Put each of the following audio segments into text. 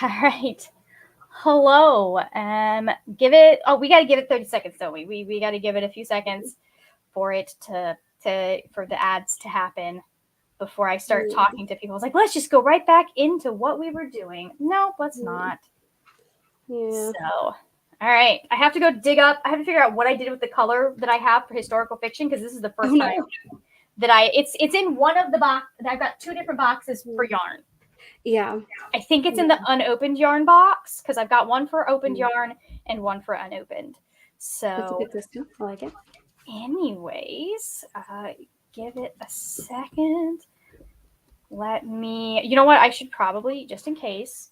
All right. Hello. Give it. Oh, we got to give it 30 seconds, don't we? We got to give it a few seconds for it to for the ads to happen before I start talking to people. I was like, let's just go right back into what we were doing. Nope, let's not. Yeah. So, all right. I have to go dig up. I have to figure out what I did with the color that I have for historical fiction because this is the first time that it's in one of the box. I've got two different boxes for yarn. Yeah. I think it's in the unopened yarn box because I've got one for opened yarn and one for unopened. So that's a good system. I like it. Anyways, give it a second. Let me, you know what? I should probably, just in case,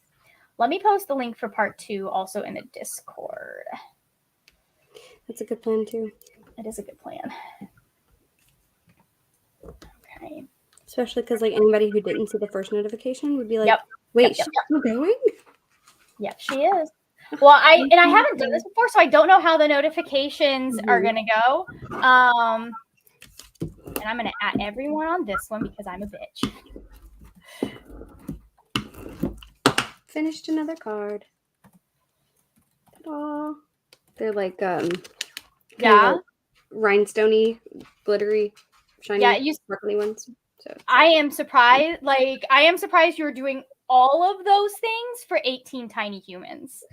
let me post the link for part 2 also in the Discord. That's a good plan too. It is a good plan. Okay. Especially because like anybody who didn't see the first notification would be like, wait, she's still going? Yep, she is. Well, I haven't done this before, so I don't know how the notifications are gonna go. And I'm gonna add everyone on this one because I'm a bitch. Finished another card. Ta-da. They're like like rhinestoney, glittery, shiny, sparkly ones. So I am surprised. Like I am surprised you're doing all of those things for 18 tiny humans.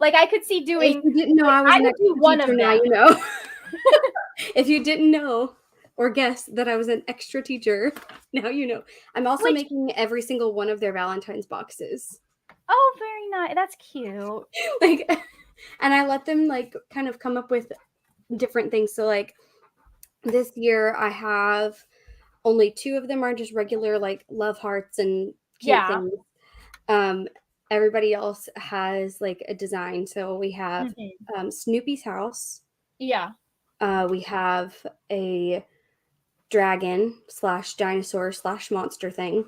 Like I could see doing. If you didn't know I was an extra one teacher, of now you know. If you didn't know or guess that I was an extra teacher, now you know. I'm also making every single one of their Valentine's boxes. Oh, very nice. That's cute. Like, and I let them like kind of come up with different things. So like this year I have only 2 of them are just regular like love hearts and cute things. Everybody else has like a design. So we have Snoopy's house. Yeah. We have a dragon / dinosaur / monster thing.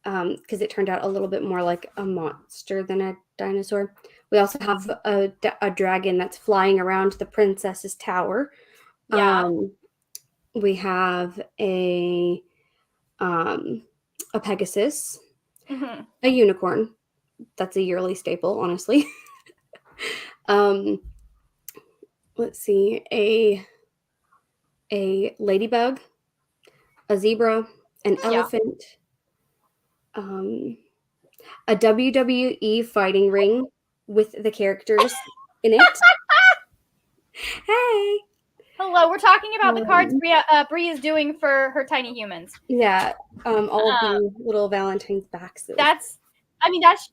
Because it turned out a little bit more like a monster than a dinosaur. We also have a dragon that's flying around the princess's tower. Yeah. We have a Pegasus, a unicorn. That's a yearly staple, honestly. Let's see, a ladybug, a zebra, an elephant, a WWE fighting ring with the characters in it. Hey. Hello, we're talking about the cards Bree is doing for her tiny humans. Yeah, all of the little Valentine's boxes. That's one of those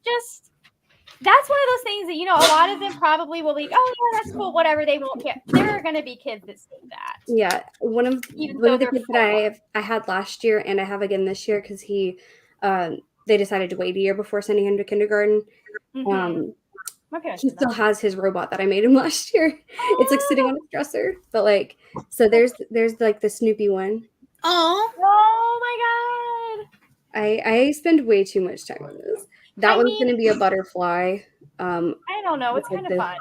things that, you know, a lot of them probably will be, oh, yeah, that's cool, whatever, they won't care. There are going to be kids that say that. Yeah, one of the kids that I had last year and I have again this year because they decided to wait a year before sending him to kindergarten. He still has his robot that I made him last year. It's like sitting on his dresser. But like, so there's like the Snoopy one. Oh my god. I spend way too much time on this. That one's going to be a butterfly. I don't know. It's kind of fun.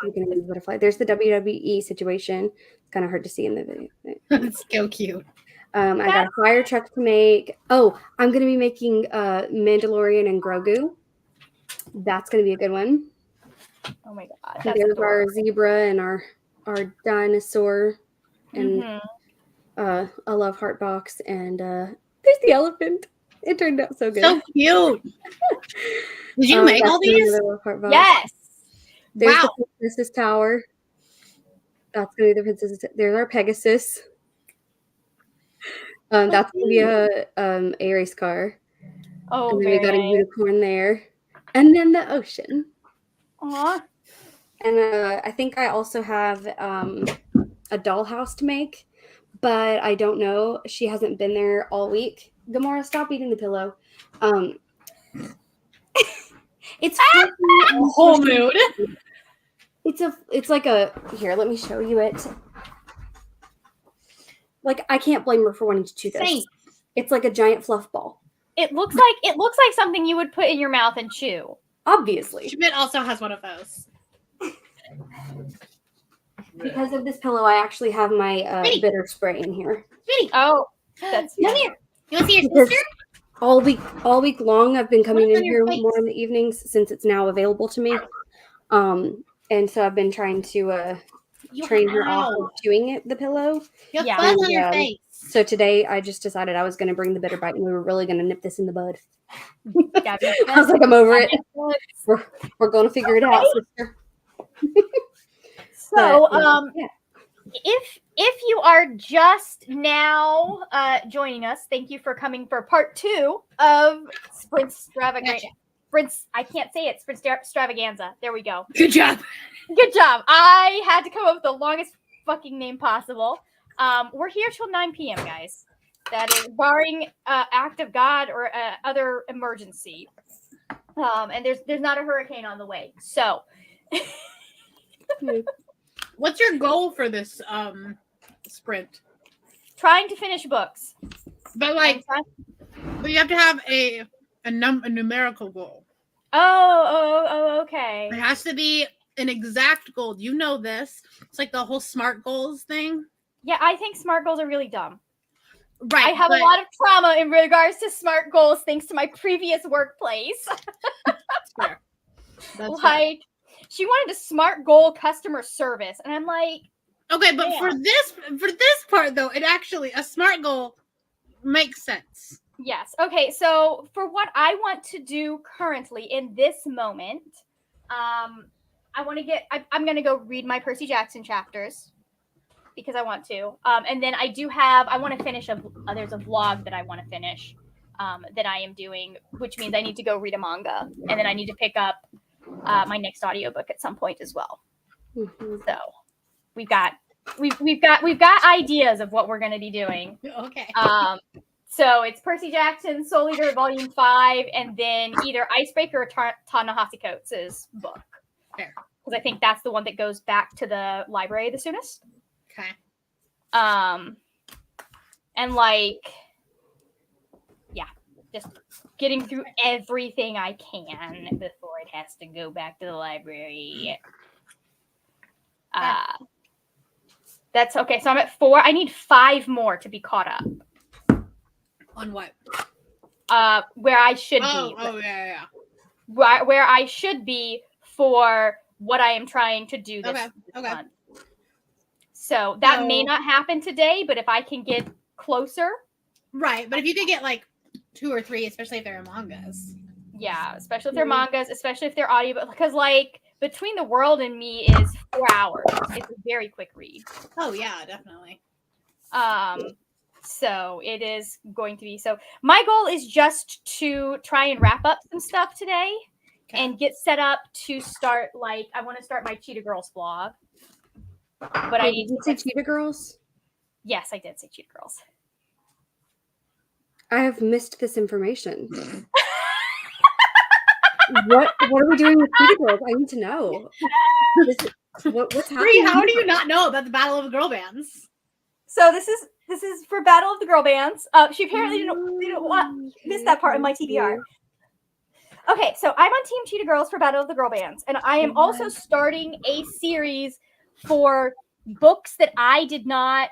Butterfly. There's the WWE situation. It's kind of hard to see in the video. It's so cute. I got a fire truck to make. Oh, I'm going to be making Mandalorian and Grogu. That's going to be a good one. Oh my god. There's our zebra and our dinosaur and a love heart box. And there's the elephant. It turned out so good. So cute. Did you make all these? Yes. There's the princess's tower. That's going to be the princess's. There's our Pegasus. That's going to be a race car. Oh, and then we got a unicorn there. And then the ocean. Aww. And I think I also have a dollhouse to make, but I don't know. She hasn't been there all week. Gamora, stop eating the pillow. It's a whole mood. It's like a here. Let me show you it. Like I can't blame her for wanting to chew this. Same. It's like a giant fluff ball. It looks like something you would put in your mouth and chew. Obviously. Schmidt also has one of those. Because of this pillow, I actually have my bitter spray in here. Sweetie. Oh, that's come here. You want to see your sister? all week long. I've been coming What's in on your here face? more in the evenings since it's now available to me. And so I've been trying to train her off of chewing the pillow. You have Yeah. fuzz on your face. So today I just decided I was going to bring the bitter bite and we were really going to nip this in the bud. I was like, I'm over it. We're going to figure it out, sister. So, yeah. if you are just now joining us, thank you for coming for part 2 of Sprintstravaganza. I can't say it. Sprintstravaganza. There we go. Good job. Good job. I had to come up with the longest fucking name possible. We're here till 9 p.m., guys. That is barring act of God or other emergency. And there's not a hurricane on the way. So, What's your goal for this sprint? trying to finish books. But you have to have a numerical goal. Oh, okay. It has to be an exact goal. You know this. It's like the whole SMART goals thing. Yeah, I think SMART goals are really dumb. Right. I have a lot of trauma in regards to SMART goals thanks to my previous workplace. That's fair. That's fair. She wanted a SMART goal customer service, and I'm like, okay, but for this part though, it actually a SMART goal makes sense. Yes. Okay, so for what I want to do currently in this moment, I want to get I'm going to go read my Percy Jackson chapters because I want to. And then I want to finish there's a vlog that I want to finish that I am doing, which means I need to go read a manga, and then I need to pick up my next audiobook at some point as well. Mm-hmm. So we've got ideas of what we're going to be doing. Okay. So it's Percy Jackson, Soul Eater Volume 5, and then either Icebreaker or Ta-Nehisi Coates' book. Fair. Because I think that's the one that goes back to the library the soonest. Okay. And just getting through everything I can before it has to go back to the library. That's okay. So I'm at 4. I need 5 more to be caught up. On what? Where I should be. Oh, yeah. Where I should be for what I am trying to do this month. So that may not happen today, but if I can get closer. Right, but if you could get 2 or 3, especially if they're mangas. Yeah, especially if they're mangas, especially if they're audio, because Between the World and Me is 4 hours. It's a very quick read. Oh yeah, definitely. So it is going to be. So my goal is just to try and wrap up some stuff today and get set up to start. I want to start my Cheetah Girls vlog. But I need to say Cheetah Girls. Yes, I did say Cheetah Girls. I have missed this information. What are we doing with Cheetah Girls? I need to know. What's happening? How do you not know about the Battle of the Girl Bands? So this is for Battle of the Girl Bands. She apparently didn't miss that part in my TBR. Okay, so I'm on Team Cheetah Girls for Battle of the Girl Bands, and I am also starting a series for books that I did not.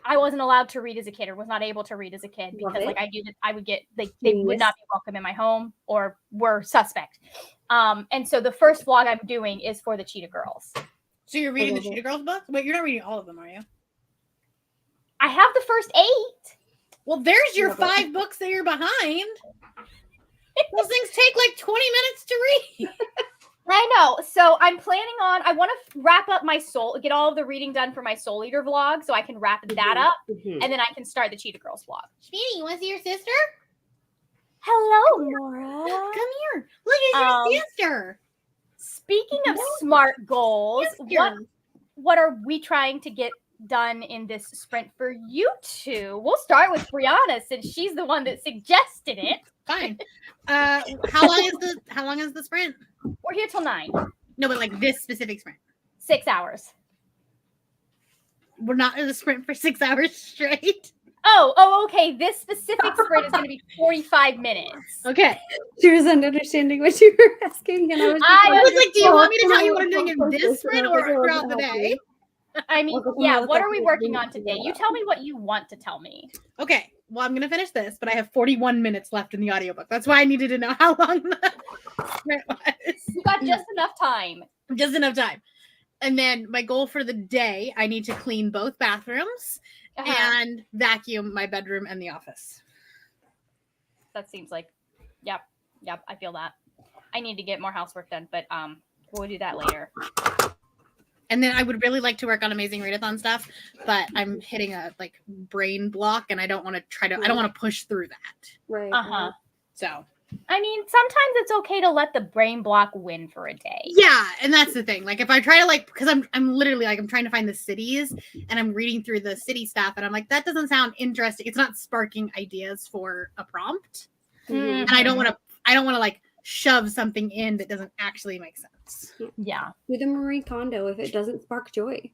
I wasn't allowed to read as a kid, or was not able to read as a kid because, I would get they would not be welcome in my home or were suspect. And so the first vlog I'm doing is for the Cheetah Girls. So you're reading the Cheetah Girls book? Wait, you're not reading all of them, are you? I have the first 8. Well, there's your 5 books that you're behind. Those things take 20 minutes to read. I know. So I'm planning on, I want to wrap up get all of the reading done for my Soul Eater vlog so I can wrap that up. And then I can start the Cheetah Girls vlog. Speedy, you want to see your sister? Hello, Nora. Come here. Look at your sister. Speaking of SMART goals, what are we trying to get done in this sprint for you two? We'll start with Brianna since she's the one that suggested it. Fine. How long is the sprint? We're here till 9. No, but this specific sprint. 6 hours. We're not in the sprint for 6 hours straight. Oh, okay. This specific sprint is going to be 45 minutes. Okay. She was understanding what you were asking, and I was like, do you want me to tell you what I'm doing in this sprint or throughout the day? I mean, yeah, what are we working on today? You tell me what you want to tell me. Okay. well, I'm gonna finish this, but I have 41 minutes left in the audiobook. That's why I needed to know how long the sprint was. You got just enough time. Just enough time. And then my goal for the day, I need to clean both bathrooms and vacuum my bedroom and the office. That seems like, yep, I feel that. I need to get more housework done, but we'll do that later. And then I would really like to work on Amazing Readathon stuff, but I'm hitting a like brain block, and I don't want to I don't want to push through that. Right. So, I mean, sometimes it's okay to let the brain block win for a day. yeah, and that's the thing. Like, if I try to because I'm literally like I'm trying to find the cities, and I'm reading through the city stuff, and I'm like, that doesn't sound interesting. It's not sparking ideas for a prompt, and I don't want to like shove something in that doesn't actually make sense. Yeah. Do the Marie Kondo if it doesn't spark joy.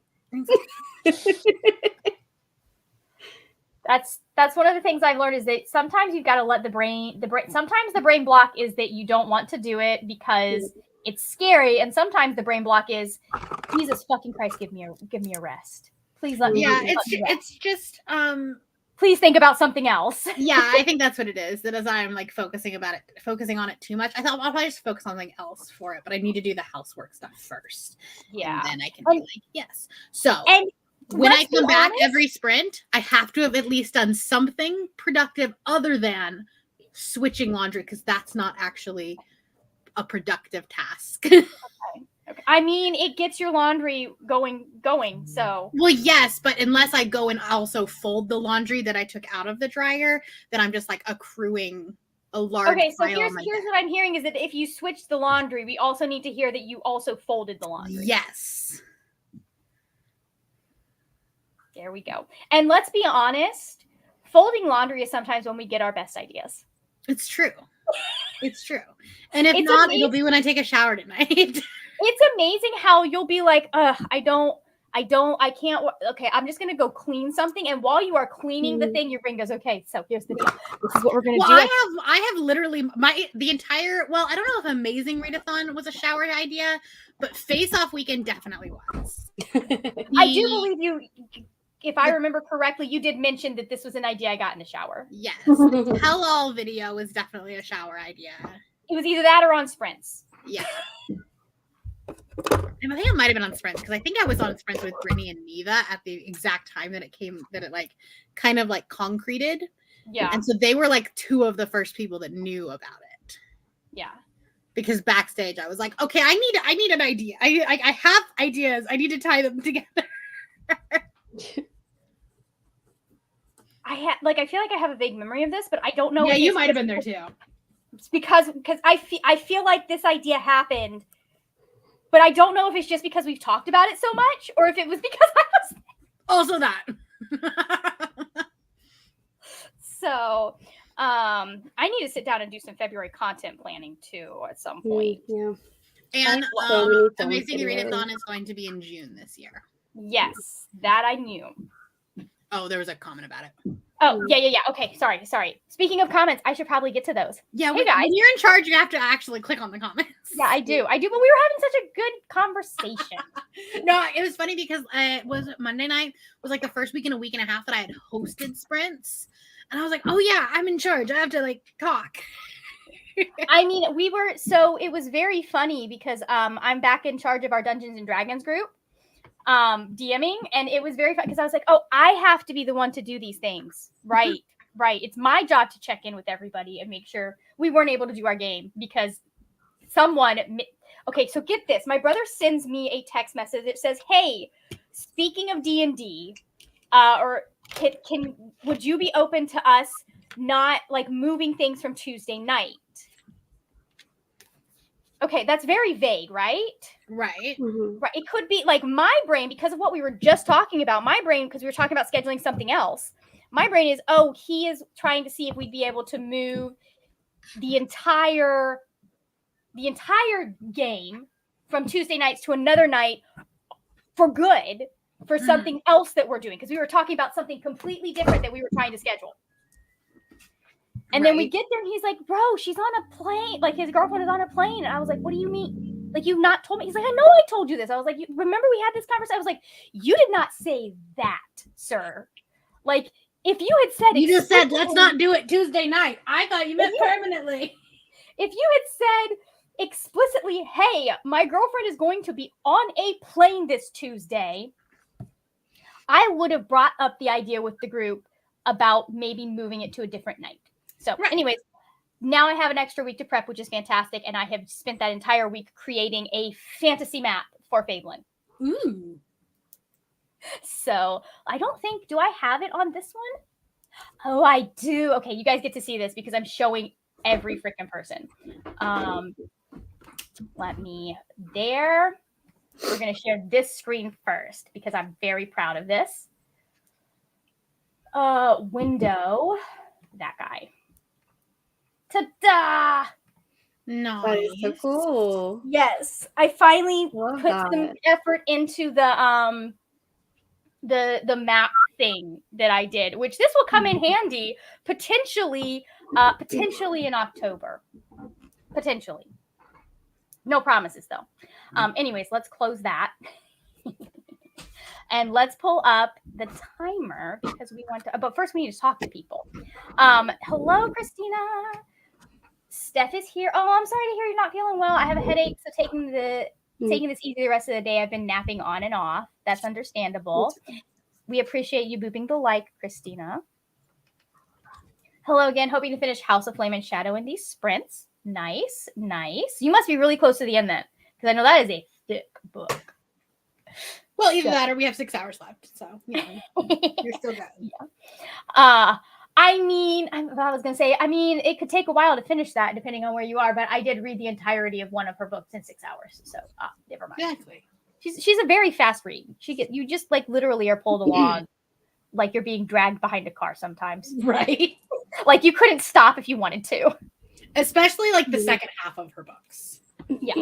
That's one of the things I've learned is that sometimes you've got to let the brain sometimes the brain block is that you don't want to do it because it's scary, and sometimes the brain block is Jesus fucking Christ, give me a rest. Please let me. Yeah, it's just please think about something else. Yeah, I think that's what it is. That as I'm like focusing on it too much, I thought I'll probably just focus on something else for it, but I need to do the housework stuff first. Yeah, and then I can be like, yes. So and when I come back every sprint, I have to have at least done something productive other than switching laundry, because that's not actually a productive task. Okay. I mean, it gets your laundry going. So, well, yes, but unless I go and also fold the laundry that I took out of the dryer, then I'm just like accruing a large. Okay, so pile here's what I'm hearing is that if you switch the laundry, we also need to hear that you also folded the laundry. Yes. There we go. And let's be honest, folding laundry is sometimes when we get our best ideas. It's true. It's true. And if not, it'll be when I take a shower tonight. It's amazing how you'll be like, I can't. Okay, I'm just gonna go clean something, and while you are cleaning the thing, your brain goes, okay, so here's the deal. This is what we're gonna do. I have literally the entire. Well, I don't know if Amazing Readathon was a shower idea, but Face Off Weekend definitely was. I do believe you. If I remember correctly, you did mention that this was an idea I got in the shower. Yes, the Tell All video was definitely a shower idea. It was either that or on sprints. Yeah. And I think it might have been on sprints, because I think I was on sprints with Brittany and Neva at the exact time that it like kind of like concreted. Yeah. And so they were like two of the first people that knew about it. Yeah. Because backstage I was like, okay, I need an idea. I have ideas. I need to tie them together. I feel like I have a vague memory of this, but I don't know. Yeah, you might have been there too. It's because I feel like this idea happened, but I don't know if it's just because we've talked about it so much, or if it was because I was also that. So, I need to sit down and do some February content planning too at some point. Yeah. And Amazing Readathon is going to be in June this year. Yes, that I knew. Oh, there was a comment about it. Oh, yeah. Okay, sorry. Speaking of comments, I should probably get to those. Yeah, hey guys, when you're in charge, you have to actually click on the comments. Yeah, I do. But we were having such a good conversation. No, it was funny because Monday night was like the first week in a week and a half that I had hosted sprints. And I was like, oh yeah, I'm in charge. I have to like talk. I mean, it was very funny because I'm back in charge of our Dungeons and Dragons group. DMing, and it was very fun because I was like, oh, I have to be the one to do these things. Right. It's my job to check in with everybody and make sure we weren't able to do our game because okay, so get this. My brother sends me a text message that says, hey, speaking of D&D, would you be open to us not like moving things from Tuesday night? Okay, that's very vague, right? Right. Mm-hmm. Right. It could be like my brain, because of what we were just talking about, because we were talking about scheduling something else. My brain is, he is trying to see if we'd be able to move the entire game from Tuesday nights to another night for good, for something else that we're doing. Because we were talking about something completely different that we were trying to schedule. And then we get there and he's like, bro, she's on a plane. Like his girlfriend is on a plane. And I was like, what do you mean? Like, you've not told me. He's like, I know I told you this. I was like, remember we had this conversation? I was like, you did not say that, sir. Like, if you had said You just said, let's explicitly- not do it Tuesday night. I thought you meant permanently. if you had said explicitly, hey, my girlfriend is going to be on a plane this Tuesday, I would have brought up the idea with the group about maybe moving it to a different night. So, Right. anyways, now I have an extra week to prep, which is fantastic. And I have spent that entire week creating a fantasy map for Fabelin. Ooh. So I don't think, do I have it on this one? Oh, I do. Okay, you guys get to see this because I'm showing every freaking person. Let me there. We're going to share this screen first because I'm very proud of this. Window, that guy. Ta-da! Nice. That is so cool. Yes, I finally Love put some that. effort into the map thing that I did, which this will come in handy potentially in October. Potentially. No promises though. Anyways, let's close that. And let's pull up the timer because we want to, but first we need to talk to people. Hello, Christina. Steph is here. Oh, I'm sorry to hear you're not feeling well. I have a headache, so taking this easy the rest of the day. I've been napping on and off. That's understandable. We appreciate you booping the like, Christina. Hello again. Hoping to finish House of Flame and Shadow in these sprints. Nice, nice. You must be really close to the end then, because I know that is a thick book. Well, either that or we have 6 hours left. So, you know, you're still good. Yeah. I mean, I was going to say, I mean, it could take a while to finish that depending on where you are, but I did read the entirety of one of her books in 6 hours. So, never mind. Exactly. She's a very fast read. You just like literally are pulled along like you're being dragged behind a car sometimes. Right. Like you couldn't stop if you wanted to. Especially like the second half of her books. Yeah.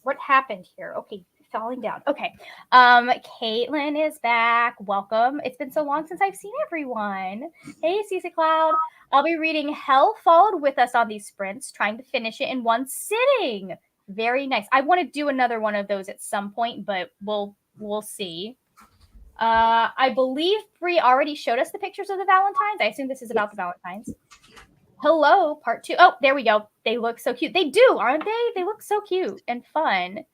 What happened here? Okay, falling down. Okay. Caitlin is back. Welcome. It's been so long since I've seen everyone. Hey, Cece Cloud. I'll be reading Hell Followed with us on these sprints, trying to finish it in one sitting. Very nice. I want to do another one of those at some point, but we'll see. I believe Bree already showed us the pictures of the Valentines. I assume this is about the Valentines. Hello, part 2. Oh, there we go. They look so cute. They do, aren't they? They look so cute and fun.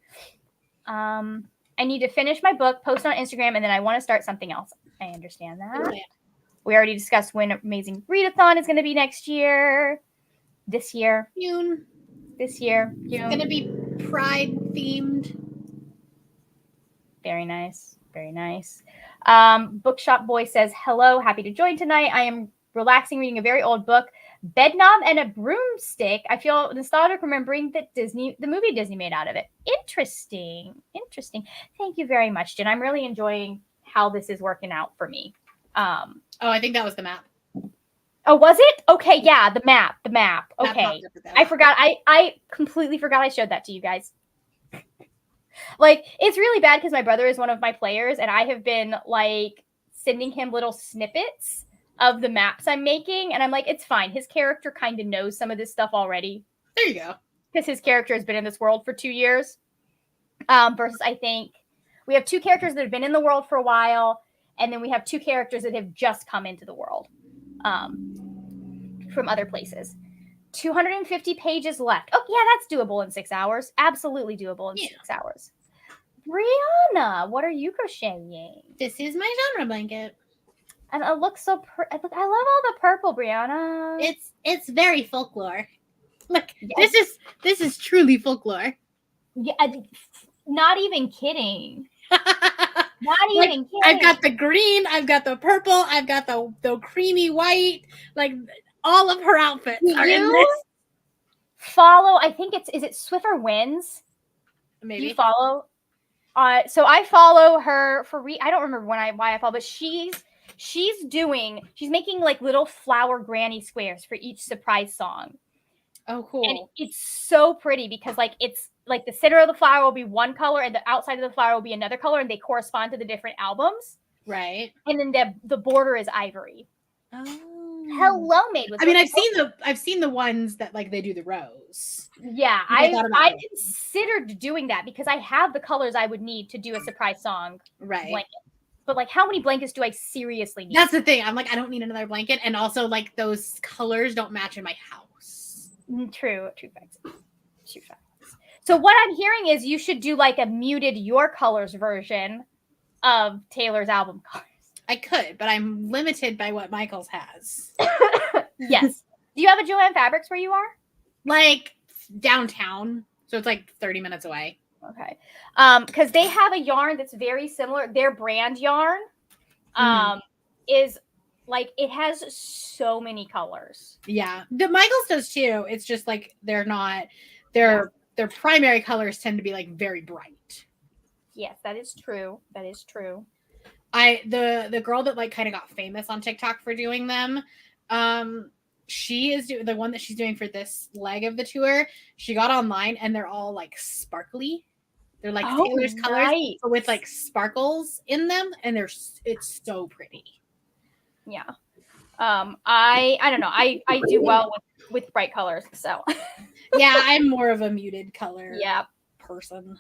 I need to finish my book, post on Instagram, and then I want to start something else. I understand that. Yeah. We already discussed when Amazing Readathon is going to be next year. This year. June. This year. It's going to be Pride themed. Very nice. Very nice. Bookshop Boy says, hello, happy to join tonight. I am relaxing reading a very old book, Bedknob and a Broomstick. I feel nostalgic remembering that the movie Disney made out of it. Interesting. Thank you very much, Jen. I'm really enjoying how this is working out for me. I think that was the map. Oh, was it? Okay, yeah, the map. Okay. I forgot. I completely forgot I showed that to you guys. Like, it's really bad because my brother is one of my players, and I have been, like, sending him little snippets of the maps I'm making, and I'm like, it's fine. His character kind of knows some of this stuff already. There you go. Because his character has been in this world for 2 years. Versus, I think, we have 2 characters that have been in the world for a while, and then we have 2 characters that have just come into the world from other places. 250 pages left. Oh, yeah, that's doable in 6 hours. Absolutely doable in 6 hours. Brianna, what are you crocheting? This is my genre blanket. And it looks so I love all the purple, Brianna. It's very folklore. Look, Yes. this is truly folklore. Yeah, not even kidding. Not Like, even kidding. I've got the green, I've got the purple, I've got the creamy white. Like, all of her outfits are in this. Follow, I think is it Swiffer Wins? Maybe. Do you follow? So I follow her for I don't remember why I follow, but she's making like little flower granny squares for each surprise song. Oh, cool. And it's so pretty because like it's like the center of the flower will be one color and the outside of the flower will be another color, and they correspond to the different albums. Right. And then the border is ivory. Oh. Hello, Maid. I mean, I've seen the ones that like they do the rose. Yeah, I considered doing that because I have the colors I would need to do a surprise song right blanket. but like, how many blankets do I seriously need? That's the thing. I'm like, I don't need another blanket, and also like those colors don't match in my house. True facts. True facts. So what I'm hearing is you should do like a muted Your Colors version of Taylor's album colors. I could, but I'm limited by what Michaels has. Yes. Do you have a Joanne Fabrics where you are? Like downtown, so it's like 30 minutes away. Okay. Because they have a yarn that's very similar. Their brand yarn is like, it has so many colors. Yeah. The Michaels does too. It's just like they're not their primary colors tend to be like very bright. Yes, that is true. That is true. The girl that like kind of got famous on TikTok for doing them, she is the one that she's doing for this leg of the tour. She got online and they're all like sparkly. They're like Taylor's colors with like sparkles in them, and it's so pretty. Yeah. I don't know. I do well with bright colors, so yeah, I'm more of a muted color person.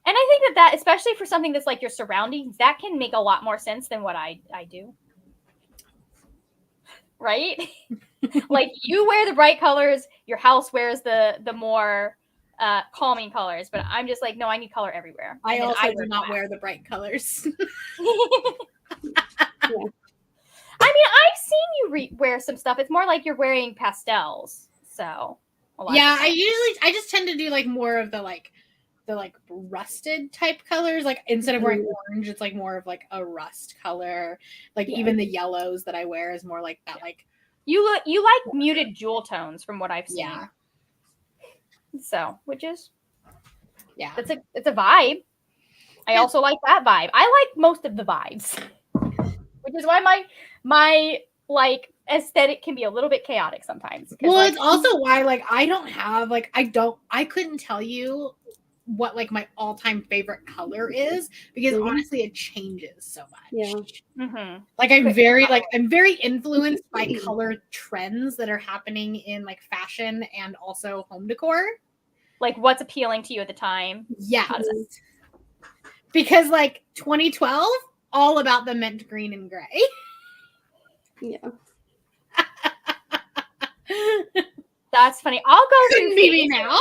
And I think that especially for something that's like your surroundings, that can make a lot more sense than what I do. Right? Like, you wear the bright colors, your house wears the more calming colors, but I'm just like, no, I need color everywhere. I also do not wear the bright colors. I mean, I've seen you wear some stuff. It's more like you're wearing pastels. So yeah, I just tend to do like more of the rusted type colors. Like instead of wearing orange, it's like more of like a rust color. Like even the yellows that I wear is more like that. Like you like muted jewel tones from what I've seen. Yeah. So, which is it's a vibe. I also like that vibe. I like most of the vibes, which is why my like aesthetic can be a little bit chaotic sometimes. Well, like, it's also why like I don't have like I couldn't tell you what like my all-time favorite color is, because honestly it changes so much. Like I'm very influenced by color trends that are happening in like fashion and also home decor. Like what's appealing to you at the time. Because like 2012, all about the mint green and gray. That's funny. I'll go through maybe now.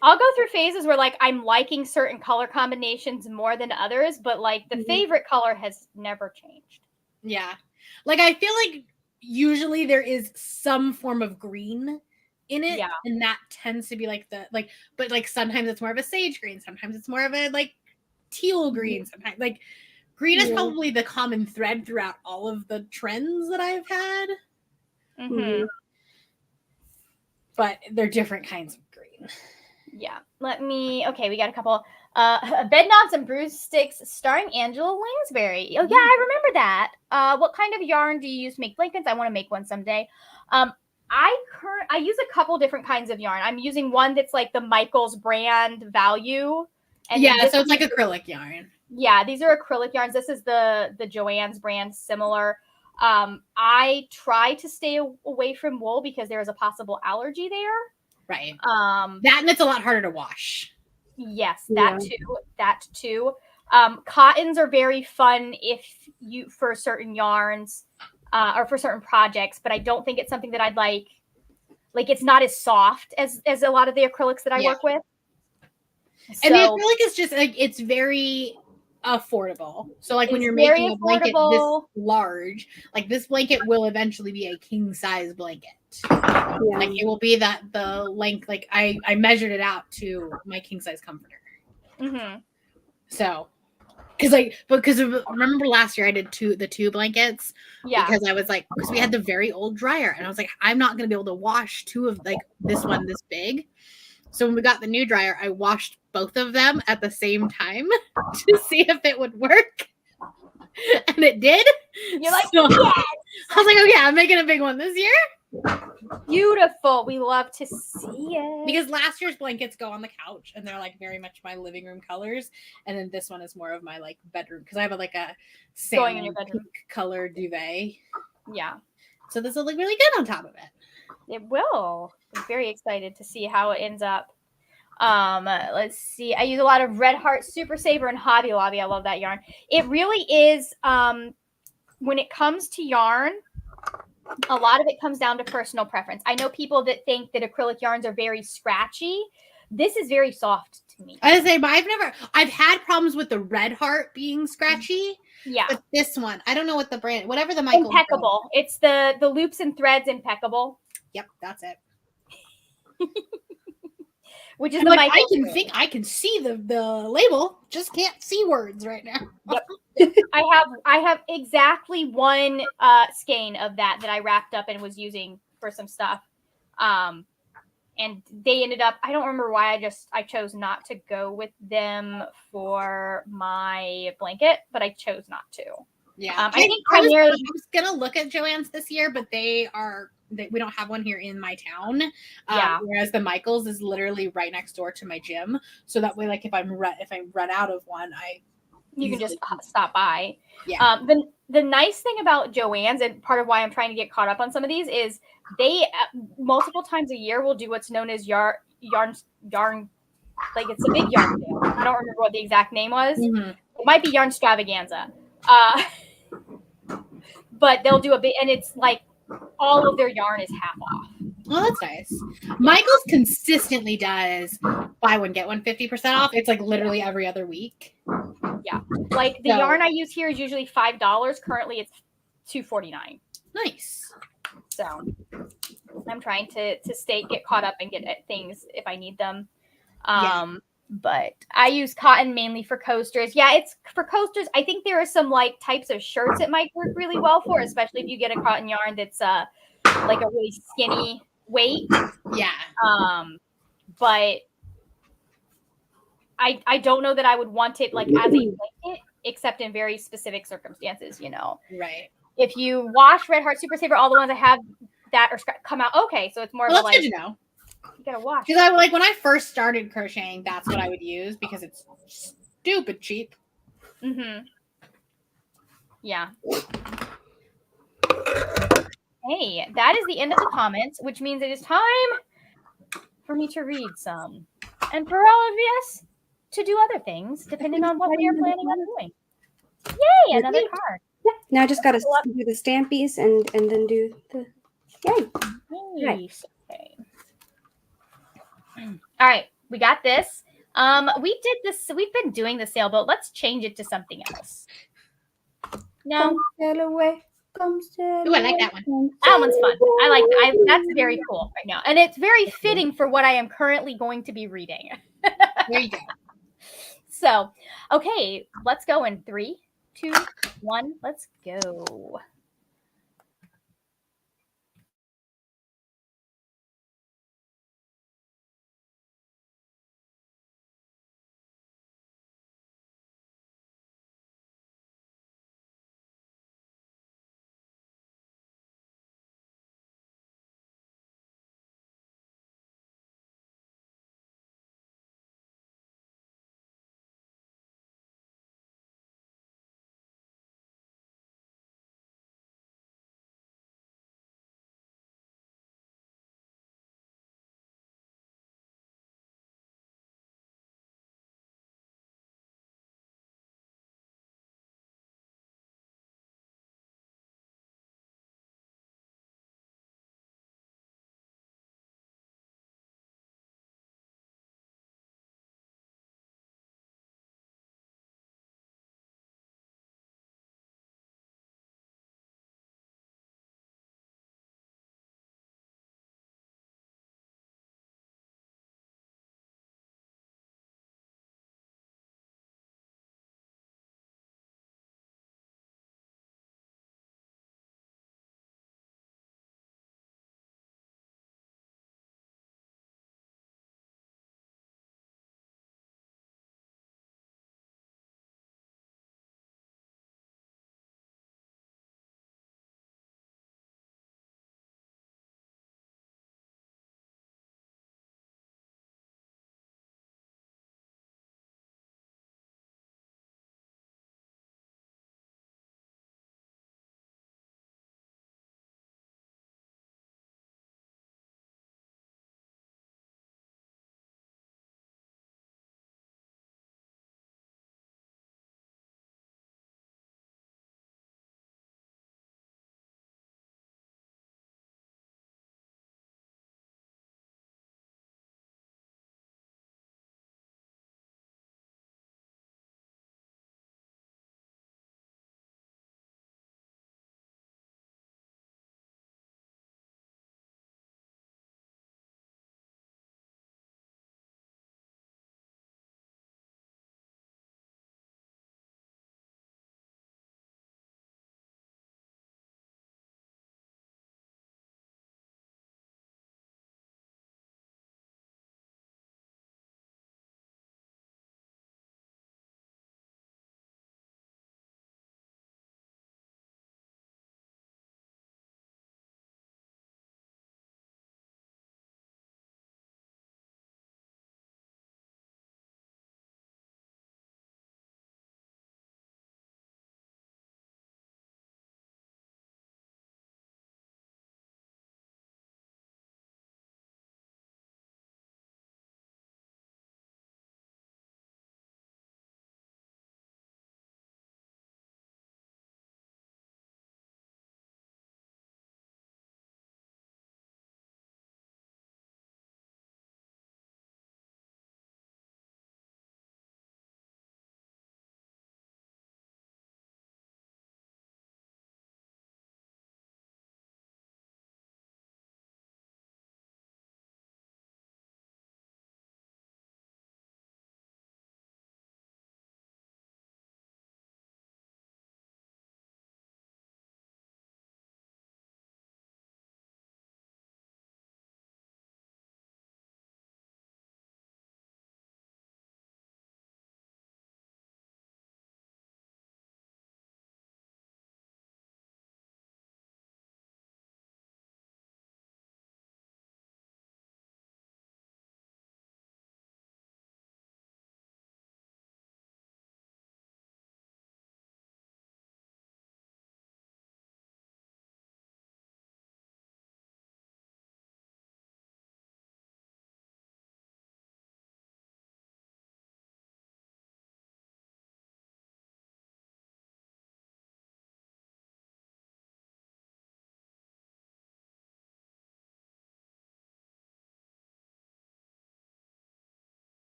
I'll go through phases where like I'm liking certain color combinations more than others, but like the favorite color has never changed. Yeah. Like I feel like usually there is some form of green in it. Yeah. And that tends to be like but like sometimes it's more of a sage green, sometimes it's more of a like teal green, sometimes like green is probably the common thread throughout all of the trends that I've had. But they're different kinds of green. Yeah. We got a couple. Bed knobs and bruise sticks starring Angela Lansbury. Oh, yeah, I remember that. What kind of yarn do you use to make blankets? I want to make one someday. I use a couple different kinds of yarn. I'm using one that's like the Michaels brand value. And so it's like acrylic yarn. Yeah, these are acrylic yarns. This is the Joann's brand, similar. I try to stay away from wool because there is a possible allergy there. Right. That and it's a lot harder to wash. Yes, that too. Cottons are very fun for certain yarns or for certain projects, but I don't think it's something that I'd like. Like it's not as soft as a lot of the acrylics that I work with. And the acrylic is just like it's very affordable. So like when you're making a blanket this large, like this blanket will eventually be a king size blanket. Like it will be the length, like I measured it out to my king size comforter. So because remember last year I did the two blankets because I was like, because we had the very old dryer and I was like, I'm not gonna be able to wash two of like this one this big. So when we got the new dryer, I washed both of them at the same time to see if it would work. And it did. You're like, yes! I was like, okay, I'm making a big one this year. Beautiful. We love to see it. Because last year's blankets go on the couch and they're like very much my living room colors. And then this one is more of my like bedroom because I have a salmon pink color duvet. Yeah. So this will look really good on top of it. It will. I'm very excited to see how it ends up. Let's see. I use a lot of Red Heart Super Saver and Hobby Lobby. I love that yarn. It really is. When it comes to yarn, a lot of it comes down to personal preference. I know people that think that acrylic yarns are very scratchy. This is very soft to me. I was say, but I've had problems with the Red Heart being scratchy. Yeah. But this one, I don't know what the brand, whatever the Michael. Impeccable. It's the loops and threads impeccable. Yep, that's it. Which is I'm the like, Michael. I can see the label, just can't see words right now. Yep. I have exactly one skein of that I wrapped up and was using for some stuff. And they ended up, I don't remember why I chose not to go with them for my blanket, but I chose not to. Yeah. I think primarily I was gonna look at Joann's this year, but we don't have one here in my town. Yeah. Whereas the Michaels is literally right next door to my gym. So that way, like if I run out of one, you can just stop by. Yeah. The nice thing about Joann's, and part of why I'm trying to get caught up on some of these, is they multiple times a year will do what's known as yarn. Like it's a big yarn sale. I don't remember what the exact name was. Mm-hmm. It might be Yarnstravaganza. But they'll do a bit, and it's like all of their yarn is half off. Well, that's nice. Michael's consistently does buy one get one 50% off. It's like literally every other week. Yeah, like the yarn I use here is usually $5. Currently, it's $2.49. Nice. So I'm trying to get caught up and get at things if I need them. But I use cotton mainly for coasters. Yeah, it's for coasters. I think there are some like types of shirts it might work really well for, especially if you get a cotton yarn that's like a really skinny weight. Yeah. But I don't know that I would want it like as a blanket, except in very specific circumstances, you know. Right. If you wash Red Heart Super Saver, all the ones I have that are come out okay, so it's more of a, like, that's good to know. You gotta wash. Because I like when I first started crocheting, that's what I would use because it's stupid cheap. Mm-hmm. Yeah. Hey, that is the end of the comments, which means it is time for me to read some, and for all of us to do other things, depending on what we are planning on doing. Yay! Another card. Yeah. Now I just gotta do the stampies and then do the yay. Nice. Okay. All right, we got this. We did this. We've been doing the sailboat. Let's change it to something else. No. Come sail away. Come sail Ooh, I like that one. That one's fun. I like that. That's very cool right now, and it's very fitting for what I am currently going to be reading. There you go. So, okay, let's go in 3, 2, 1. Let's go.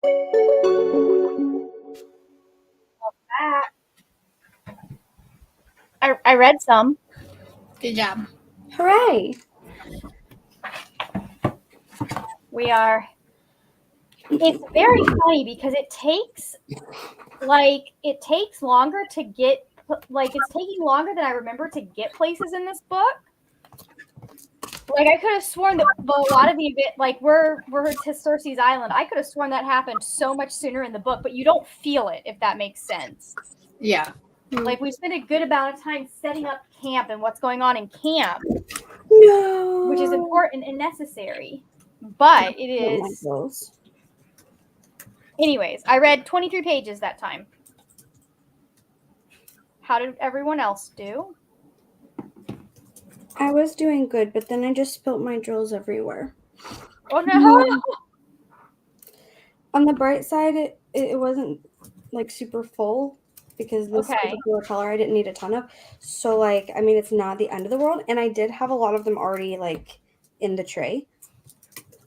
I read some. Good job. Hooray! We are. It's very funny because it takes longer to get, like, it's taking longer than I remember to get places in this book. Like, I could have sworn that a lot of the event, like, we're to Cersei's Island. I could have sworn that happened so much sooner in the book, but you don't feel it, if that makes sense. Yeah. Like, we spent a good amount of time setting up camp and what's going on in camp, No. which is important and necessary. But it I don't like is. those. Anyways, I read 23 pages that time. How did everyone else do? I was doing good, but then I just spilt my drills everywhere. Oh no! On the bright side, it wasn't like super full because this particular color I didn't need a ton of. So like, I mean, it's not the end of the world, and I did have a lot of them already like in the tray.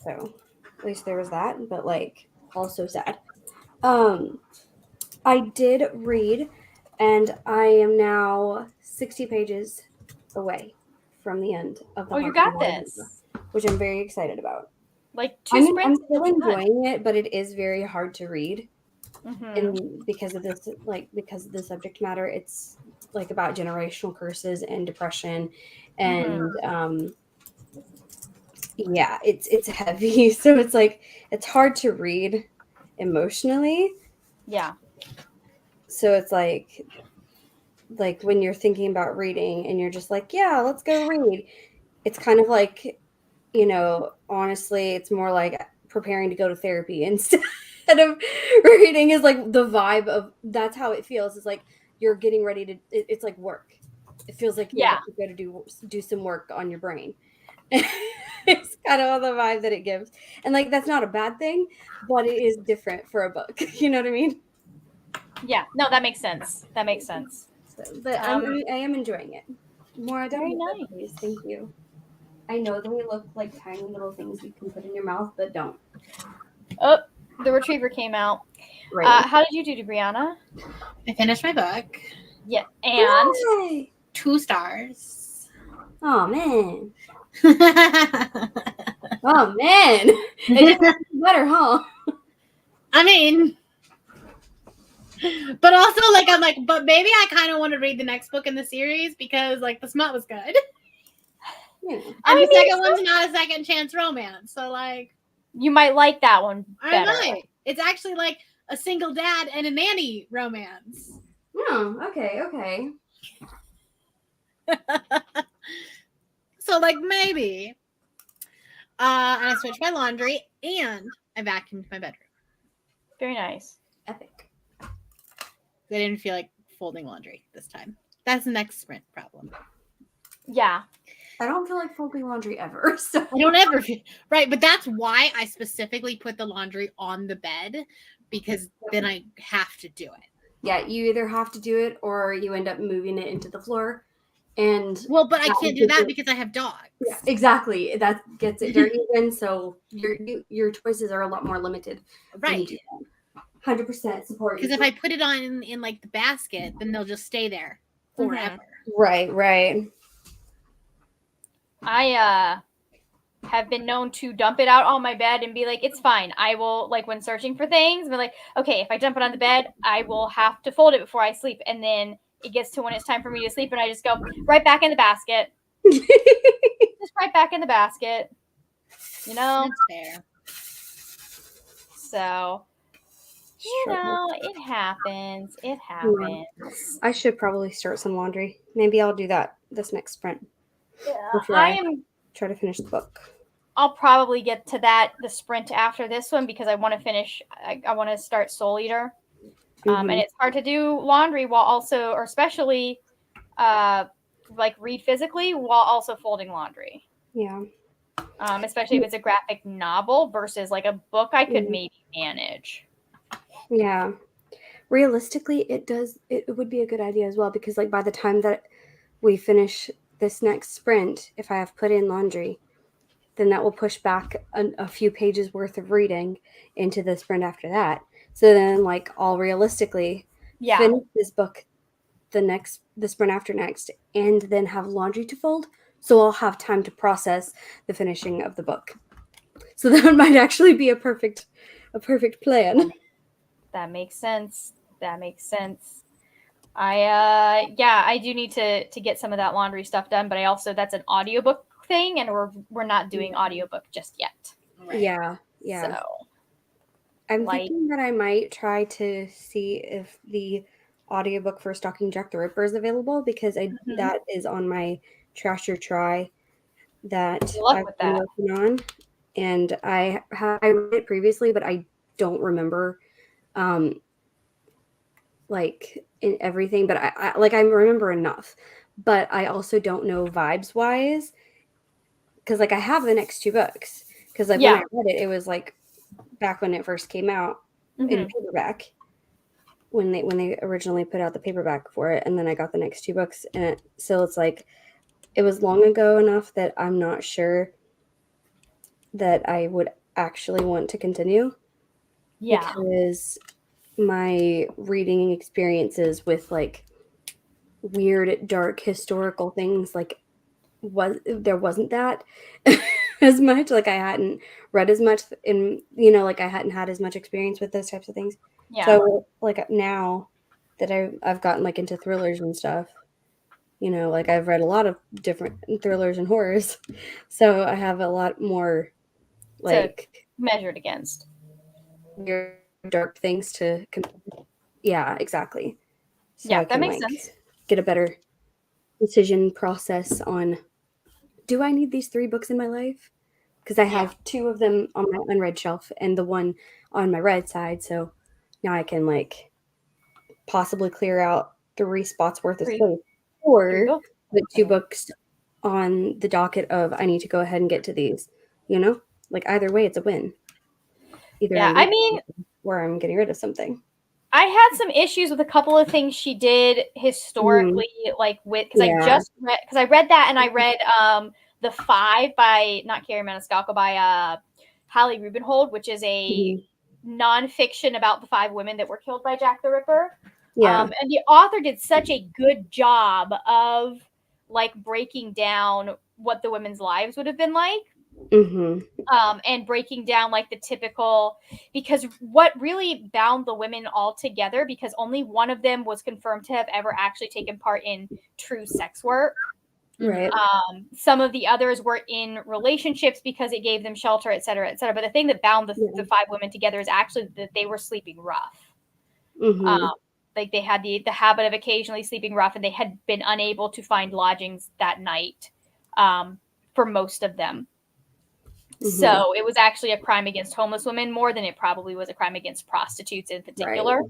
So at least there was that, but like also sad. I did read, and I am now 60 pages away from the end of the. Oh, you got this, which I'm very excited about. Like two sprints. I'm still enjoying it, but it is very hard to read, Mm-hmm. and because of this, because of the subject matter, it's like about generational curses and depression, and yeah, it's heavy. So it's like it's hard to read emotionally. Yeah. So it's like when you're thinking about reading and you're just like, yeah, let's go read. It's kind of like, honestly, it's more like preparing to go to therapy instead of reading is like the vibe of that's how it feels. It's like you're getting ready to, it's like work. It feels like you have to go to do some work on your brain. It's kind of the vibe that it gives. And like, that's not a bad thing, but it is different for a book. You know what I mean? Yeah, no, that makes sense. That makes sense. So, but I am enjoying it. More very nice. Please. Thank you. I know they look like tiny little things you can put in your mouth, but don't. Oh, the retriever came out. Right. How did you do, Brianna? I finished my book. Yeah, and Yay! 2 stars. Oh man. Oh man. It gets better, huh? I mean, but also like I'm like, but maybe I kind of want to read the next book in the series because like the smut was good. Yeah. And the second one's not a second chance romance. So like you might like that one better. I might. It's actually like a single dad and a nanny romance. Oh, okay. So like maybe. And I switched my laundry and I vacuumed my bedroom. Very nice. Epic. I didn't feel like folding laundry this time. That's the next sprint problem. Yeah. I don't feel like folding laundry ever. So I don't ever feel right, but that's why I specifically put the laundry on the bed because then I have to do it. Yeah, you either have to do it or you end up moving it into the floor. And well, but I can't do that because I have dogs. Yeah, exactly. That gets it dirty then. So your choices are a lot more limited. Right. 100% support. Because if I put it on in like the basket, then they'll just stay there forever. Right. I have been known to dump it out on my bed and be like, it's fine. I will, like, when searching for things, be like, okay, if I dump it on the bed, I will have to fold it before I sleep. And then it gets to when it's time for me to sleep, and I just go right back in the basket. Just right back in the basket. That's fair. So, it happens. It happens. I should probably start some laundry. Maybe I'll do that this next sprint. Yeah, I try to finish the book. I'll probably get to the sprint after this one because I want to finish. I want to start Soul Eater, and it's hard to do laundry while also, or especially, like read physically while also folding laundry. Yeah. Especially if it's a graphic novel versus like a book, I could maybe manage. Yeah. Realistically, it would be a good idea as well because like by the time that we finish this next sprint, if I have put in laundry, then that will push back a few pages worth of reading into the sprint after that. So then, like, I'll realistically finish this book the sprint after next, and then have laundry to fold. So I'll have time to process the finishing of the book. So that might actually be a perfect plan. That makes sense. I do need to get some of that laundry stuff done, but I also, that's an audiobook thing, and we're not doing audiobook just yet. Right. Yeah. So I'm thinking that I might try to see if the audiobook for Stalking Jack the Ripper is available, because that is on my trash or try that I've been working on, and I read it previously, but I don't remember like in everything, but I remember enough, but I also don't know vibes wise, because like I have the next two books, because like when I read it, it was like back when it first came out in paperback, when they originally put out the paperback for it, and then I got the next two books, and so it's like it was long ago enough that I'm not sure that I would actually want to continue. Yeah. Because my reading experiences with like weird, dark historical things, like there wasn't that as much. Like I hadn't read as much, in like I hadn't had as much experience with those types of things. Yeah. So like now that I've gotten like into thrillers and stuff, like I've read a lot of different thrillers and horrors, so I have a lot more like measured against weird, dark things to yeah, exactly. So yeah, I that can makes like sense. get a better decision process on, do I need these 3 books in my life? Because I have 2 of them on my unread shelf and the one on my read side, so now I can like possibly clear out 3 spots worth of space, or put 2 books on the docket of I need to go ahead and get to these. Like either way, it's a win. Either I mean, or I'm getting rid of something. I had some issues with a couple of things she did historically, like with, because I read that, and I read The Five by, not Carrie Maniscalco, by Hallie Rubenhold, which is a nonfiction about the 5 women that were killed by Jack the Ripper. And the author did such a good job of like breaking down what the women's lives would have been like. And breaking down like the typical, because what really bound the women all together, because only one of them was confirmed to have ever actually taken part in true sex work. Right. Some of the others were in relationships because it gave them shelter, et cetera, et cetera. But the thing that bound the 5 women together is actually that they were sleeping rough. Like they had the habit of occasionally sleeping rough, and they had been unable to find lodgings that night for most of them. So it was actually a crime against homeless women more than it probably was a crime against prostitutes in particular.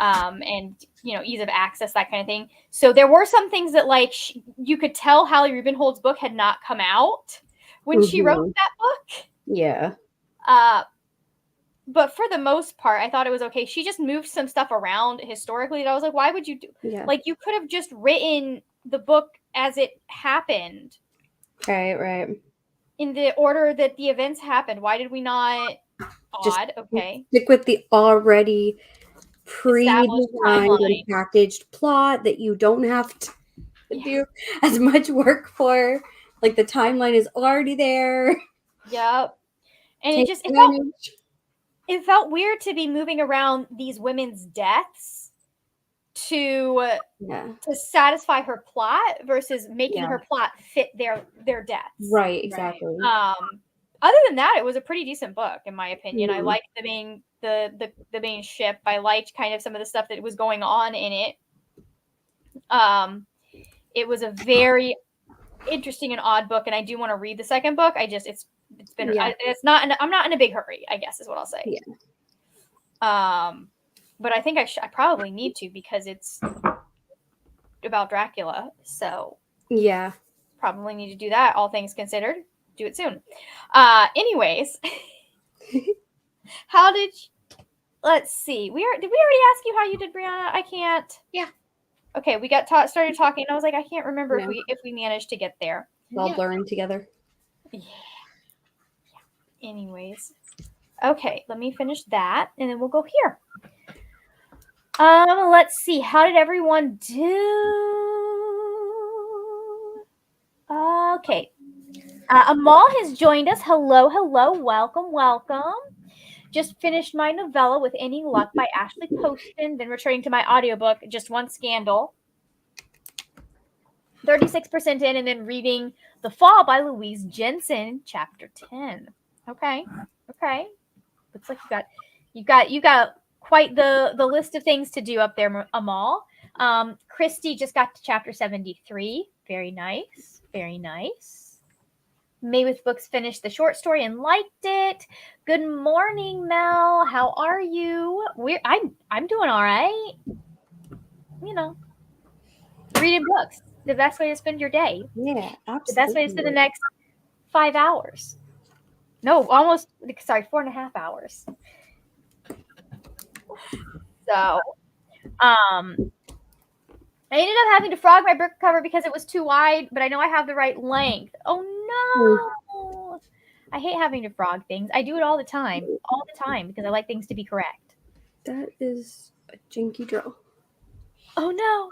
And, ease of access, that kind of thing. So there were some things that like you could tell Hallie Rubenhold's book had not come out when she wrote that book. Yeah. But for the most part, I thought it was okay. She just moved some stuff around historically that I was like, why would you do? Like, you could have just written the book as it happened. Right. In the order that the events happened. Why did we not? Okay. Stick with the already pre-designed and packaged plot that you don't have to do as much work for. Like the timeline is already there. Yep. And it felt weird to be moving around these women's deaths to satisfy her plot versus making her plot fit their deaths. Right, exactly. Other than that, it was a pretty decent book, in my opinion. I liked the main ship. I liked kind of some of the stuff that was going on in it. It was a very interesting and odd book, and I do want to read the second book. I'm not in a big hurry, I guess is what I'll say. But I think I probably need to, because it's about Dracula. So probably need to do that. All things considered, do it soon. Anyways, how did let's see. Did we already ask you how you did, Brianna? I can't. Yeah. Okay, we got started talking, and I was like, I can't remember if we managed to get there. All blurring together. Yeah. Anyways. Okay, let me finish that and then we'll go here. Let's see. How did everyone do? Okay. Amal has joined us. Hello, hello. Welcome, welcome. Just finished my novella With Any Luck by Ashley Poston, then returning to my audiobook, Just One Scandal. 36% in, and then reading The Fall by Louise Jensen, chapter 10. Okay. Okay. Looks like you got quite the list of things to do up there, Amal. Christy just got to chapter 73. Very nice. Very nice. May with Books finished the short story and liked it. Good morning, Mel. How are you? I'm doing all right. You know, reading books. The best way to spend your day. Yeah, absolutely. The best way to spend the next 5 hours. No, almost. Sorry, 4.5 hours. So, I ended up having to frog my book cover because it was too wide, but I know I have the right length. Oh no! I hate having to frog things. I do it all the time because I like things to be correct. That is a janky drill. Oh no!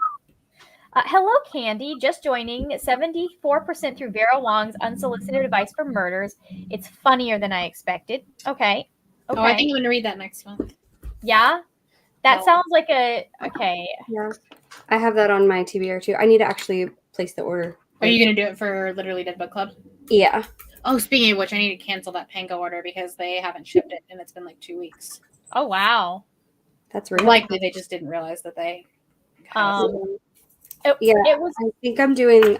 Hello, Candy. Just joining. 74% through Vera Wong's Unsolicited Advice for Murders. It's funnier than I expected. Okay. Oh, I think I'm going to read that next month. Yeah? That sounds like a... Okay. Yeah. I have that on my TBR too. I need to actually place the order. Are you going to do it for Literally Dead Book Club? Yeah. Oh, speaking of which, I need to cancel that Pango order because they haven't shipped it and it's been like 2 weeks. Oh, wow. That's real. Likely they just didn't realize that they... I think I'm doing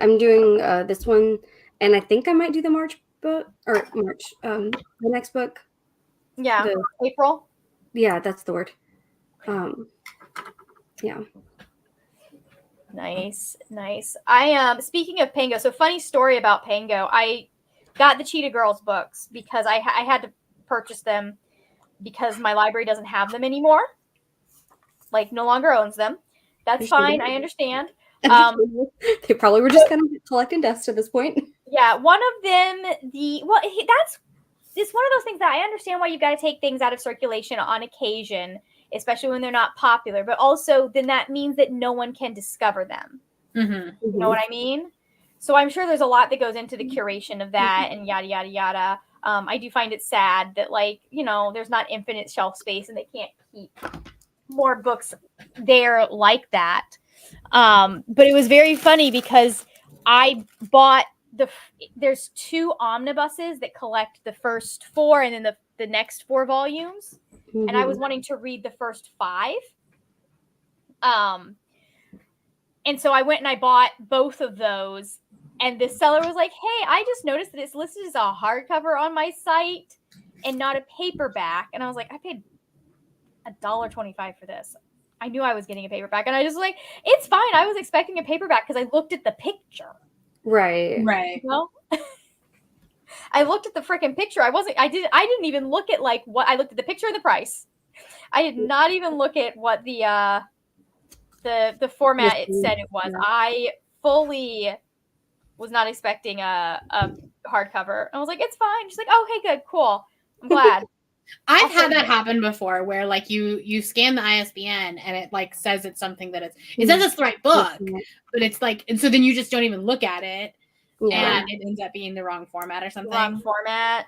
this one, and I think I might do the March book or the next book. Yeah, April. Yeah, that's the word. Yeah. Nice. I speaking of Pango, so funny story about Pango. I got the Cheetah Girls books because I had to purchase them because my library doesn't have them anymore. Like, no longer owns them. That's fine. I understand. They probably were just kind of collecting dust at this point. Yeah, one of them, it's one of those things that I understand why you've got to take things out of circulation on occasion, especially when they're not popular, but also then that means that no one can discover them. Mm-hmm. You know what I mean? So I'm sure there's a lot that goes into the curation of that and yada, yada, yada. I do find it sad that, like, you know, there's not infinite shelf space and they can't keep more books there like that. But it was very funny because I bought there's 2 omnibuses that collect the first 4 and then the next 4 volumes. Mm-hmm. And I was wanting to read the first 5. And so I went and I bought both of those. And the seller was like, hey, I just noticed that it's listed as a hardcover on my site and not a paperback. And I was like, I paid $1.25 for this. I knew I was getting a paperback. And I just was like, it's fine. I was expecting a paperback because I looked at the picture. Right. You know? I looked at the freaking picture. I didn't even look at like what I looked at the picture and the price. I did not even look at what the format it said it was. I fully was not expecting a hardcover. I was like, it's fine. She's like, oh, hey, good, cool. I'm glad. I've had that happen before where like you scan the ISBN and it like says it's something that it says it's the right book, but it's like, and so then you just don't even look at it and it ends up being the wrong format or something. Wrong format.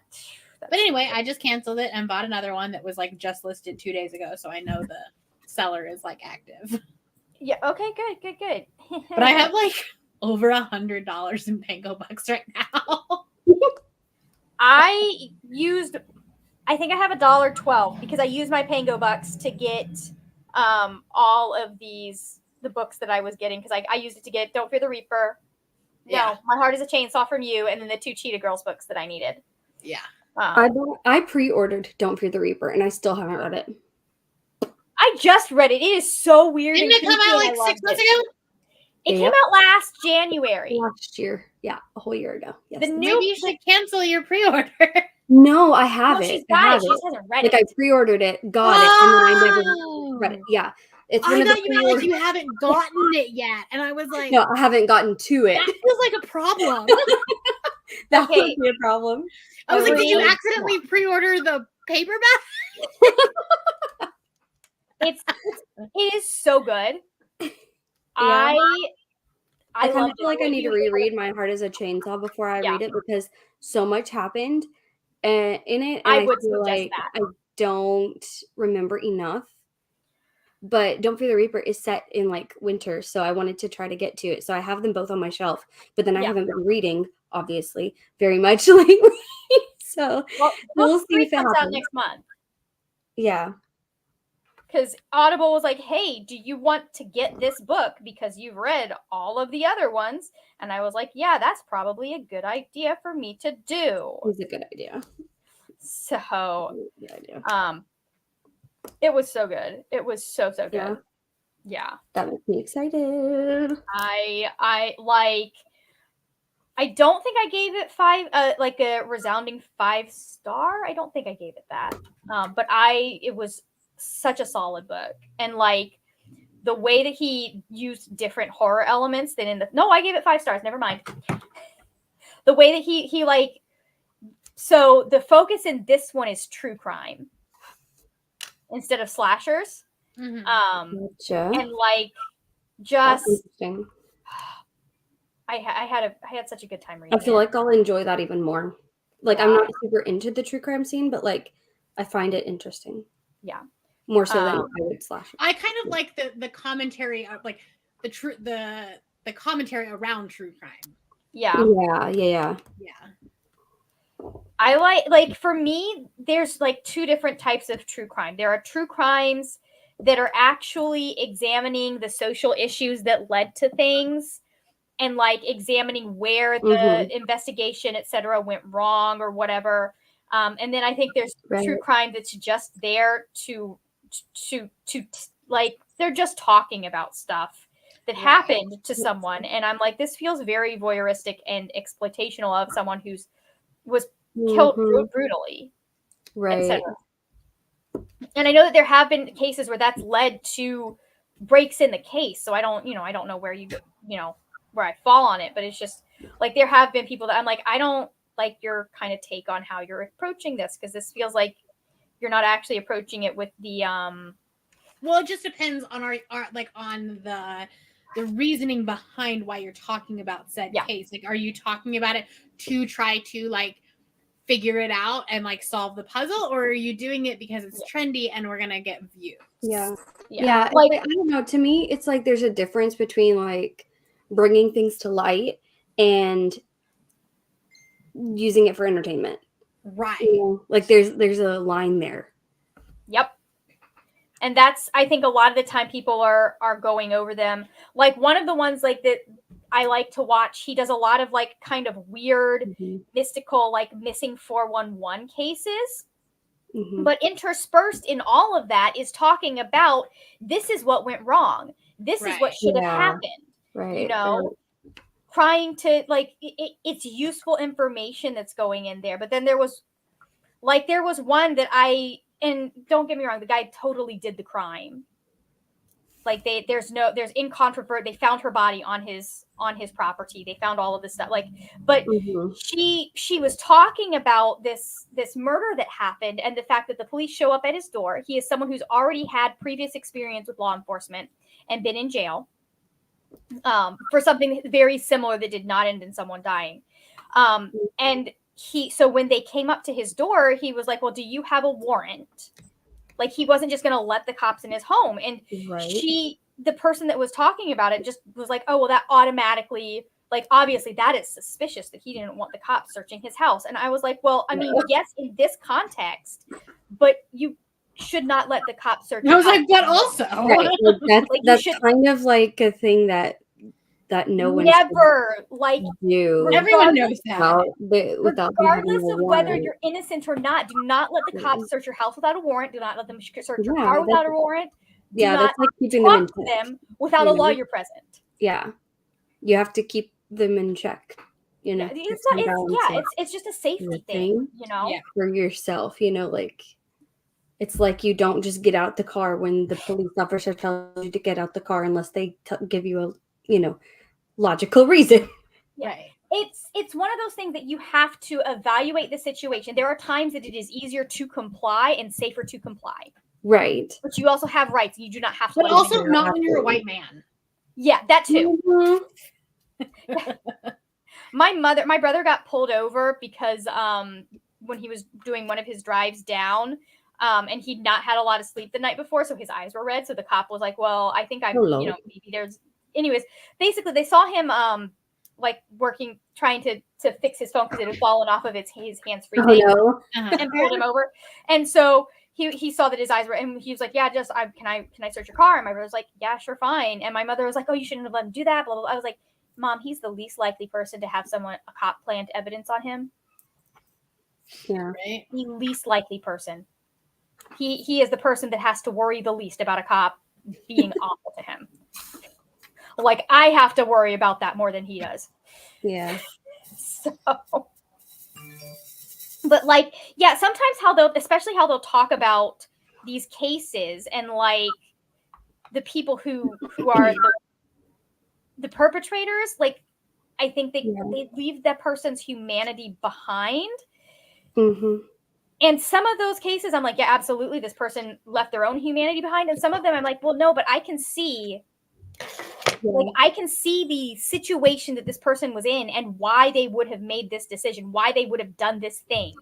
But anyway, I just canceled it and bought another one that was like just listed 2 days ago. So I know the seller is like active. Yeah. Okay, good. But I have like over $100 in Pango bucks right now. I think I have $1.12 because I used my Pango bucks to get all of the books that I was getting because I used it to get Don't Fear the Reaper. No, My Heart is a Chainsaw from You, and then the 2 Cheetah Girls books that I needed. Yeah. I pre-ordered Don't Fear the Reaper, and I still haven't read it. I just read it. It is so weird. Didn't it come out like 6 months ago? It came out last January. Last year. Yeah, a whole year ago. Yes. Maybe you should cancel your pre-order. No, I have it. She's got it. She just hasn't read it. Like I pre-ordered it, got it, and then I never read it. Yeah. It's I thought you meant like you haven't gotten it yet. And I was like, no, I haven't gotten to it. That feels like a problem. That Okay. would be a problem. I was like, did you Agreed. accidentally pre-order the paperback? It is so good. Yeah. I I kind love of feel like I need to reread My Heart is a Chainsaw before I Yeah. read it because so much happened in it, and I I would feel suggest like that. I don't remember enough. But Don't Fear the Reaper is set in like winter, so I wanted to try to get to it. So I have them both on my shelf, but then I Yeah. haven't been reading, obviously, very much lately. So Well, we'll book see 3 if it comes out happens. next month Yeah. because Audible was like, "Hey, do you want to get this book because you've read all of the other ones?" And I was like, "Yeah, that's probably a good idea for me to do." It's a good idea. So, Good idea. it was so good. It was so good. Yeah. Yeah. That makes me excited. I like. I don't think I gave it like a resounding 5-star. I don't think I gave it that. But it was such a solid book, and like the way that he used different horror elements than no, I gave it 5 stars. Never mind. The way that he like, so the focus in this one is true crime instead of slashers. Mhm. Gotcha. And like That's just interesting. I had such a good time reading I feel it. like I'll enjoy that even more. Like I'm not super into the true crime scene, but like I find it interesting. Yeah. More so than I would slash. I kind of like the commentary of like the commentary around true crime. Yeah. Yeah. I like for me, there's like 2 different types of true crime. There are true crimes that are actually examining the social issues that led to things and like examining where the investigation, etc., went wrong or whatever. And then I think there's true crime that's just there to like they're just talking about stuff that happened to someone, and I'm like, this feels very voyeuristic and exploitational of someone who's was killed brutally, etc. And I know that there have been cases where that's led to breaks in the case, so I don't know where where I fall on it, but it's just like there have been people that I'm like, I don't like your kind of take on how you're approaching this, because this feels like you're not actually approaching it with the well, it just depends on our like on the reasoning behind why you're talking about said case. Like, are you talking about it to try to like figure it out and like solve the puzzle, or are you doing it because it's trendy and we're gonna get views? Yeah. Like, I don't know. To me, it's like there's a difference between like bringing things to light and using it for entertainment. Right. You know, like there's a line there. Yep. And that's, I think a lot of the time people are going over them. Like one of the ones like that I like to watch, he does a lot of like kind of weird, mystical, like missing 411 cases. But interspersed in all of that is talking about this is what went wrong. This is what should have happened. Right. You know, trying to like it's useful information that's going in there. But then there was one that and don't get me wrong, the guy totally did the crime. Like there's incontrovertible. They found her body on his property. They found all of this stuff. Like, but she was talking about this murder that happened and the fact that the police show up at his door. He is someone who's already had previous experience with law enforcement and been in jail for something very similar that did not end in someone dying. And so when they came up to his door, he was like, well, do you have a warrant? Like, he wasn't just going to let the cops in his home. And the person that was talking about it just was like, oh, well, that automatically, like, obviously that is suspicious that he didn't want the cops searching his house. And I was like, well, I mean, yes, in this context, but you should not let the cops search. I was like, but also, that's kind of like a thing that no one never like do. Everyone knows that. Regardless of whether you're innocent or not, do not let the cops search your house without a warrant. Do not let them search your car without a warrant. Do not that's like keeping talk to them without a lawyer present. Yeah, you have to keep them in check. You know, it's just a safety thing. You know, for yourself. You know, like. It's like you don't just get out the car when the police officer tells you to get out the car unless they give you a, logical reason. Yeah. it's one of those things that you have to evaluate the situation. There are times that it is easier to comply and safer to comply, Right. but you also have rights. You do not have to. But let also anyone- not when you're a white man. yeah, that too. Mhm. My brother got pulled over because when he was doing one of his drives down, and he'd not had a lot of sleep the night before, so his eyes were red. So the cop was like, "Well, I think I'm, Hello. maybe there's." Anyways, basically, they saw him like working, trying to fix his phone because it had fallen off of his hands-free Oh thing, no. and pulled him over. And so he saw that his eyes were, and he was like, "Yeah, just can I search your car?" And my brother was like, "Yeah, sure, fine." And my mother was like, "Oh, you shouldn't have let him do that." Blah blah blah. I was like, "Mom, he's the least likely person to have a cop plant evidence on him. Yeah. Right? The least likely person. He is the person that has to worry the least about a cop being awful to him. Like, I have to worry about that more than he does." Yeah. So, but like, yeah, sometimes especially how they'll talk about these cases and like the people who are the perpetrators, like, I think they leave that person's humanity behind. Mm-hmm. And some of those cases, I'm like, yeah, absolutely, this person left their own humanity behind. And some of them, I'm like, well, no, but I can see, like, I can see the situation that this person was in and why they would have made this decision, why they would have done this thing.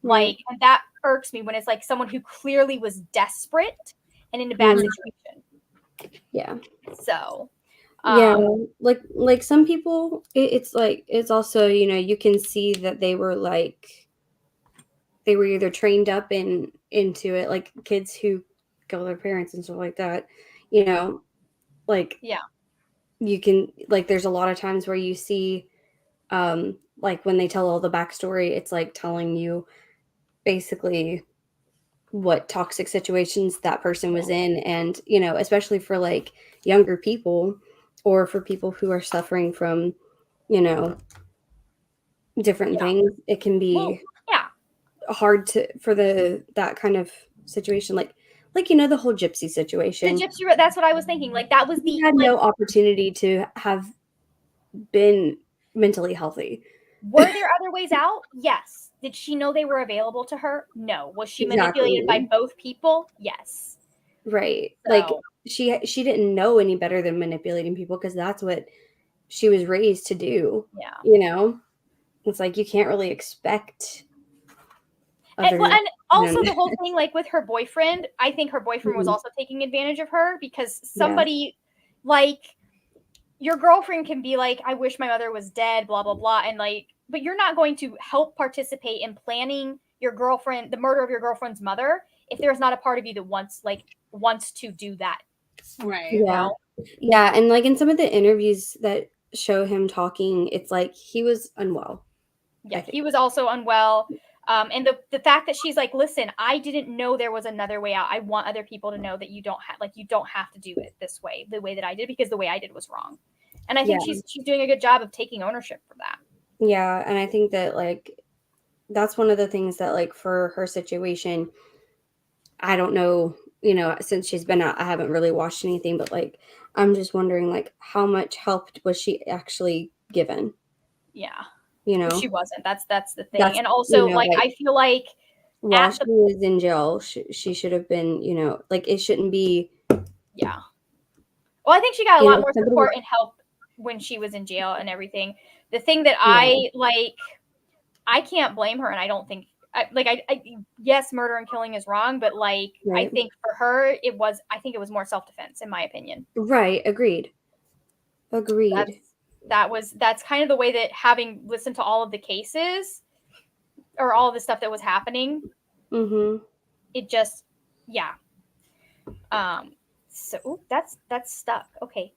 Right. Like, and that irks me when it's like someone who clearly was desperate and in a bad situation. Yeah. So, Yeah, like some people, it's like, it's also, you can see that they were either trained up into it, like kids who kill their parents and stuff like that, like, yeah, you can, like, there's a lot of times where you see, like when they tell all the backstory, it's like telling you basically what toxic situations that person was in. And, especially for like younger people or for people who are suffering from, different things, it can be hard for that kind of situation. Like, the whole gypsy situation. the gypsy, that's what I was thinking. Like, that was He had no opportunity to have been mentally healthy. Were there other ways out? Yes. Did she know they were available to her? No. Was she manipulated by both people? Yes. Right. So, like, she didn't know any better than manipulating people, because that's what she was raised to do. Yeah. It's like, you can't really expect. And also the whole thing, like with her boyfriend, I think her boyfriend was also taking advantage of her, because somebody like, your girlfriend can be like, I wish my mother was dead, blah, blah, blah. And like, but you're not going to help participate in planning the murder of your girlfriend's mother, if there's not a part of you that wants to do that. Right. Yeah. Yeah. And like in some of the interviews that show him talking, it's like he was unwell. Yeah, he was also unwell. And the fact that she's like, listen, I didn't know there was another way out. I want other people to know that you don't have to do it this way, the way that I did, because the way I did was wrong. And I think she's doing a good job of taking ownership for that. Yeah, and I think that like that's one of the things that, like, for her situation, I don't know, since she's been out, I haven't really watched anything, but like, I'm just wondering, like, how much help was she actually given? Yeah. She wasn't. That's the thing. And also, like, I feel like while she was in jail, she should have been, like, it shouldn't be. Yeah. Well, I think she got a lot more support and help when she was in jail and everything. The thing that I can't blame her, and I don't think, yes, murder and killing is wrong, but like, I think for her, it was more self-defense, in my opinion. Right. Agreed. That's kind of the way that, having listened to all of the cases or all of the stuff that was happening, it just, so that's stuck. Okay.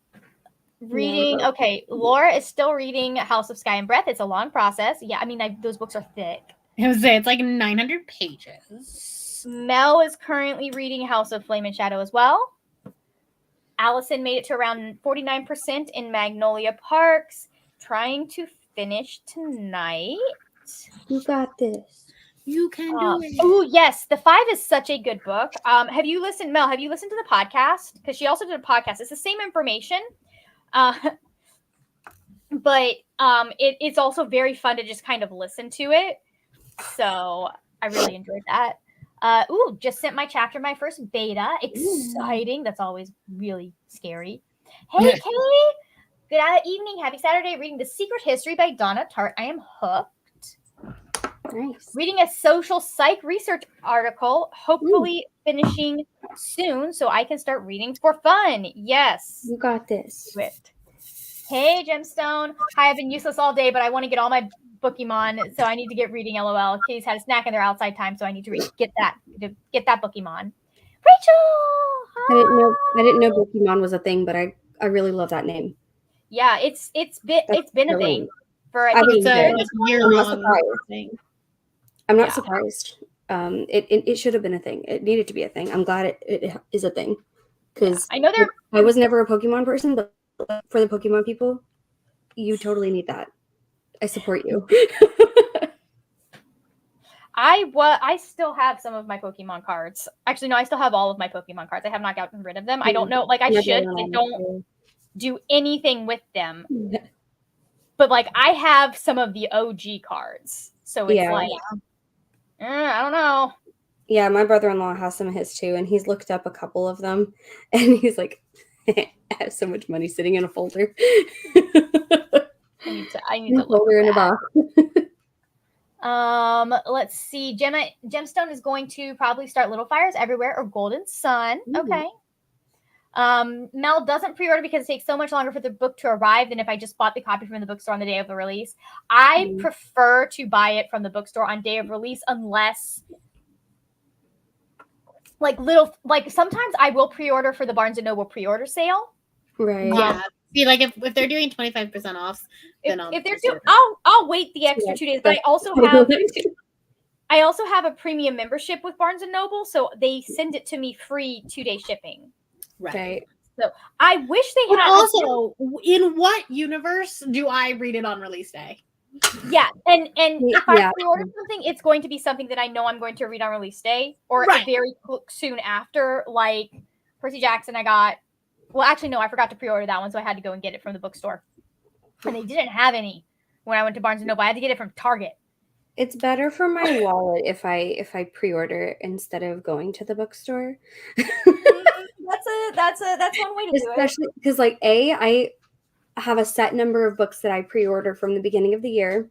Reading. Okay. Laura is still reading House of Sky and Breath. It's a long process. Yeah. I mean, those books are thick. I would say it's like 900 pages. Mel is currently reading House of Flame and Shadow as well. Allison made it to around 49% in Magnolia Parks, trying to finish tonight. You got this. You can do it. Oh, yes. The 5 is such a good book. Mel, have you listened to the podcast? Because she also did a podcast. It's the same information. but it's also very fun to just kind of listen to it. So I really enjoyed that. Just sent my chapter, my first beta. Exciting. That's always really scary. Hey, Kay. Good evening. Happy Saturday. Reading The Secret History by Donna Tartt. I am hooked. Nice. Reading a social psych research article. Hopefully finishing soon so I can start reading for fun. Yes. You got this. Swift. Hey, Gemstone. Hi, I've been useless all day, but I want to get all my Pokemon, so I need to get reading. LOL. Kitty's had a snack in their outside time, so I need to get that Pokemon. Rachel. I didn't know Pokemon was a thing, but I really love that name. Yeah, it's been a thing for I think it's a year-long thing. I'm not surprised. It should have been a thing. It needed to be a thing. I'm glad it is a thing because I know I was never a Pokemon person, but for the Pokemon people, you totally need that. I support you. I still have some of my Pokemon cards. Actually, no, I still have all of my Pokemon cards. I have not gotten rid of them. I don't know. Like, I should. I don't do anything with them. But, like, I have some of the OG cards. So it's like, I don't know. Yeah, my brother-in-law has some of his too, and he's looked up a couple of them, and he's like, I have so much money sitting in a folder. I need to look in a box. Let's see. Gemstone is going to probably start Little Fires Everywhere or Golden Sun. Okay. Mel doesn't pre-order because it takes so much longer for the book to arrive than if I just bought the copy from the bookstore on the day of the release. I prefer to buy it from the bookstore on day of release unless sometimes I will pre-order for the Barnes & Noble pre-order sale. Right. Yeah. See, like if they're doing 25% off, then if they're doing, I'll wait the extra 2 days. But I also have a premium membership with Barnes & Noble, so they send it to me free 2-day shipping. Right. So I wish they had. Also, in what universe do I read it on release day? Yeah, and if I pre-order something, it's going to be something that I know I'm going to read on release day or very soon after. Like Percy Jackson, I got. Well, actually, no, I forgot to pre-order that one, so I had to go and get it from the bookstore, and they didn't have any when I went to Barnes & Noble. I had to get it from Target. It's better for my wallet if I pre-order instead of going to the bookstore. That's one way to do it. Especially because, like, I have a set number of books that I pre-order from the beginning of the year.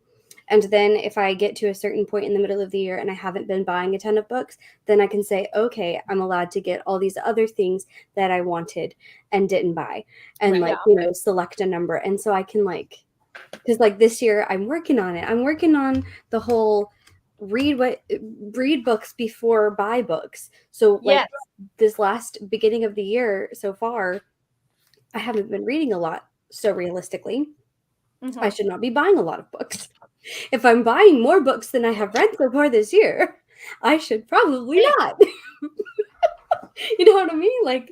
And then if I get to a certain point in the middle of the year and I haven't been buying a ton of books, then I can say, okay, I'm allowed to get all these other things that I wanted and didn't buy. And select a number. And so I can because this year I'm working on it. I'm working on the whole read books before buy books. So this last beginning of the year so far, I haven't been reading a lot. So realistically, I should not be buying a lot of books. If I'm buying more books than I have read so far this year, I should probably not. You know what I mean? Like,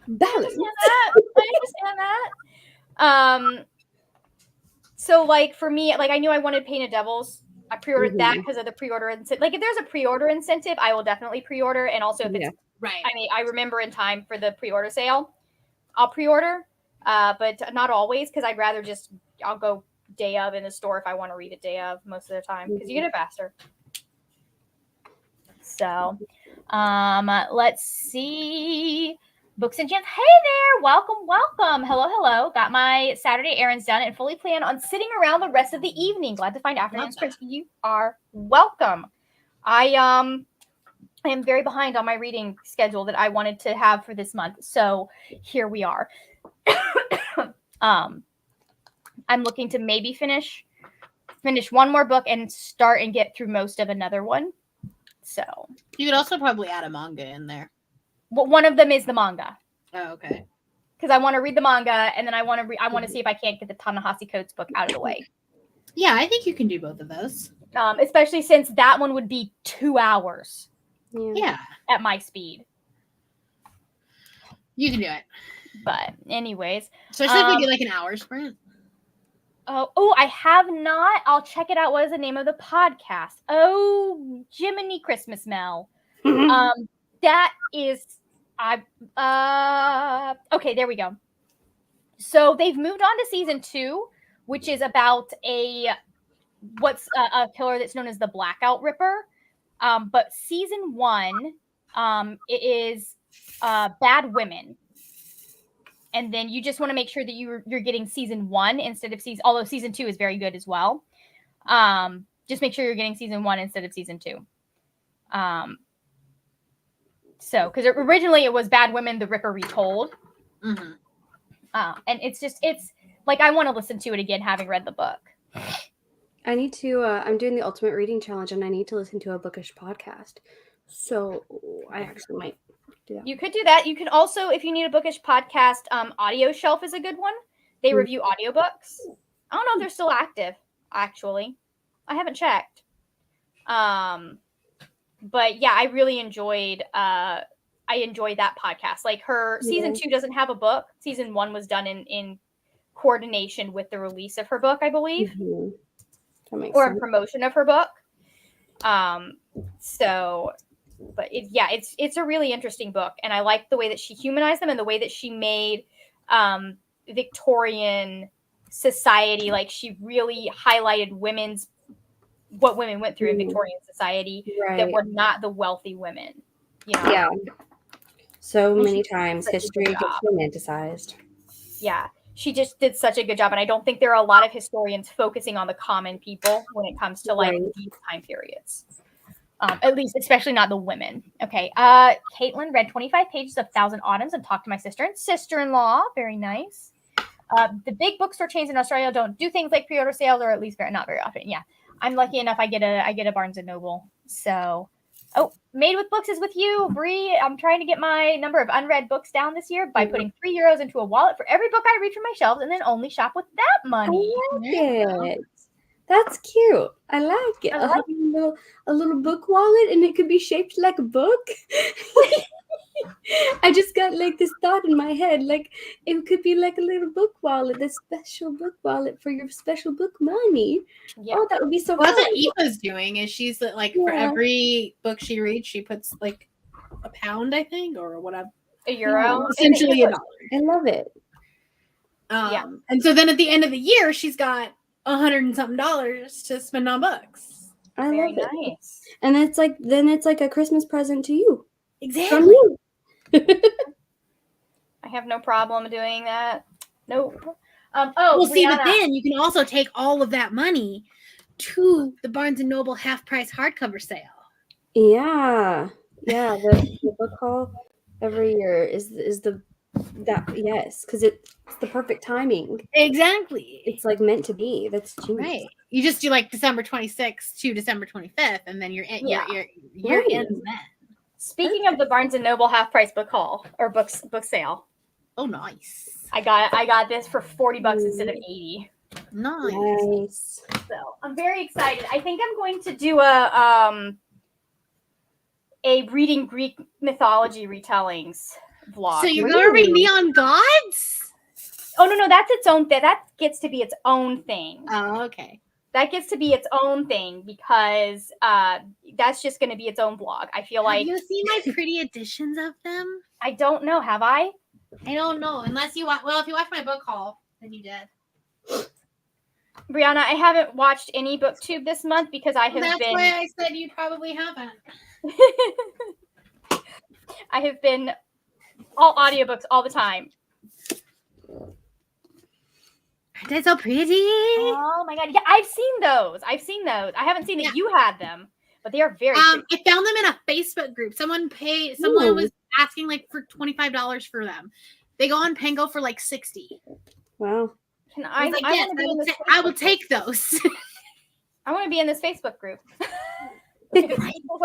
balance. I understand that. So, like, for me, like, I knew I wanted Painted Devils. I pre-ordered that because of the pre-order incentive. Like, if there's a pre-order incentive, I will definitely pre-order. And also, if it's I remember in time for the pre-order sale, I'll pre-order. But not always, because I'd rather I'll go day of in the store if I want to read it day of most of the time, because you get it faster. So, let's see. Books and Jams. Hey there. Welcome. Hello. Got my Saturday errands done and fully plan on sitting around the rest of the evening. Glad to find afternoon sprints. You are welcome. I am very behind on my reading schedule that I wanted to have for this month. So here we are. I'm looking to maybe finish one more book and start and get through most of another one. So you could also probably add a manga in there. Well, one of them is the manga. Oh, okay. Because I want to read the manga, and then I want to see if I can't get the Ta-Nehisi Coates book out of the way. Yeah, I think you can do both of those. Especially since that one would be 2 hours. Yeah. At my speed. You can do it. But anyways. Especially if we do like an hour sprint. Oh, I have not. I'll check it out. What is the name of the podcast? Oh, Jiminy Christmas Mel. That is okay, there we go. So they've moved on to season 2, which is about a killer that's known as the Blackout Ripper. But season 1, it is bad women. And then you just want to make sure that you're getting season 1 instead of although season 2 is very good as well. Just make sure you're getting season 1 instead of season 2. So, because originally it was Bad Women, the Ripper Retold. Mm-hmm. And it's like, I want to listen to it again, having read the book. I need to, I'm doing the Ultimate Reading Challenge, and I need to listen to a bookish podcast. So I actually might do that. You could do that. You can also, if you need a bookish podcast, Audio Shelf is a good one. They review audiobooks. I don't know if they're still active, actually. I haven't checked. But yeah, I really enjoyed that podcast. Like, her season 2 doesn't have a book. Season 1 was done in coordination with the release of her book, I believe. Mm-hmm. That makes Or sense. in promotion of her book. But it's a really interesting book, and I like the way that she humanized them and the way that she made Victorian society, like, she really highlighted what women went through in Victorian society that were not the wealthy women. You know? Yeah. So many times history gets romanticized. Yeah. She just did such a good job, and I don't think there are a lot of historians focusing on the common people when it comes to these time periods. At least, especially not the women. Okay. Caitlin read 25 pages of Thousand Autumns and talked to my sister and sister-in-law. Very nice. The big bookstore chains in Australia don't do things like pre-order sales, or at least not very often. Yeah. I'm lucky enough. I get a Barnes and Noble. So, Made with Books is with you, Bree. I'm trying to get my number of unread books down this year by putting €3 into a wallet for every book I read from my shelves, and then only shop with that money. I like it. That's cute. I like it. I'll have a little book wallet, and it could be shaped like a book. I just got like this thought in my head, like it could be like a little book wallet, a special book wallet for your special book money. Yeah. Oh, that would be so fun. That's what Eva's doing is she's like, for every book she reads, she puts like £1, I think, or whatever. €1. Essentially $1. I love it. And so then at the end of the year, she's got $100 and something to spend on books. Very nice. And it's like, then it's like a Christmas present to you. Exactly. I have no problem doing that. Nope. See, but then you can also take all of that money to the Barnes and Noble half-price hardcover sale. Yeah. The book haul every year is because it's the perfect timing. Exactly. It's like meant to be. That's genius. Right. You just do like December 26th to December 25th, and then you're in then. Speaking of the Barnes and Noble half-price book haul or book sale. Oh, nice! I got this for $40 instead of $80. Nice. So I'm very excited. I think I'm going to do a reading Greek mythology retellings vlog. So you're gonna read Neon Gods? Oh no, that's its own thing. That gets to be its own thing. Oh, okay. That gets to be its own thing because that's just going to be its own vlog. I feel like. Have you seen my pretty editions of them? I don't know. Have I? I don't know. Unless you watch. Well, if you watch my book haul, then you did. Brianna, I haven't watched any BookTube this month because I have That's why I said you probably haven't. I have been all audiobooks all the time. Aren't they so pretty? Oh my god. Yeah, I've seen those. I haven't seen that you had them, but they are very pretty. I found them in a Facebook group. Someone was asking like for $25 for them. They go on Pengo for like $60. Wow. I will take those. I want to be in this Facebook group. People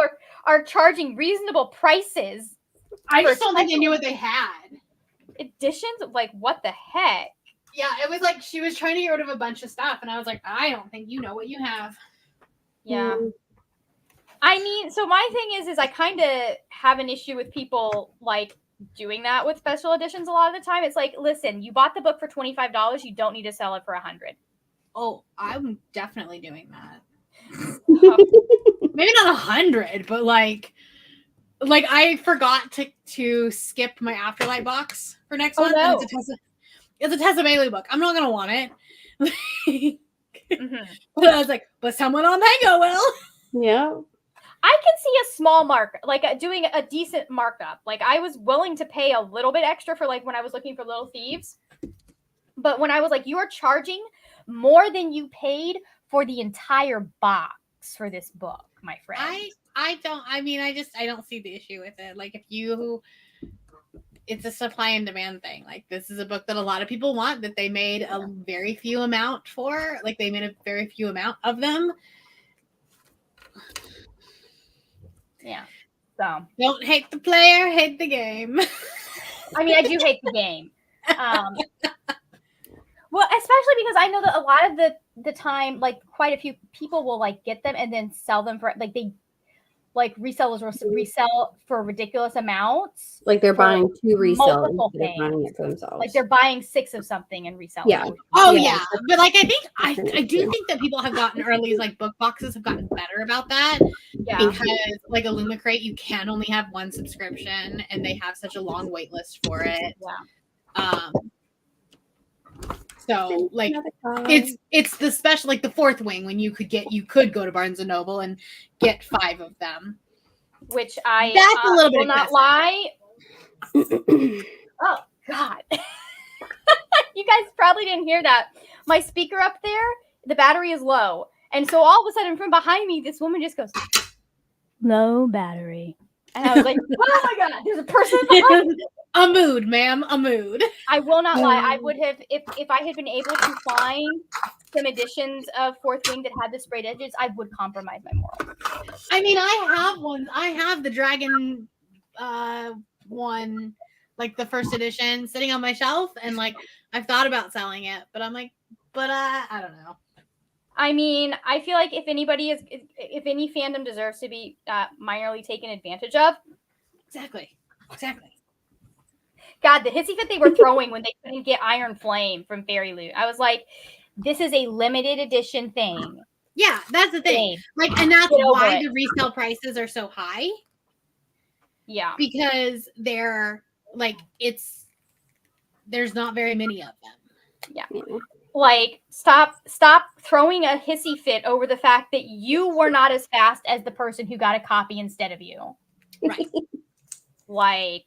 are charging reasonable prices. I just don't think they knew what they had. Editions? Like, what the heck? Yeah, it was like she was trying to get rid of a bunch of stuff, and I was like, I don't think you know what you have. Yeah. I mean, so my thing is I kind of have an issue with people like doing that with special editions a lot of the time. It's like, listen, you bought the book for $25, you don't need to sell it for $100. Oh, I'm definitely doing that. Maybe not 100, but like I forgot to skip my Afterlight box for next month. No. It's a Tessa Bailey book. I'm not gonna want it. Mm-hmm. But I was like, but someone on Mango will. Yeah. I can see a small mark, like doing a decent markup. Like I was willing to pay a little bit extra for like when I was looking for Little Thieves. But when I was like, you are charging more than you paid for the entire box for this book, my friend. I don't see the issue with it. Like it's a supply and demand thing. Like this is a book that a lot of people want, that they made a very few amount for. Like they made a very few amount of them. Yeah. So don't hate the player, hate the game. I mean, I do hate the game. Well, especially because I know that a lot of the time, like quite a few people will like get them and then sell them for like resellers will resell for ridiculous amounts. Like they're buying 2 resellers. They're buying it for themselves. Like they're buying 6 of something and reselling. Yeah. It. Oh yeah. But like I do think that people have gotten, or at least like book boxes have gotten better about that. Yeah. Because like Illumicrate, you can only have 1 subscription and they have such a long wait list for it. Yeah. So like it's the special, like the 4th wing when you could go to Barnes and Noble and get 5 of them, which I that's a little bit will not lie. Oh God, you guys probably didn't hear that. My speaker up there, the battery is low, and so all of a sudden from behind me, this woman just goes, "Low battery," and I was like, "Oh my God, there's a person behind me." A mood, ma'am, a mood. I will not lie. I would have, if I had been able to find some editions of 4th Wing that had the sprayed edges, I would compromise my morals. I mean, I have one. I have the Dragon one, like the 1st edition, sitting on my shelf, and like I've thought about selling it, but I'm like, I don't know. I mean, I feel like if any fandom deserves to be minorly taken advantage of, exactly. God, the hissy fit they were throwing when they couldn't get Iron Flame from Fairy Loot. I was like, this is a limited edition thing. Yeah, that's the thing. Like, and that's why the resale prices are so high. Yeah. Because they're like, there's not very many of them. Yeah. Like, stop throwing a hissy fit over the fact that you were not as fast as the person who got a copy instead of you. Right. Like,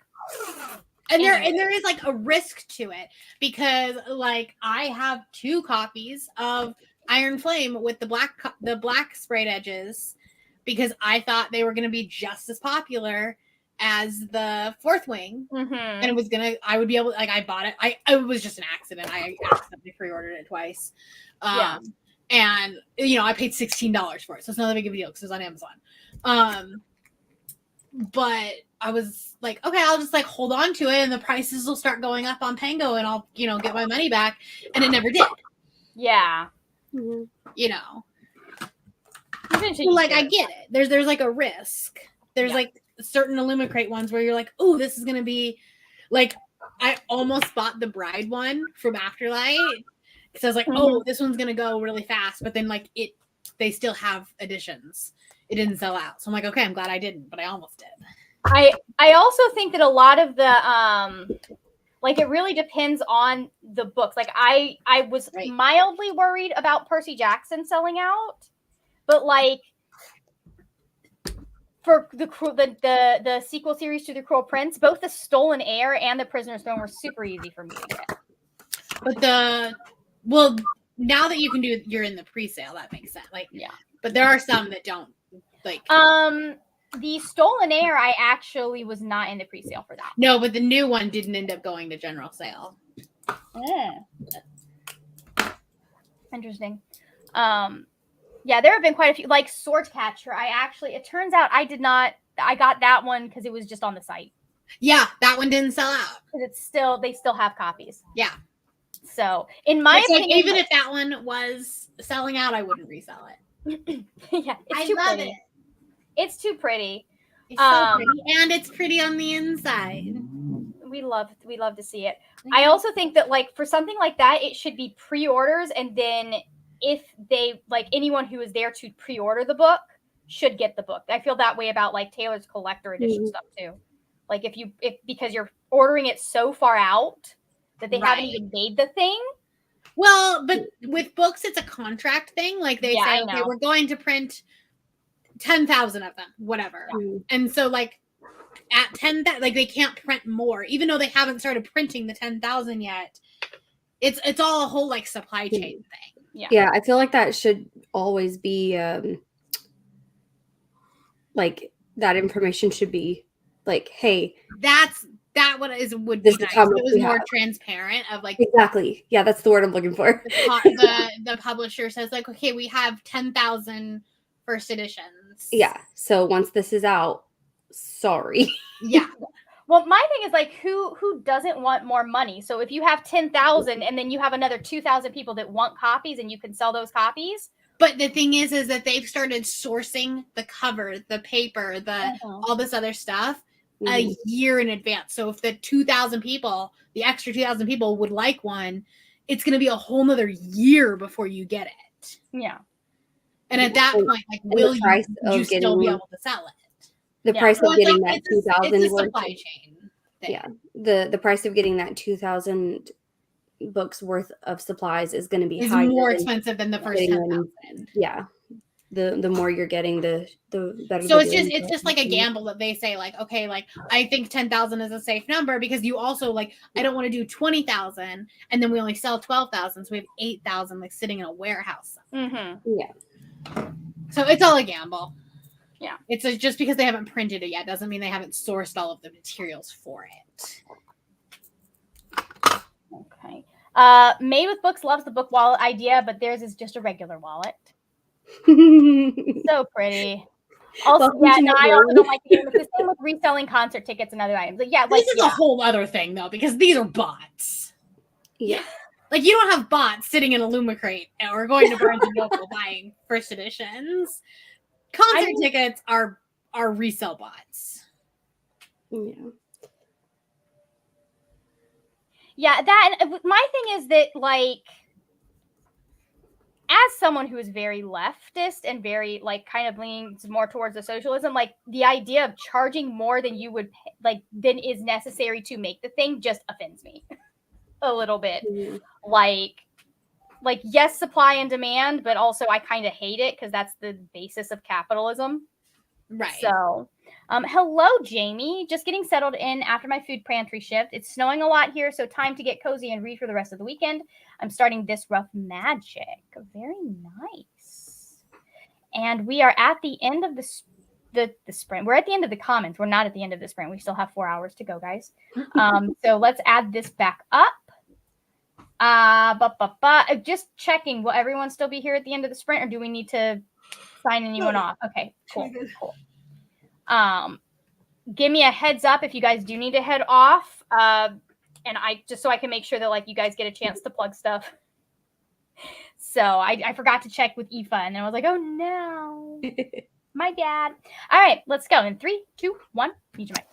and there is like a risk to it, because like I have 2 copies of Iron Flame with the black sprayed edges, because I thought they were going to be just as popular as the 4th Wing, and it was I would be able, like, I bought it. It was just an accident. I accidentally pre-ordered it twice. And I paid $16 for it, so it's not that big of a deal because it was on Amazon. But I was like, okay, I'll just like hold on to it, and the prices will start going up on Pango, and I'll get my money back, and it never did. Yeah. So, like, I get it. There's like a risk. There's like certain Illumicrate ones where you're like, oh, this is gonna be like, I almost bought the Bride one from Afterlight because I was like, oh, this one's gonna go really fast, but then like they still have editions. It didn't sell out, so I'm like, okay, I'm glad I didn't, but I almost did. I also think that a lot of the like, it really depends on the books. Like I was mildly worried about Percy Jackson selling out, but like for the sequel series to The Cruel Prince, both The Stolen Heir and The Prisoner's Throne were super easy for me to get. But now that you can do, you're in the pre-sale, that makes sense. Like, but there are some that don't. Like, the Stolen Heir, I actually was not in the pre-sale for that. No, but the new one didn't end up going to general sale. Interesting. Yeah, there have been quite a few, like Swordcatcher. It turns out I got that one because it was just on the site. Yeah, that one didn't sell out. Because they still have copies. Yeah. So, in my opinion, like, even if that one was selling out, I wouldn't resell it. Yeah, I love it. It's too pretty. It's so pretty, and it's pretty on the inside. We love to see it. I also think that, like, for something like that, it should be pre-orders, and then if they, like, anyone who is there to pre-order the book should get the book. I feel that way about like Taylor's collector edition stuff too. Like, if because you're ordering it so far out, that they haven't Right. even made the thing. Well, but with books, it's a contract thing. Like they Yeah, say, I okay, know. we're going to print 10,000 of them, whatever. And so like at 10, like they can't print more, even though they haven't started printing the 10,000 yet. It's all a whole like supply chain thing. Yeah, I feel like that should always be like that information should be like, hey, that would this be is nice. how If much it was we more have. transparent of like Exactly. Yeah, that's the word I'm looking for. the publisher says like, okay, we have 10,000 first editions. Yeah. So once this is out, sorry. Yeah. Well, my thing is like, who doesn't want more money? So if you have 10,000 and then you have another 2,000 people that want copies, and you can sell those copies. But the thing is that they've started sourcing the cover, the paper, all this other stuff a year in advance. So if the 2,000 people, the extra 2,000 people would like one, it's going to be a whole nother year before you get it. Yeah. And at that point, like, will you still be able to sell it? The price of getting that 2,000 it's a supply chain thing. Yeah. The price of getting that 2,000 books worth of supplies is going to be higher, more expensive than the first 10,000. Yeah. The more you're getting, the better. So it's just like a gamble that they say like, okay, like I think 10,000 is a safe number, because you also like, I don't want to do 20,000 and then we only sell 12,000, so we have 8,000 like sitting in a warehouse. Yeah. So it's all a gamble. Yeah. It's just because they haven't printed it yet doesn't mean they haven't sourced all of the materials for it. Okay. Made with Books loves the book wallet idea, but theirs is just a regular wallet. So pretty. Also, I also don't like the game. It's the same with reselling concert tickets and other items. Like, this is a whole other thing though, because these are bots. Yeah. Like, you don't have bots sitting in a Lumicrate or going to Barnes and Noble buying first editions. Concert tickets are resale bots. Yeah. Yeah, that, and my thing is that, like, as someone who is very leftist and very, like, kind of leans more towards the socialism, like, the idea of charging more than you would, than is necessary to make the thing just offends me a little bit. Like, yes, supply and demand, but also I kind of hate it because that's the basis of capitalism. Right. So, hello, Jamie. Just getting settled in after my food pantry shift. It's snowing a lot here, so time to get cozy and read for the rest of the weekend. I'm starting This Rough Magic. Very nice. And we are at the end of the sprint. We're at the end of the commons. We're not at the end of the sprint. We still have 4 hours to go, guys. So let's add this back up. Just checking. Will everyone still be here at the end of the sprint, or do we need to sign anyone off? Okay, cool. Give me a heads up if you guys do need to head off. And I just so I can make sure that like you guys get a chance to plug stuff. So I forgot to check with Aoife, and then I was like, oh no. My bad. All right, let's go. In 3, 2, 1, need your mic.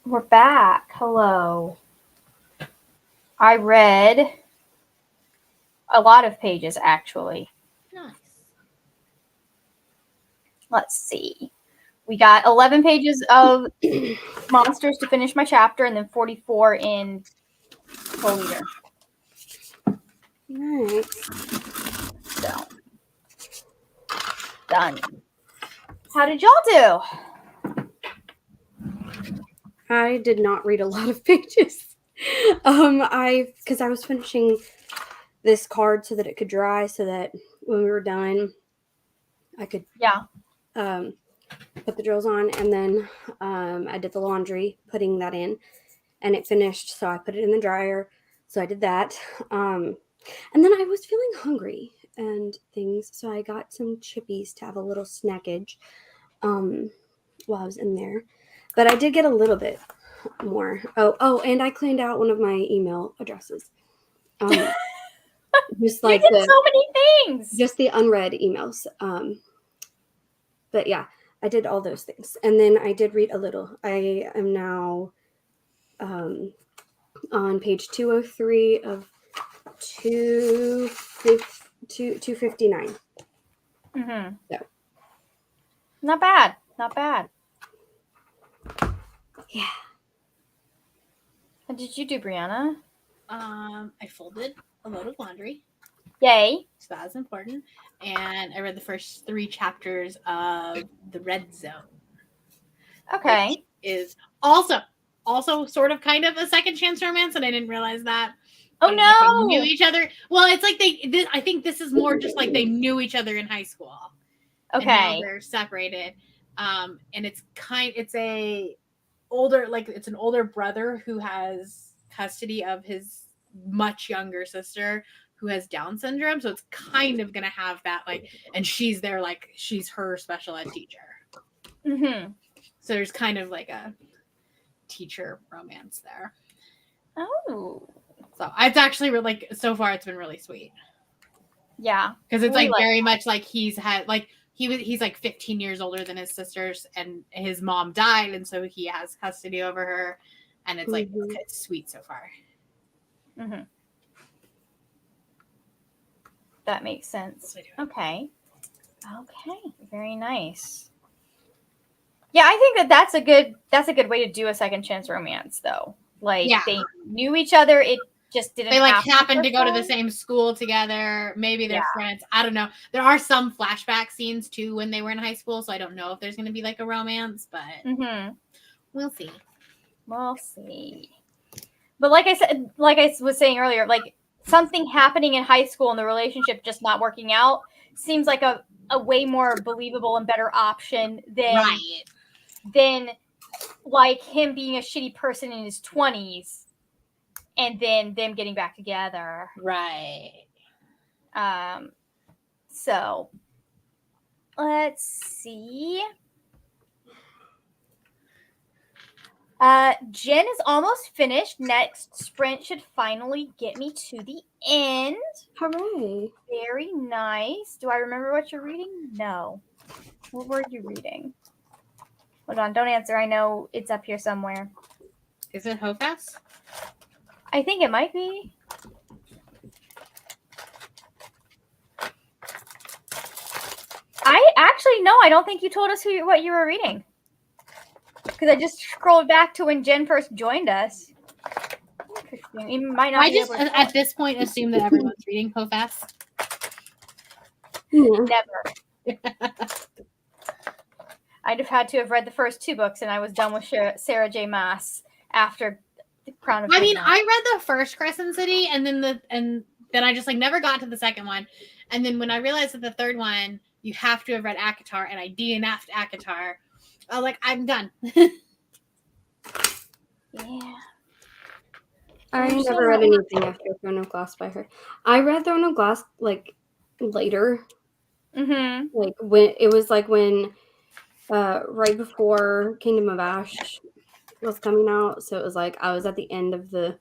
We're back. Hello. I read a lot of pages, actually. Nice. Let's see. We got 11 pages of monsters to finish my chapter, and then 44 in Full Leader. Nice. So, done. How did y'all do? I did not read a lot of pages. Because I was finishing this card so that it could dry, so that when we were done, I could put the drills on, and then I did the laundry, putting that in, and it finished, so I put it in the dryer. So I did that, and then I was feeling hungry and things, so I got some chippies to have a little snackage while I was in there. But I did get a little bit more. And I cleaned out one of my email addresses. Just like you did so many things. Just the unread emails. But yeah, I did all those things. And then I did read a little. I am now on page 203 of 259. Mm-hmm. So. Not bad. Not bad. Yeah. What did you do, Brianna? I folded a load of laundry. Yay. So that was important. And I read the first 3 chapters of The Red Zone. Okay. Which is also sort of kind of a second chance romance, and I didn't realize that. Oh no! They knew each other. Well, it's like I think this is more just like they knew each other in high school. Okay. And now they're separated. And it's an older brother who has custody of his much younger sister who has Down syndrome. So it's kind of gonna have that and she's there she's her special ed teacher. Mm-hmm. So there's kind of like a teacher romance there. Oh. So it's actually so far it's been really sweet. Yeah. Because it's very much like he's had he's 15 years older than his sisters, and his mom died, and so he has custody over her, and it's it's sweet so far. Mm-hmm. That makes sense. Okay. Very nice. Yeah, I think that's a good way to do a second chance romance, though. They knew each other. It just didn't. They happened to go to the same school together. Maybe they're friends. I don't know. There are some flashback scenes too when they were in high school, so I don't know if there's going to be a romance, but we'll see. We'll see. But like I was saying earlier, something happening in high school and the relationship just not working out seems like a way more believable and better option than him being a shitty person in his 20s and then them getting back together. Right. So let's see. Jen is almost finished. Next sprint should finally get me to the end. Hooray. Very nice. Do I remember what you're reading? No. What were you reading? Hold on. Don't answer. I know it's up here somewhere. Is it Hofas? I think it might be. I don't think you told us what you were reading. Because I just scrolled back to when Jen first joined us. Interesting. You might not. I just at this point assume that everyone's reading Hofas. Never. I'd have had to have read the first 2 books, and I was done with Sarah J. Maas after the Crown of. I read the first Crescent City, and then I just never got to the second one, and then when I realized that the third one you have to have read ACOTAR, and I DNF'd ACOTAR. I was I'm done. Yeah. I never read anything after Throne of Glass by her. I read Throne of Glass later. Mm-hmm. When it was when right before Kingdom of Ash was coming out, so it was I was at the end of the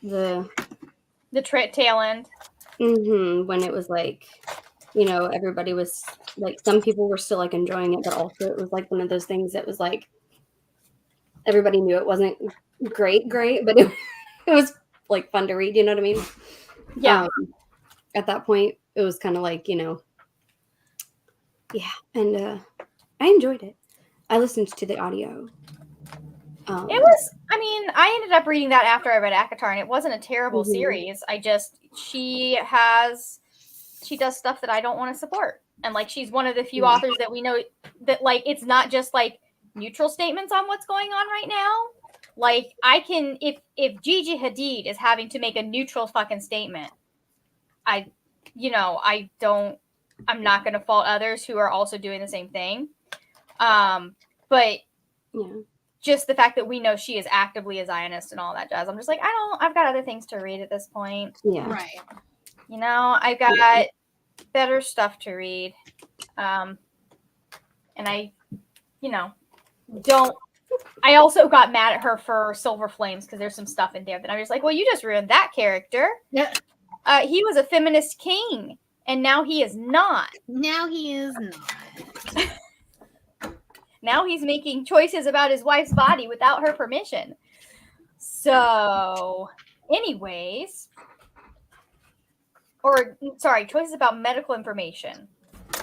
tail end. When it was you know, everybody was like, some people were still like enjoying it, but also it was like one of those things that was like, everybody knew it wasn't great, but it was like fun to read. You know what I mean? Yeah. At that point, it was kind of like, you know, yeah. And I enjoyed it. I listened to the audio. It was, I mean, I ended up reading that after I read Akatar, and it wasn't a terrible series. She does stuff that I don't want to support. And like, she's one of the few authors that we know that like, it's not just like neutral statements on what's going on right now. Like, I can, if Gigi Hadid is having to make a neutral fucking statement, I'm not going to fault others who are also doing the same thing. But just the fact that we know she is actively a Zionist and all that jazz, I'm just like, I've got other things to read at this point. Yeah. Right. You know, I've got better stuff to read. And I, you know, I also got mad at her for Silver Flames because there's some stuff in there that I'm just like, well, you just ruined that character. Yeah. He was a feminist king, and now he is not. Now he is not. Now he's making choices about his wife's body without her permission. So, anyways, choices about medical information.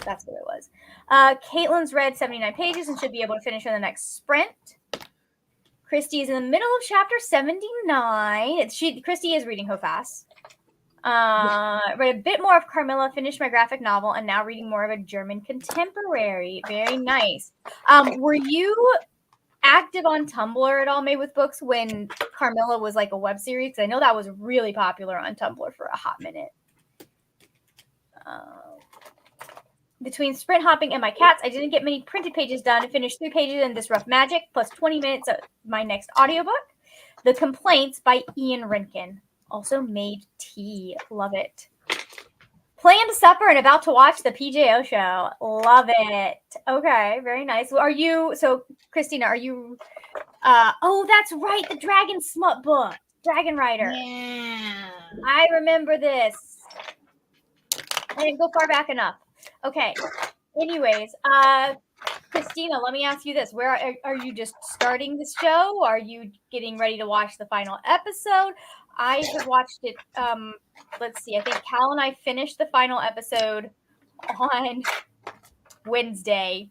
That's what it was. Caitlin's read 79 pages and should be able to finish in the next sprint. Christy is in the middle of chapter 79. Christy is reading Hofas. Read a bit more of Carmilla, finished my graphic novel, and now reading more of a German contemporary. Very nice. Were you active on Tumblr at all, Made with Books, when Carmilla was like a web series? Because I know that was really popular on Tumblr for a hot minute. Between sprint hopping and my cats, I didn't get many printed pages done. I finished 3 pages in This Rough Magic, plus 20 minutes of my next audiobook, The Complaints by Ian Rinkin. Also made tea. Love it. Planned supper and about to watch the PJO show. Love it. Okay, very nice. Christina, are you that's right, the Dragon Smut book. Dragon Rider. Yeah. I remember this. I didn't go far back enough. Okay. Anyways, Christina, let me ask you this. Where are you just starting the show? Are you getting ready to watch the final episode? I have watched it. Let's see. I think Cal and I finished the final episode on Wednesday.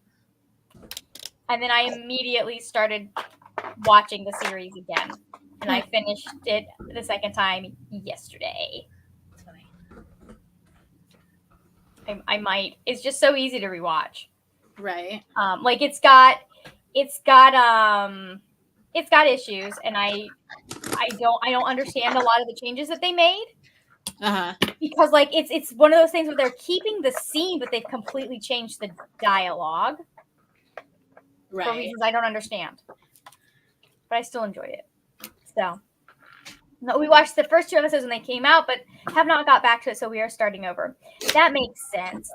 And then I immediately started watching the series again. And I finished it the second time yesterday. I might. It's just so easy to rewatch. Right. Like it's got issues, and I don't understand a lot of the changes that they made. Because like it's one of those things where they're keeping the scene, but they've completely changed the dialogue for reasons I don't understand. But I still enjoyed it. So no, we watched the first 2 episodes when they came out, but have not got back to it, so we are starting over. That makes sense.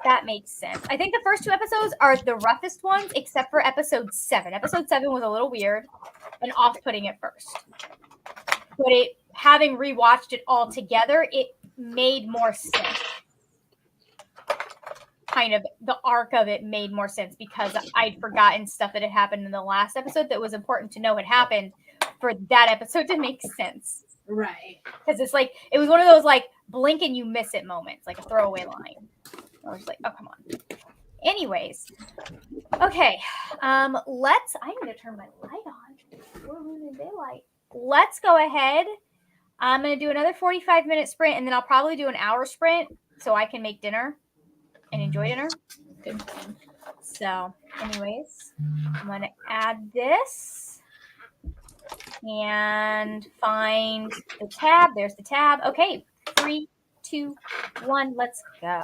I think the first 2 episodes are the roughest ones, except for episode 7. Episode 7 was a little weird and off-putting at first. But having rewatched it all together, it made more sense. Kind of the arc of it made more sense because I'd forgotten stuff that had happened in the last episode that was important to know had happened for that episode to make sense. Right. Because it's like, it was one of those like blink and you miss it moments, like a throwaway line. I was like, oh, come on. Anyways. Okay. I'm going to turn my light on. We're losing daylight. Let's go ahead. I'm going to do another 45-minute sprint, and then I'll probably do an hour sprint so I can make dinner and enjoy dinner. Good. So, anyways, I'm going to add this. And find the tab. There's the tab. Okay, 3, 2, 1, let's go.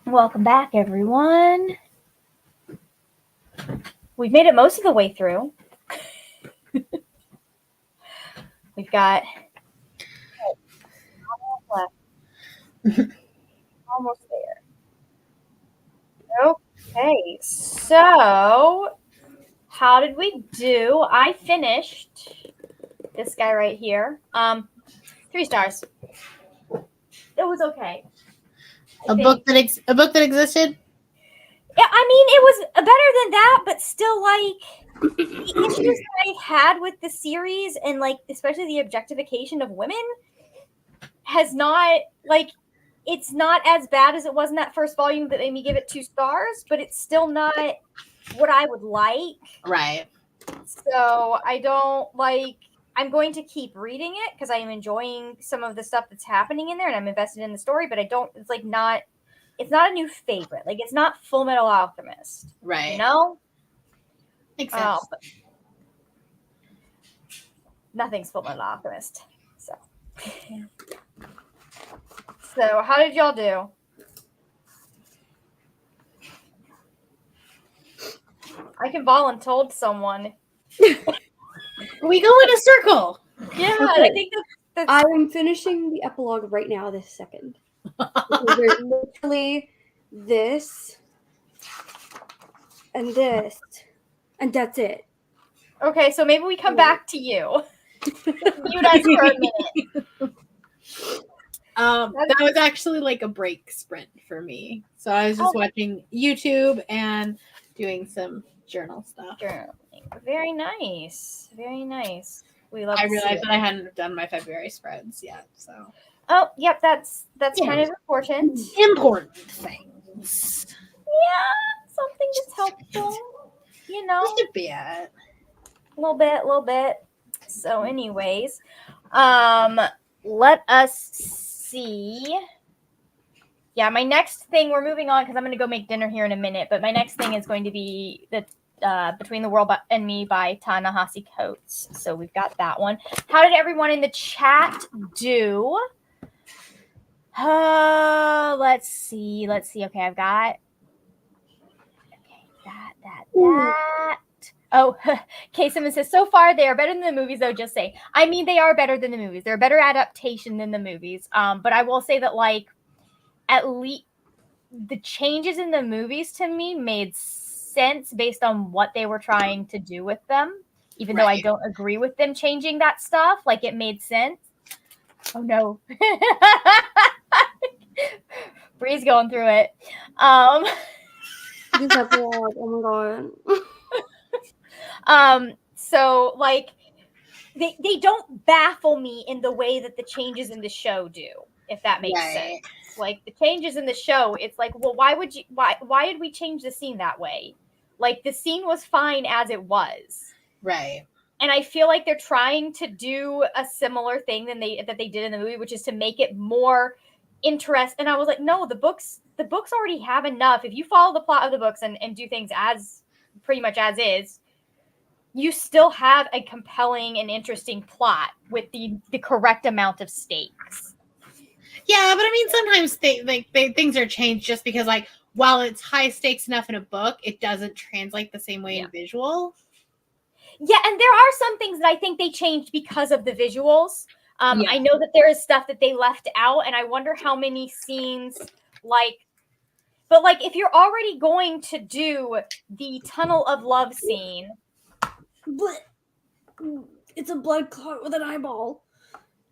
Welcome back, everyone. We've made it most of the way through. We've got almost there. Okay, so how did we do? I finished this guy right here. 3 stars. It was okay. A book that existed. Yeah, I mean, it was better than that, but still, like, the issues that I had with the series and, like, especially the objectification of women has not, like, it's not as bad as it was in that first volume that made me give it 2 stars, but it's still not what I would like. Right. So I don't, like, I'm going to keep reading it because I am enjoying some of the stuff that's happening in there and I'm invested in the story, but I don't, it's like not, it's not a new favorite. Like, it's not Full Metal Alchemist. Right. You know? Makes sense. Nothing's Full Metal Alchemist. So. So, how did y'all do? I can voluntold someone. We go in a circle. Yeah, Okay. I think that's I am finishing the epilogue right now this second. There's literally this and this, and that's it. okay. So maybe we come back to you. Mute us for a minute. That was actually like a break sprint for me. So I was just watching YouTube and doing some journal stuff. Journaling. Very nice. Very nice. We love. I realized that I hadn't done my February spreads yet. So. Oh, yep. That's kind of important. Important things. Yeah, something that's helpful. You know, Just a bit. A little bit. So, anyways, let us see. Yeah, my next thing, we're moving on because I'm going to go make dinner here in a minute. But my next thing is going to be the Between the World and Me by Ta-Nehisi Coates. So we've got that one. How did everyone in the chat do? Let's see. Okay, I've got that. Oh, K. Simmons says, so far they are better than the movies, though, just say. I mean, they are better than the movies. They're a better adaptation than the movies. But I will say that, like, at least the changes in the movies to me made sense based on what they were trying to do with them. Even though I don't agree with them changing that stuff, like, it made sense. Oh, no. Bree's going through it. This epilogue, oh my god. So, like, they don't baffle me in the way that the changes in the show do, if that makes sense. Like, the changes in the show, it's like, well, why did we change the scene that way? Like, the scene was fine as it was. Right. And I feel like they're trying to do a similar thing that they did in the movie, which is to make it more interest. And I was like, no, the books already have enough. If you follow the plot of the books and do things as pretty much as is, you still have a compelling and interesting plot with the correct amount of stakes. Yeah, but I mean, sometimes things are changed just because, like, while it's high stakes enough in a book, it doesn't translate the same way in visual. Yeah, and there are some things that I think they changed because of the visuals. I know that there is stuff that they left out, and I wonder how many scenes, but if you're already going to do the Tunnel of Love scene. But it's a blood clot with an eyeball.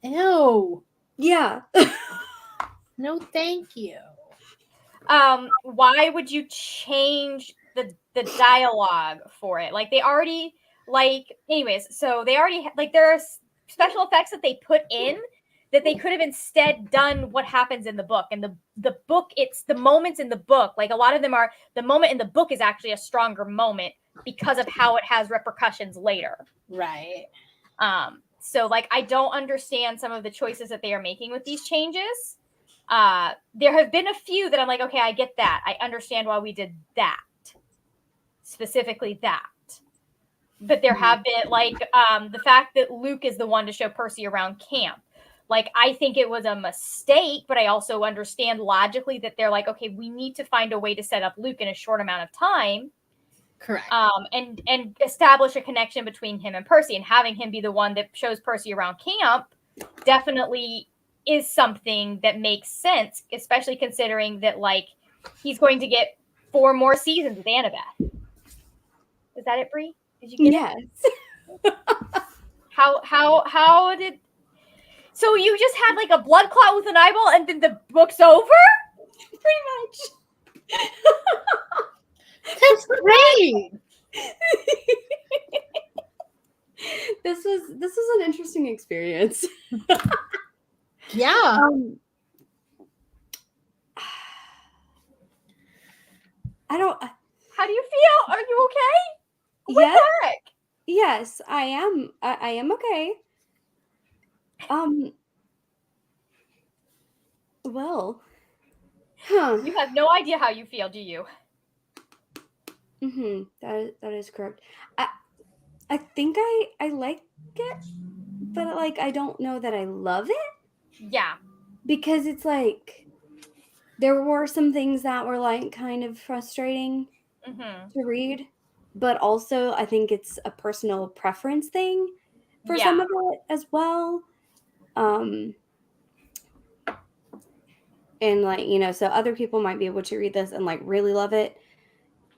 Ew. Yeah. No, thank you. Why would you change the dialogue for it? Like, they already, anyways, so they already, there are special effects that they put in that they could have instead done what happens in the book. And the book, it's the moments in the book, like, a lot of them are, the moment in the book is actually a stronger moment because of how it has repercussions later. Right. So, like, I don't understand some of the choices that they are making with these changes. There have been a few that I'm like, okay, I get that. I understand why we did that. Specifically that. but there have been like the fact that Luke is the one to show Percy around camp. Like, I think it was a mistake, but I also understand logically that they're like, okay, we need to find a way to set up Luke in a short amount of time. Correct. And establish a connection between him and Percy, and having him be the one that shows Percy around camp definitely is something that makes sense, especially considering that, like, he's going to get 4 more seasons with Annabeth. Is that it, Bree? Did you get it? How did... So you just had, like, a blood clot with an eyeball and then the book's over? Pretty much. That's great. This was an interesting experience. Yeah. I don't. How do you feel? Are you okay? Yeah. What the heck? Yes, I am. I am okay. Well. Huh. You have no idea how you feel, do you? That is correct. I think I like it, but like I don't know that I love it. Yeah. Because it's like there were some things that were like kind of frustrating to read, but also I think it's a personal preference thing for some of it as well. And like, you know, so other people might be able to read this and like really love it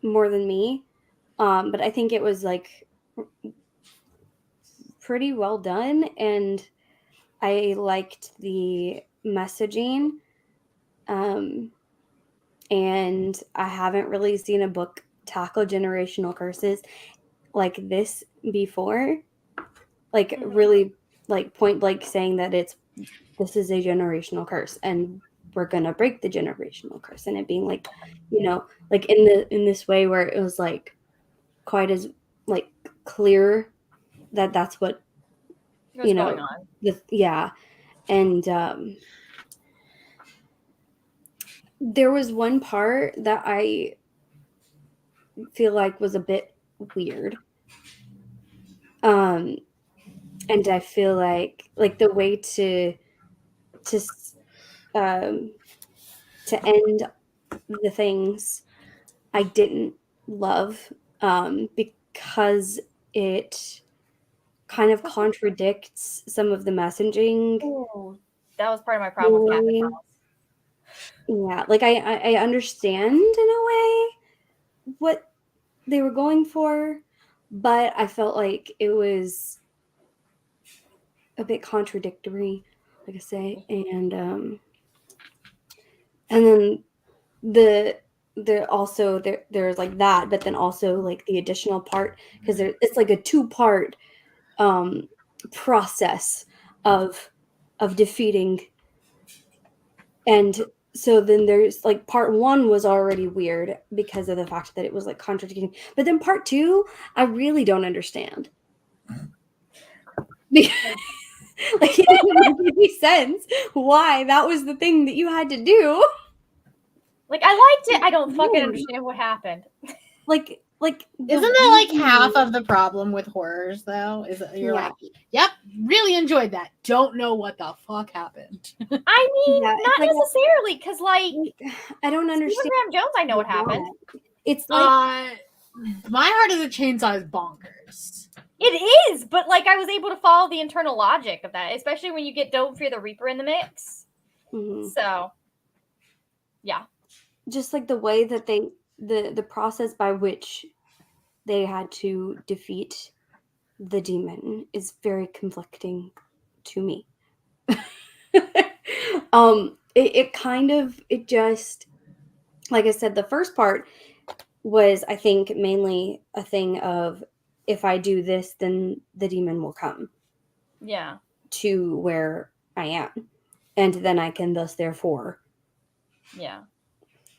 more than me. But I think it was like pretty well done, and I liked the messaging. And I haven't really seen a book tackle generational curses like this before. Like really like point blank saying that this is a generational curse and we're gonna break the generational curse, and it being like, you know, like in this way where it was like quite as like clear that that's what What's going on? And there was one part that I feel like was a bit weird. And I feel like the way to end the things I didn't love, because it kind of contradicts some of the messaging. Ooh, that was part of my problem with Cat in the House. Yeah, like I understand in a way what they were going for, but I felt like it was a bit contradictory, like I say, and then there's like that, but then also like the additional part, because it's like a 2-part process of defeating, and so then there's like part 1 was already weird because of the fact that it was like contradicting, but then part 2 I really don't understand. Like it didn't make any sense why that was the thing that you had to do. Like, I liked it. I don't fucking understand what happened. Like isn't that like half of the problem with horrors though? Is that you're like, yep, really enjoyed that. Don't know what the fuck happened. I mean, not like necessarily, because like I don't understand. Stephen Graham Jones, I know what happened. It's like My Heart is a Chainsaw is bonkers. It is, but like I was able to follow the internal logic of that, especially when you get Don't Fear the Reaper in the mix. So, yeah. Just like the way that the process by which they had to defeat the demon is very conflicting to me. It just, like I said, the first part was, I think, mainly a thing of, if I do this, then the demon will come. Yeah. To where I am. And then I can thus, therefore,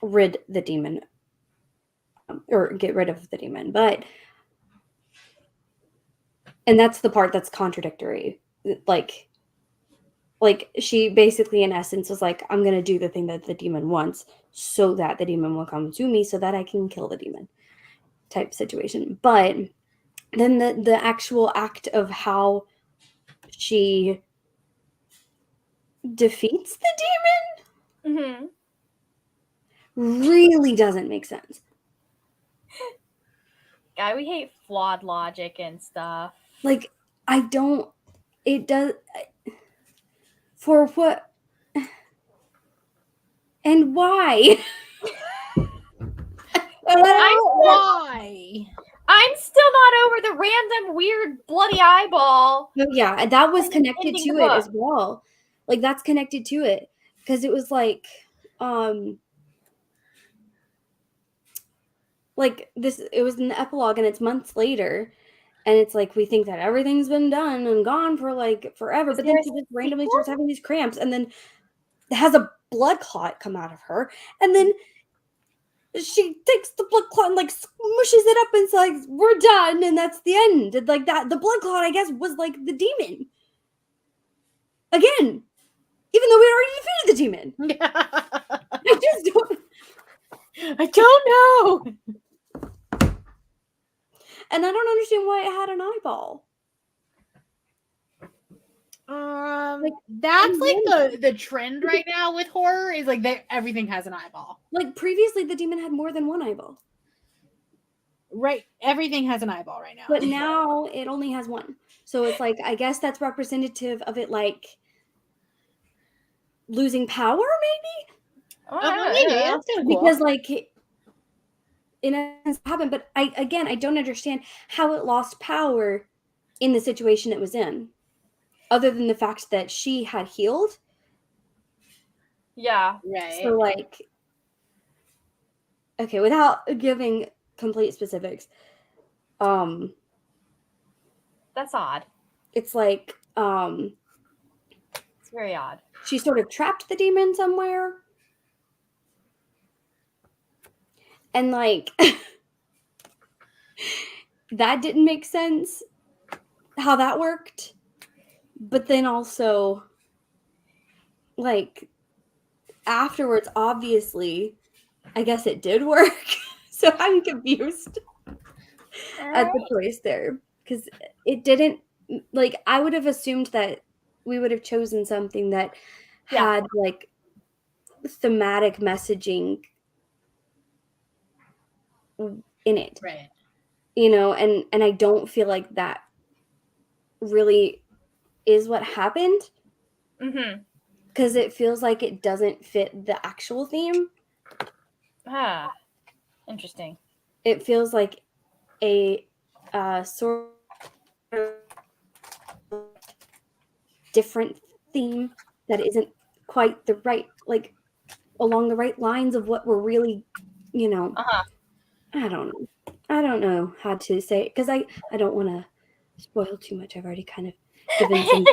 rid the demon, or get rid of the demon. And that's the part that's contradictory. Like she basically, in essence, was like, I'm going to do the thing that the demon wants so that the demon will come to me so that I can kill the demon type situation. But then the actual act of how she defeats the Mm-hmm. demon really doesn't make sense. Guy, we hate flawed logic and stuff. Like, I don't. It does. For what? And why? Why? I'm still not over the random weird bloody eyeball. No, yeah, that was And connected ending to the it as book. well. Like, that's connected to it because it was like this. It was in the epilogue, and it's months later, and it's like we think that everything's been done and gone for like forever, Is but there then a she just randomly sequel? starts having these cramps, and then has a blood clot come out of her, and then she takes the blood clot and like smushes it up and it's like we're done, and that's the end. And like that, the blood clot, I guess, was like the demon again, even though we already defeated the demon. I just don't. I don't know. And I don't understand why it had an eyeball. That's like the trend right now with horror is like everything has an eyeball. Like previously, the demon had more than one eyeball. Right, everything has an eyeball right now. But now it only has one. So it's like, I guess that's representative of it, like losing power, maybe. Maybe that's kind of cool. Because like in a sense it happened, but I don't understand how it lost power in the situation it was in, other than the fact that she had healed. Yeah. Right. So like, okay, without giving complete specifics, That's odd. it's like It's very odd. she sort of trapped the demon somewhere, and like that didn't make sense how that worked. But then also, like, afterwards, obviously, I guess it did work. So I'm confused at the choice there, because it didn't, like, I would have assumed that we would have chosen something that had like thematic messaging in it, Right. you know, and I don't feel like that really is what happened, because it feels like it doesn't fit the actual theme. Interesting. It feels like a sort of different theme that isn't quite the right, like along the right lines of what we're really, you know. I don't know how to say it, because I don't want to spoil too much. I've already kind of given some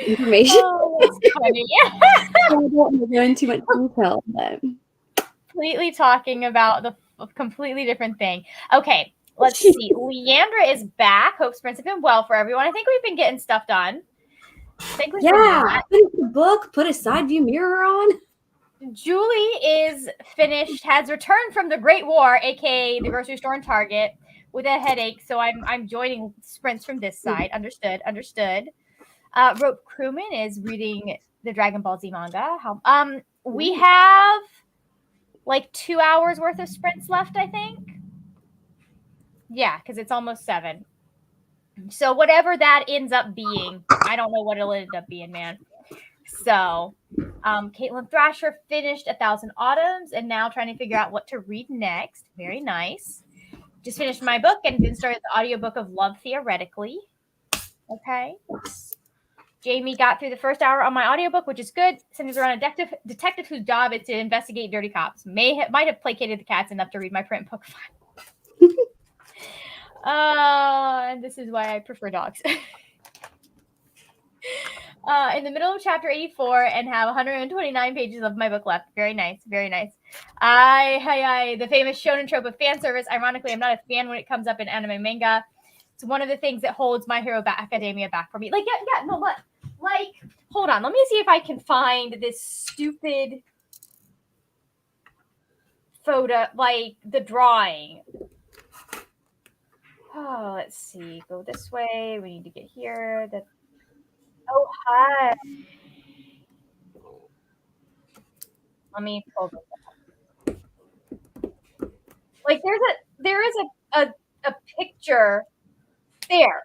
information. Oh, that's funny. I don't want to go into too much detail, but Completely talking about a completely different thing. Okay, let's see. Leandra is back. Hope sprints have been well for everyone. I think we've been getting stuff done. finish the book, put a side view mirror on. Julie is finished, has returned from the Great War, aka the grocery store and Target, with a headache. So I'm joining sprints from this side. Understood. Rope Crewman is reading the Dragon Ball Z manga. We have like 2 hours worth of sprints left, I think. Yeah, because it's almost 7. So whatever that ends up being, I don't know what it'll end up being, man. So Caitlin Thrasher finished 1,000 Autumns and now trying to figure out what to read next. Very nice. Just finished my book and then started the audiobook of Love Theoretically. Okay. Jamie got through the first hour on my audiobook, which is good. Centers around a detective whose job is to investigate dirty cops. Might have placated the cats enough to read my print book. And this is why I prefer dogs. In the middle of chapter 84 and have 129 pages of my book left. Very nice. Very nice. The famous shonen trope of fan service. Ironically, I'm not a fan when it comes up in anime manga. It's one of the things that holds My Hero Academia back for me. Hold on. Let me see if I can find this stupid photo, like the drawing. Oh, let's see. Go this way. We need to get here. Oh, hi. Let me pull this up. Like there is a picture there.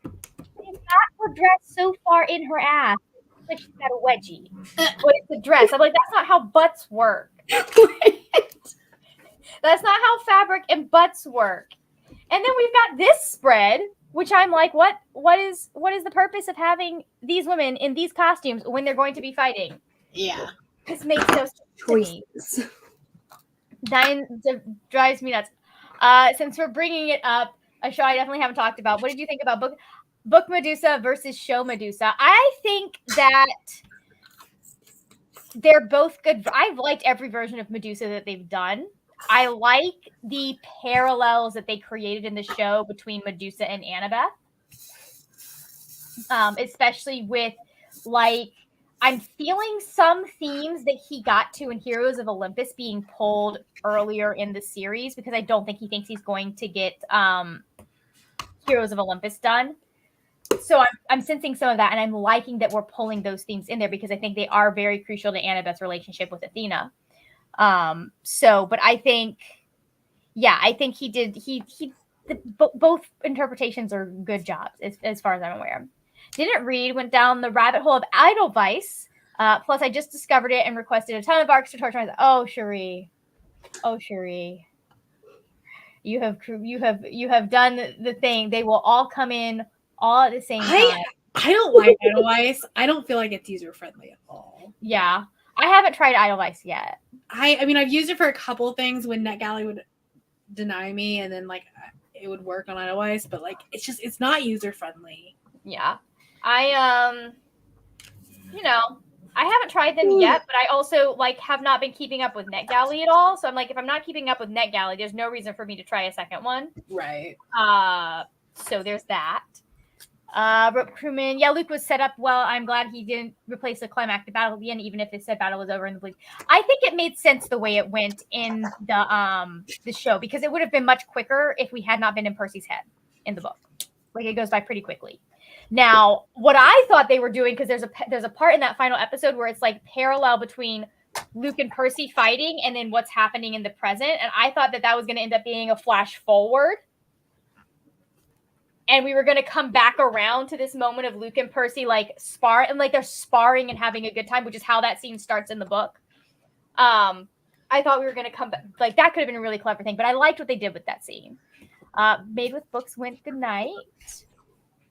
She's got her dress so far in her ass. It's like she's got a wedgie. But it's a dress. I'm like, that's not how butts work. That's not how fabric and butts work. And then we've got this spread, which I'm like, what is the purpose of having these women in these costumes when they're going to be fighting? Yeah. This makes no sense to me. Choices. Drives me nuts. Since we're bringing it up, a show I definitely haven't talked about. What did you think about Book Medusa versus Show Medusa? I think that they're both good. I've liked every version of Medusa that they've done. I like the parallels that they created in the show between Medusa and Annabeth. Especially with, like, I'm feeling some themes that he got to in Heroes of Olympus being pulled earlier in the series, because I don't think he thinks he's going to get Heroes of Olympus done. So I'm sensing some of that, and I'm liking that we're pulling those themes in there because I think they are very crucial to Annabeth's relationship with Athena. But I think, both interpretations are good jobs as far as I'm aware. Didn't read, went down the rabbit hole of Edelweiss. Plus, I just discovered it and requested a ton of arcs to torture myself. Oh, Cherie. You have done the thing. They will all come in all at the same time. I don't like Edelweiss. I don't feel like it's user friendly at all. Yeah. I haven't tried Edelweiss yet. I mean, I've used it for a couple things when NetGalley would deny me, and then like it would work on Edelweiss, but like it's not user friendly. Yeah. I haven't tried them yet, but I also like have not been keeping up with NetGalley at all. So I'm like, if I'm not keeping up with NetGalley, there's no reason for me to try a second one. Right. So there's that. Rope Crewman, yeah, Luke was set up well. I'm glad he didn't replace the climactic battle at the end, even if it said battle was over in the bleed. I think it made sense the way it went in the show, because it would have been much quicker if we had not been in Percy's head in the book. Like, it goes by pretty quickly. Now, what I thought they were doing, because there's a part in that final episode where it's like parallel between Luke and Percy fighting and then what's happening in the present, and I thought that was going to end up being a flash forward. And we were going to come back around to this moment of Luke and Percy like spar, and like they're sparring and having a good time, which is how that scene starts in the book. I thought we were going to come back. Like, that could have been a really clever thing, but I liked what they did with that scene. Made with Books went good night.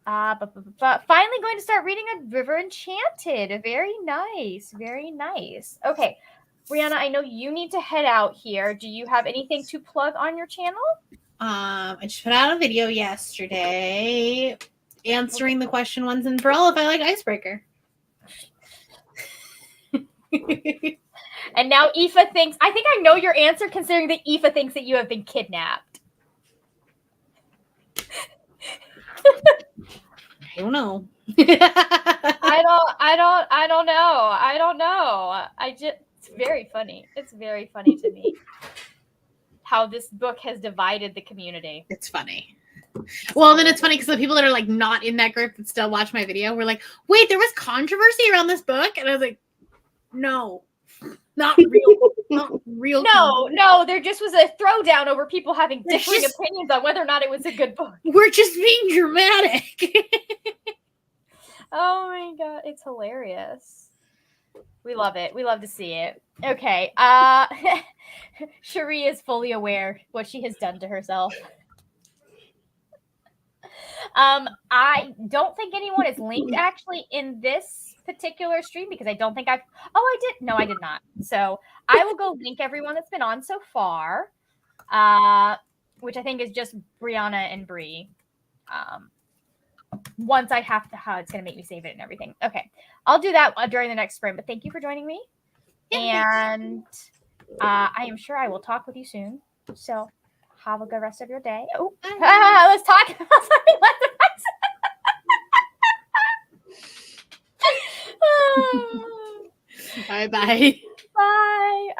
But finally going to start reading A River Enchanted. Very nice. Very nice. Okay. Brianna, I know you need to head out here. Do you have anything to plug on your channel? I just put out a video yesterday answering the question once and for all if I like Icebreaker. And now Aoife thinks, I think I know your answer, considering that Aoife thinks that you have been kidnapped. I don't know. I don't know. It's very funny. It's very funny to me how this book has divided the community. It's funny. Well, then it's funny because the people that are like not in that group that still watch my video were like, wait, there was controversy around this book? And I was like, no, not real. Not real. No, there just was a throwdown over people having differing opinions on whether or not it was a good book. We're just being dramatic. Oh my god, it's hilarious. We love it. We love to see it. Okay. Cherie is fully aware what she has done to herself. I don't think anyone is linked actually in this particular stream, because I don't think I did. No, I did not. So I will go link everyone that's been on so far, which I think is just Brianna and Bree. Once I have to, it's going to make me save it and everything. Okay. I'll do that during the next sprint, but thank you for joining me. And I am sure I will talk with you soon. So have a good rest of your day. Oh, let's talk about something like Bye. Bye.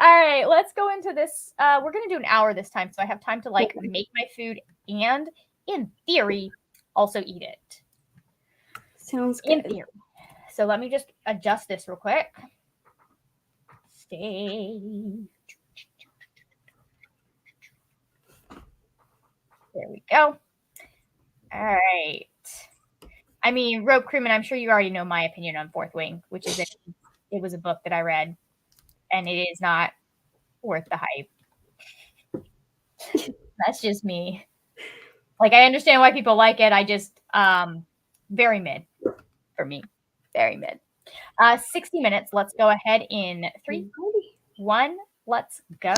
All right, let's go into this. We're going to do an hour this time, so I have time to like make my food and in theory, also eat it. Sounds In good. theory. So let me just adjust this real quick. Stay. There we go. All right. I mean, Rogue Crewman, I'm sure you already know my opinion on Fourth Wing, which is it was a book that I read, and it is not worth the hype. That's just me. Like, I understand why people like it. I just, very mid for me. Very mid. 60 minutes. Let's go ahead in 3, 1, let's go.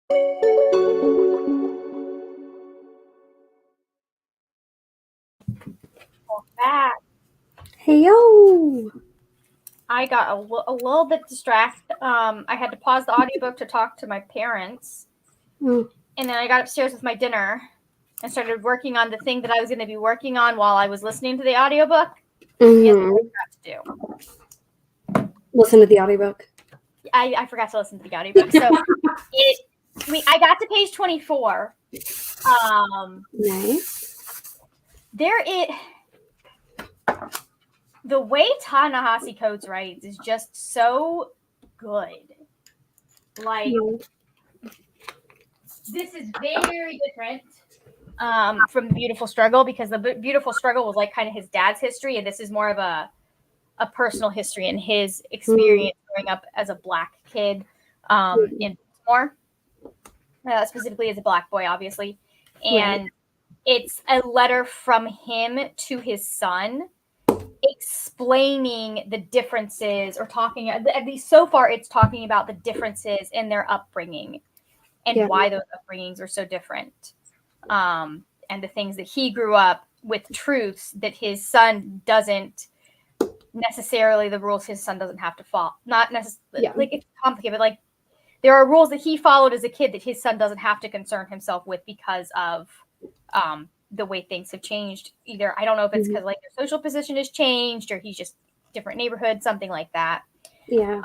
Back. Hey yo. I got a little bit distracted. I had to pause the audiobook to talk to my parents. Mm. And then I got upstairs with my dinner and started working on the thing that I was going to be working on while I was listening to the audiobook. Mm-hmm. Guess what I forgot to do? Listen to the audiobook. I forgot to listen to the audiobook. So I got to page 24. Nice. The way Ta-Nehisi Coates writes is just so good. Like, this is very different from The Beautiful Struggle, because The Beautiful Struggle was like kind of his dad's history, and this is more of a personal history and his experience growing up as a Black kid in Baltimore, specifically as a Black boy, obviously. And it's a letter from him to his son explaining the differences, or talking, at least so far, it's talking about the differences in their upbringing and why those upbringings are so different. And the things that he grew up with, truths that his son doesn't necessarily, the rules his son doesn't have to follow. Not necessarily, like, it's complicated, but like, there are rules that he followed as a kid that his son doesn't have to concern himself with because of the way things have changed. Either, I don't know if it's because like their social position has changed, or he's just different neighborhood, something like that. Yeah.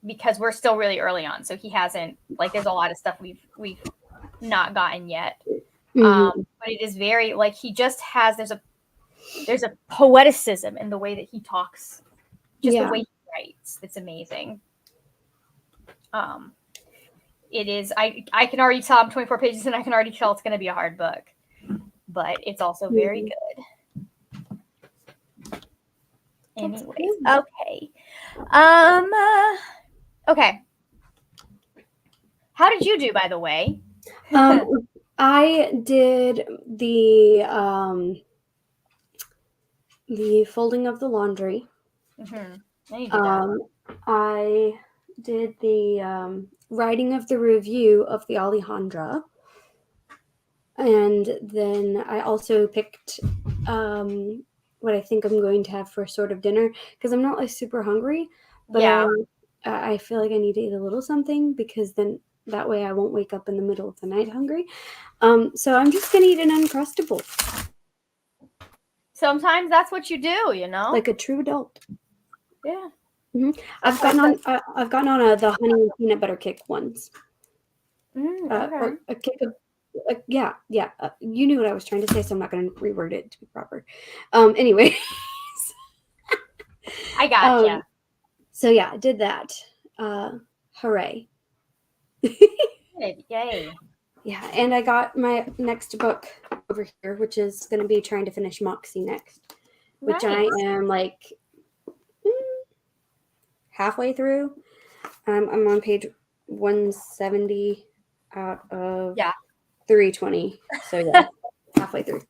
Because we're still really early on, so he hasn't, like, there's a lot of stuff we've not gotten yet. But it is very, like, he just has, there's a poeticism in the way that he talks, just the way he writes. It's amazing. It is, I can already tell, I'm 24 pages and I can already tell it's going to be a hard book, but it's also very good. Anyways, okay. Okay. How did you do, by the way? I did the folding of the laundry. I did the writing of the review of the Alejandra, and then I also picked what I think I'm going to have for sort of dinner, because I'm not like super hungry, but I feel like I need to eat a little something, because then that way I won't wake up in the middle of the night hungry. So I'm just gonna eat an Uncrustable. Sometimes that's what you do, you know, like a true adult. Yeah. I've gotten on the honey and peanut butter kick ones. Okay. A kick of yeah. You knew what I was trying to say, so I'm not going to reword it to be proper. Anyway, I gotcha. So yeah, I did that. Hooray! Yay! Yeah, and I got my next book over here, which is going to be trying to finish Moxie next, which I am like halfway through. I'm on page 170 out of 320. So yeah, halfway through.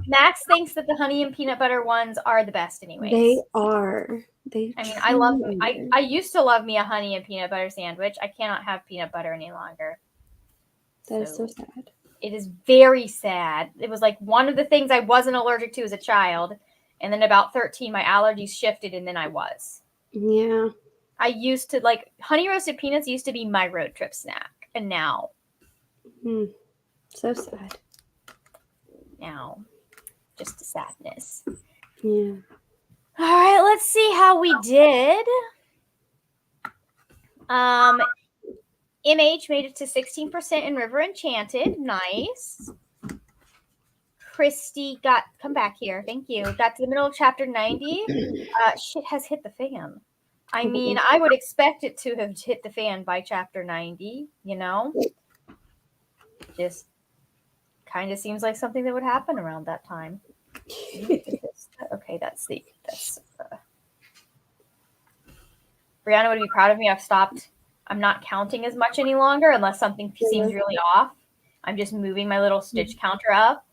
Max thinks that the honey and peanut butter ones are the best anyways. They are. I mean, I love them. I used to love me a honey and peanut butter sandwich. I cannot have peanut butter any longer. That is so sad. It is very sad. It was like one of the things I wasn't allergic to as a child. And then about 13, my allergies shifted, and then I was. Yeah. I used to, like, honey roasted peanuts used to be my road trip snack. And now. So sad. Now. Just a sadness. Yeah. All right, let's see how we did. MH made it to 16% in River Enchanted. Nice. Christy come back here. Thank you. Got to the middle of chapter 90. Shit has hit the fan. I mean, I would expect it to have hit the fan by chapter 90, you know? Just kind of seems like something that would happen around that time. Okay, that's Brianna would be proud of me. I'm not counting as much any longer unless something seems really off. I'm just moving my little stitch counter up.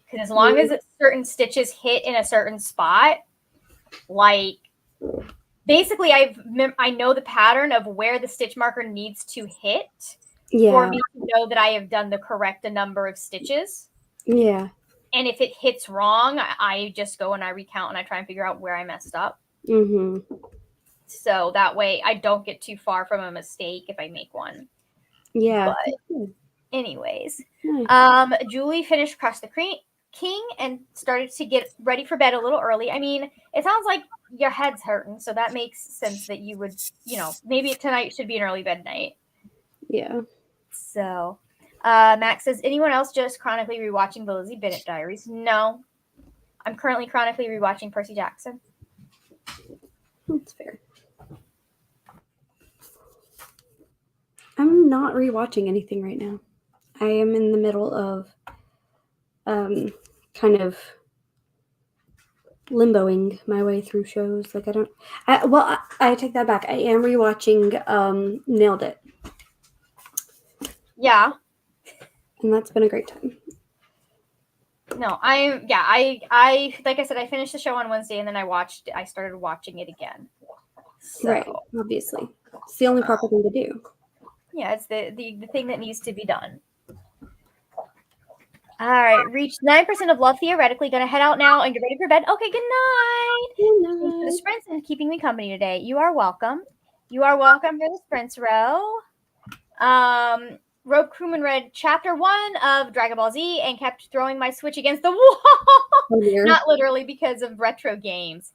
Because as long as certain stitches hit in a certain spot, like basically I know the pattern of where the stitch marker needs to hit for Yeah. me to know that I have done the correct number of stitches. Yeah. And if it hits wrong, I just go and I recount and I try and figure out where I messed up. Mm-hmm. So that way I don't get too far from a mistake if I make one. Yeah. But anyways, Nice. Julie finished Crush the King and started to get ready for bed a little early. I mean, it sounds like your head's hurting, so that makes sense that you would, maybe tonight should be an early bed night. Yeah. So, Max says, anyone else just chronically rewatching the Lizzie Bennet Diaries? No. I'm currently chronically rewatching Percy Jackson. That's fair. I'm not rewatching anything right now. I am in the middle of kind of limboing my way through shows. Like I take that back. I am rewatching Nailed It. Yeah. And that's been a great time. No, I like I said, I finished the show on Wednesday and then I started watching it again. So, right, obviously. It's the only proper thing to do. Yeah, it's the thing that needs to be done. All right, reached 9% of love, theoretically. Gonna head out now and get ready for bed. Okay, good night. Good Thanks for the night. sprints and keeping me company today. You are welcome. You are welcome for the sprints, Ro. Rope Crewman read chapter 1 of Dragon Ball Z and kept throwing my Switch against the wall. Oh, dear. Not literally because of retro games.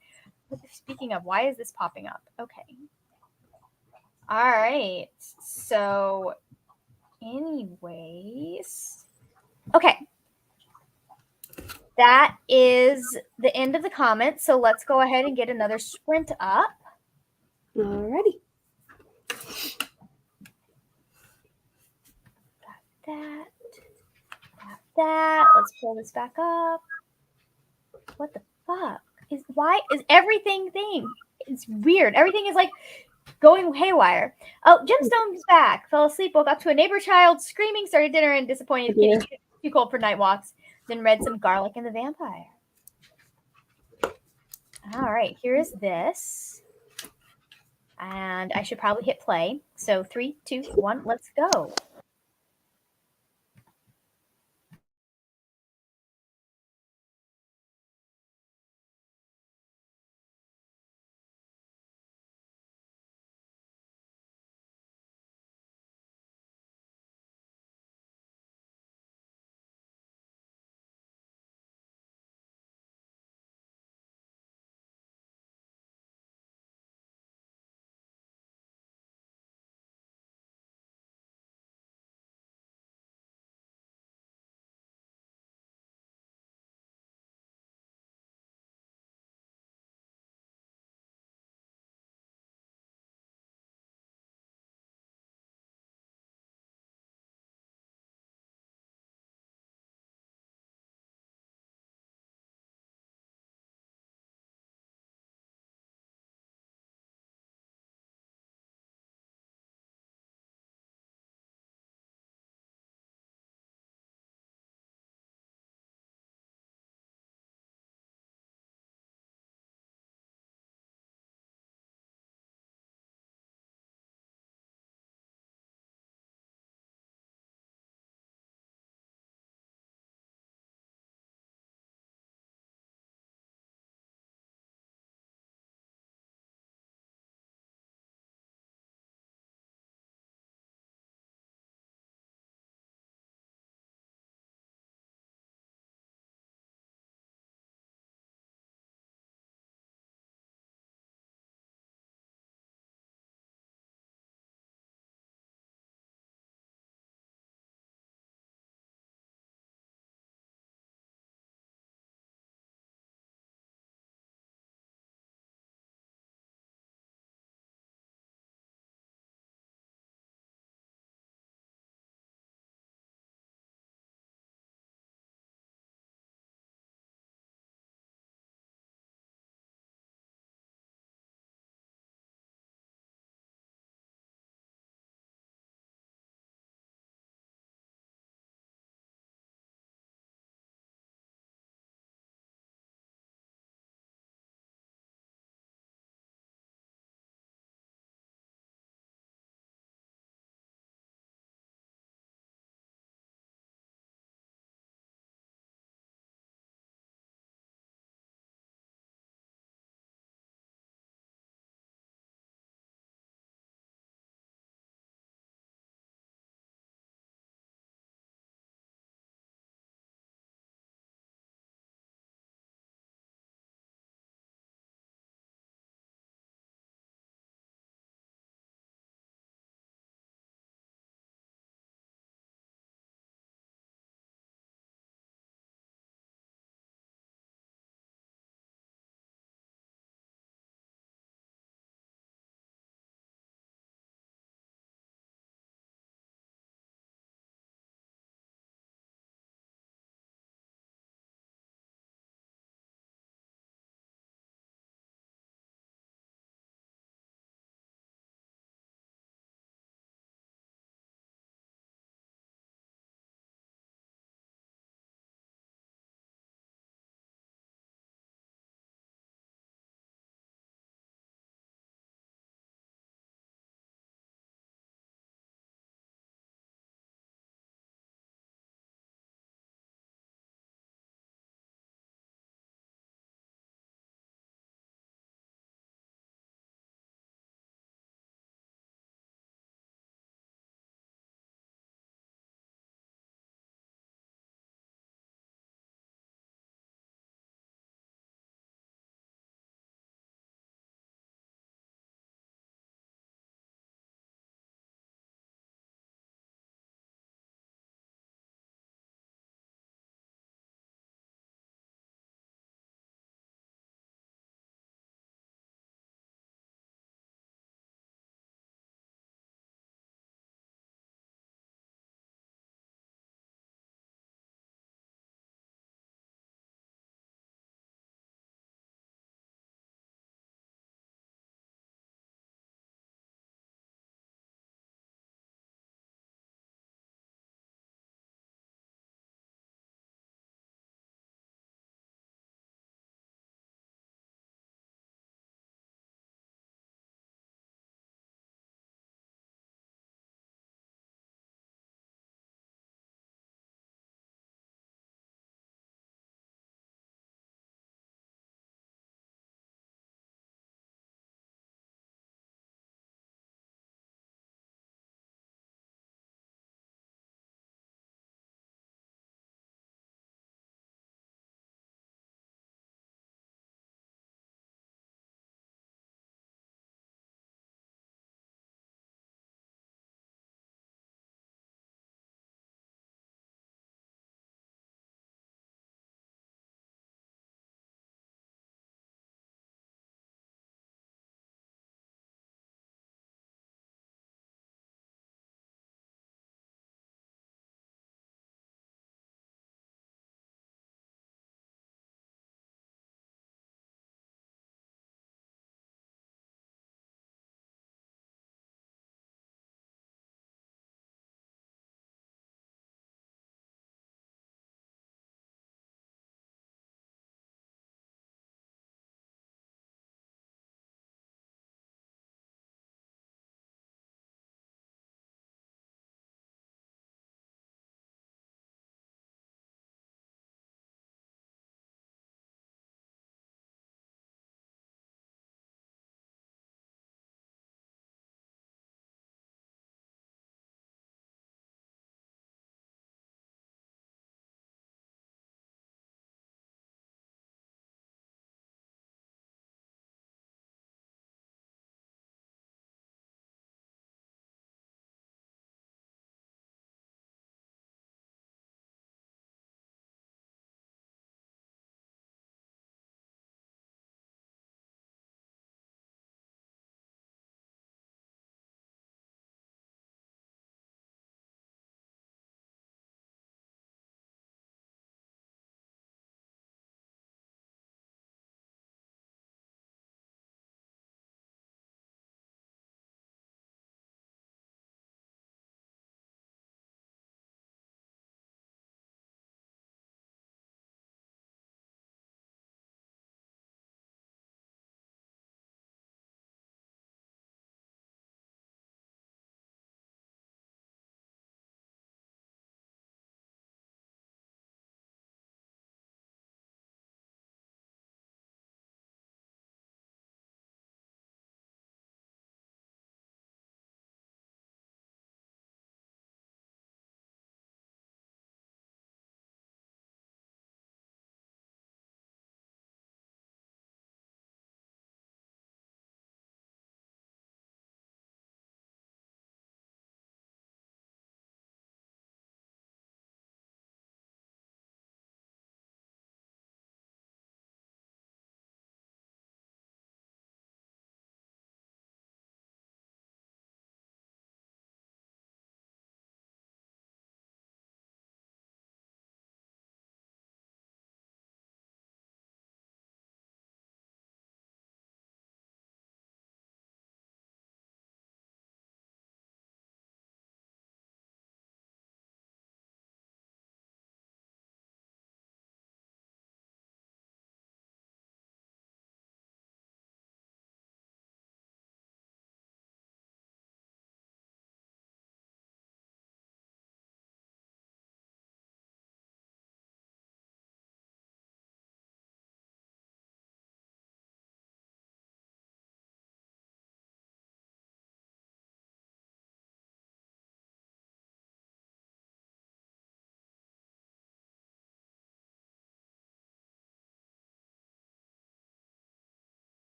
Speaking of, why is this popping up? Okay. All right. So, anyways. Okay. That is the end of the comments. So let's go ahead and get another sprint up. Alrighty. Got that. Let's pull this back up. What the fuck? Why is everything thing? It's weird. Everything is like going haywire. Oh, Gemstone's back. Fell asleep, woke up to a neighbor child screaming, started dinner, and disappointed kitty too cold for night walks. Then read some Garlic and the Vampire. All right, here is this. And I should probably hit play. So 3, 2, 1, let's go.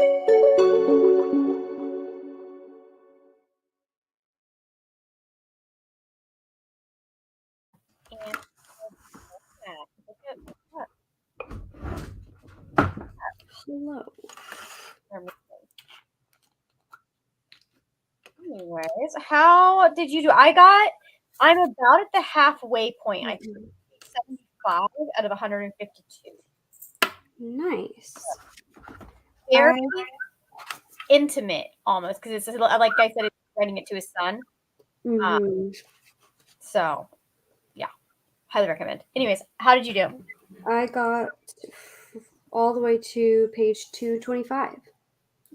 And Hello. anyways, how did you do? I'm about at the halfway point. I took 75 out of 152. Nice. Very intimate, almost, because it's like I said, it's writing it to his son. Mhm. So, yeah, highly recommend. Anyways, how did you do? I got all the way to page 225.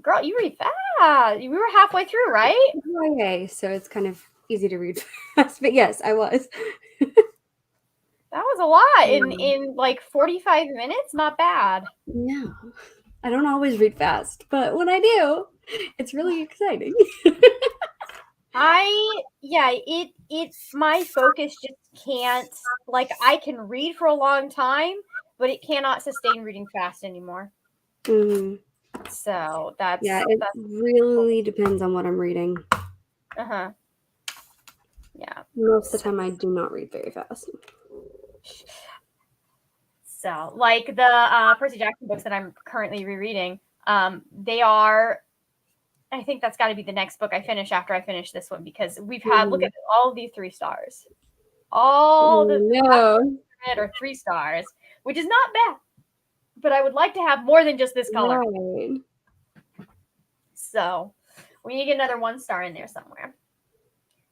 Girl, you read fast. We were halfway through, right? YA, so it's kind of easy to read fast. But yes, I was. That was a lot in like 45 minutes. Not bad. No, I don't always read fast, but when I do, it's really exciting. It's my focus just can't, like, I can read for a long time, but it cannot sustain reading fast anymore. Mhm. So It really depends on what I'm reading. Uh-huh. Yeah. Most of the time, I do not read very fast. So, like the Percy Jackson books that I'm currently rereading, they are. I think that's got to be the next book I finish after I finish this one, because we've had look at all of these 3 stars, all the are 3 stars, which is not bad, but I would like to have more than just this color. Right. So we need to get another 1 star in there somewhere,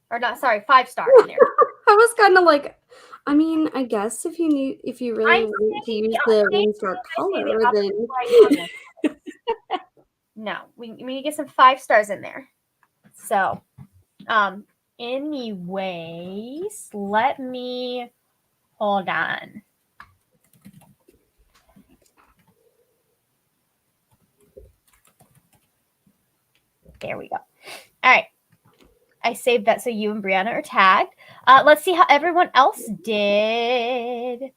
or not? Sorry, 5 star in there. I was kind of like, I mean, I guess if you really want to use the 1-star color, then no, we need to get some 5 stars in there. So, anyways, let me hold on. There we go. All right. I saved that so you and Brianna are tagged. Let's see how everyone else did.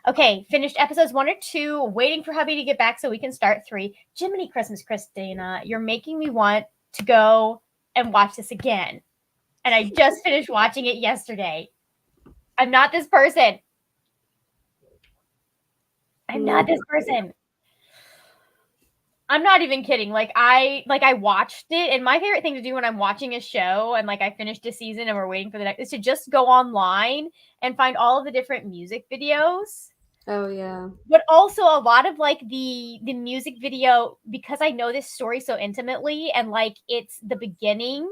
Okay, finished episodes 1 or 2. Waiting for hubby to get back so we can start 3. Jiminy Christmas, Christina. You're making me want to go and watch this again. And I just finished watching it yesterday. I'm not this person. I'm not this person. I'm not even kidding. Like I watched it, and my favorite thing to do when I'm watching a show and like I finished a season and we're waiting for the next is to just go online and find all of the different music videos. Oh yeah. But also a lot of like the music video, because I know this story so intimately and like it's the beginning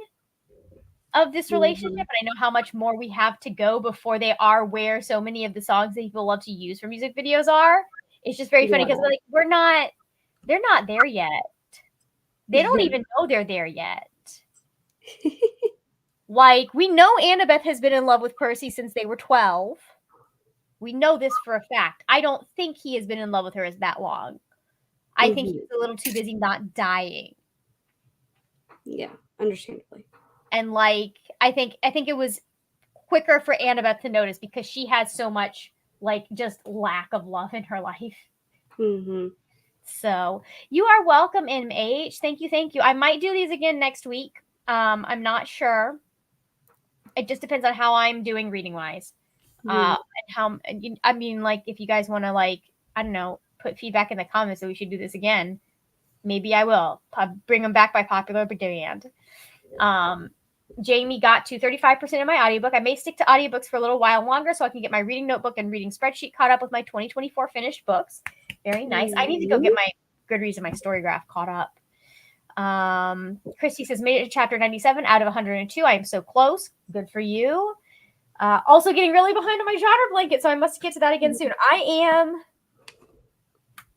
of this relationship, and I know how much more we have to go before they are where so many of the songs that people love to use for music videos are. It's just very funny because like they're not there yet. They don't even know they're there yet. Like, we know Annabeth has been in love with Percy since they were 12. We know this for a fact. I don't think he has been in love with her as that long. I think he's a little too busy not dying. Yeah, understandably. And like, I think it was quicker for Annabeth to notice because she has so much like just lack of love in her life. So you are welcome, MH. Thank you. I might do these again next week. I'm not sure. It just depends on how I'm doing reading wise. And how, I mean, like, if you guys want to, like, I don't know, put feedback in the comments that we should do this again, maybe I will. Bring them back by popular demand. Jamie got to 35% of my audiobook. I may stick to audiobooks for a little while longer so I can get my reading notebook and reading spreadsheet caught up with my 2024 finished books. Very nice. I need to go get my Goodreads and my Storygraph caught up. Christy says, made it to chapter 97 out of 102. I am so close. Good for you. Also getting really behind on my genre blanket, so I must get to that again soon. I am.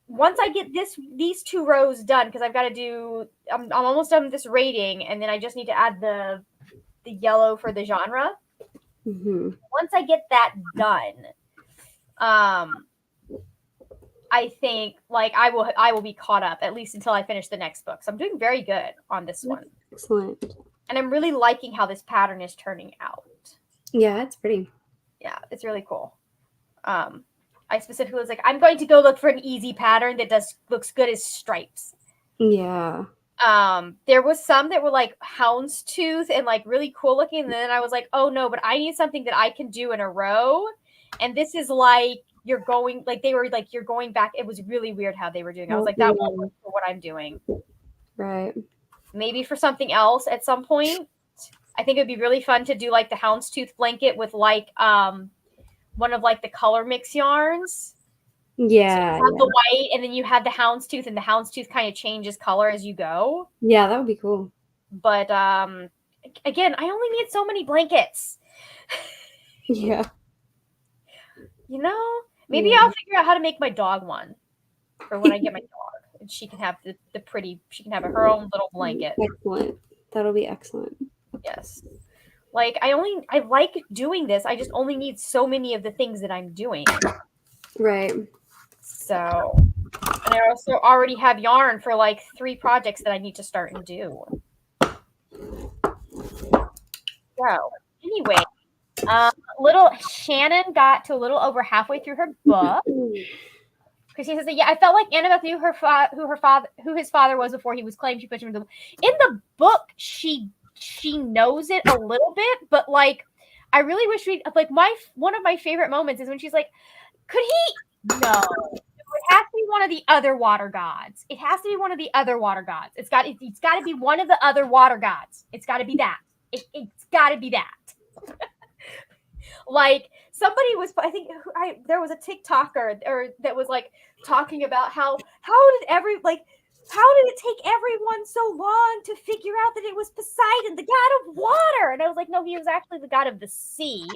Once I get these 2 rows done, because I've got to do, I'm almost done with this rating, and then I just need to add the yellow for the genre. Once I get that done, I think like I will be caught up at least until I finish the next book. So I'm doing very good on this one. Excellent. And I'm really liking how this pattern is turning out. Yeah, it's pretty. Yeah, it's really cool. I specifically was like, I'm going to go look for an easy pattern that looks good as stripes. Yeah. There was some that were like houndstooth and like really cool looking, and then I was like, oh no, but I need something that I can do in a row. And this is like you're going like they were like you're going back. It was really weird how they were doing. I was like, that won't work for what I'm doing. Right. Maybe for something else at some point. I think it'd be really fun to do like the houndstooth blanket with like one of like the color mix yarns. Yeah. So you have the white, and then you have the houndstooth, and the houndstooth kind of changes color as you go. Yeah, that would be cool. But again, I only need so many blankets. Yeah. You know, maybe Yeah. I'll figure out how to make my dog one for when I get my dog, and she can have the pretty. She can have her own little blanket. Excellent. That'll be excellent. Yes. Like I like doing this. I just only need so many of the things that I'm doing. Right. So, and I also already have yarn for like 3 projects that I need to start and do. So, anyway, little Shannon got to a little over halfway through her book. Christine says that, yeah, I felt like Annabeth knew who his father was before he was claimed. She pushed him in the book. She knows it a little bit, but like, I really wish like one of my favorite moments is when she's like, could he? No. It has to be one of the other water gods. It has to be one of the other water gods. It's got to be one of the other water gods. It's got to be that. It's got to be that. Like somebody was, I think there was a TikToker that was like talking about how did it take everyone so long to figure out that it was Poseidon, the god of water? And I was like, no, he was actually the god of the sea.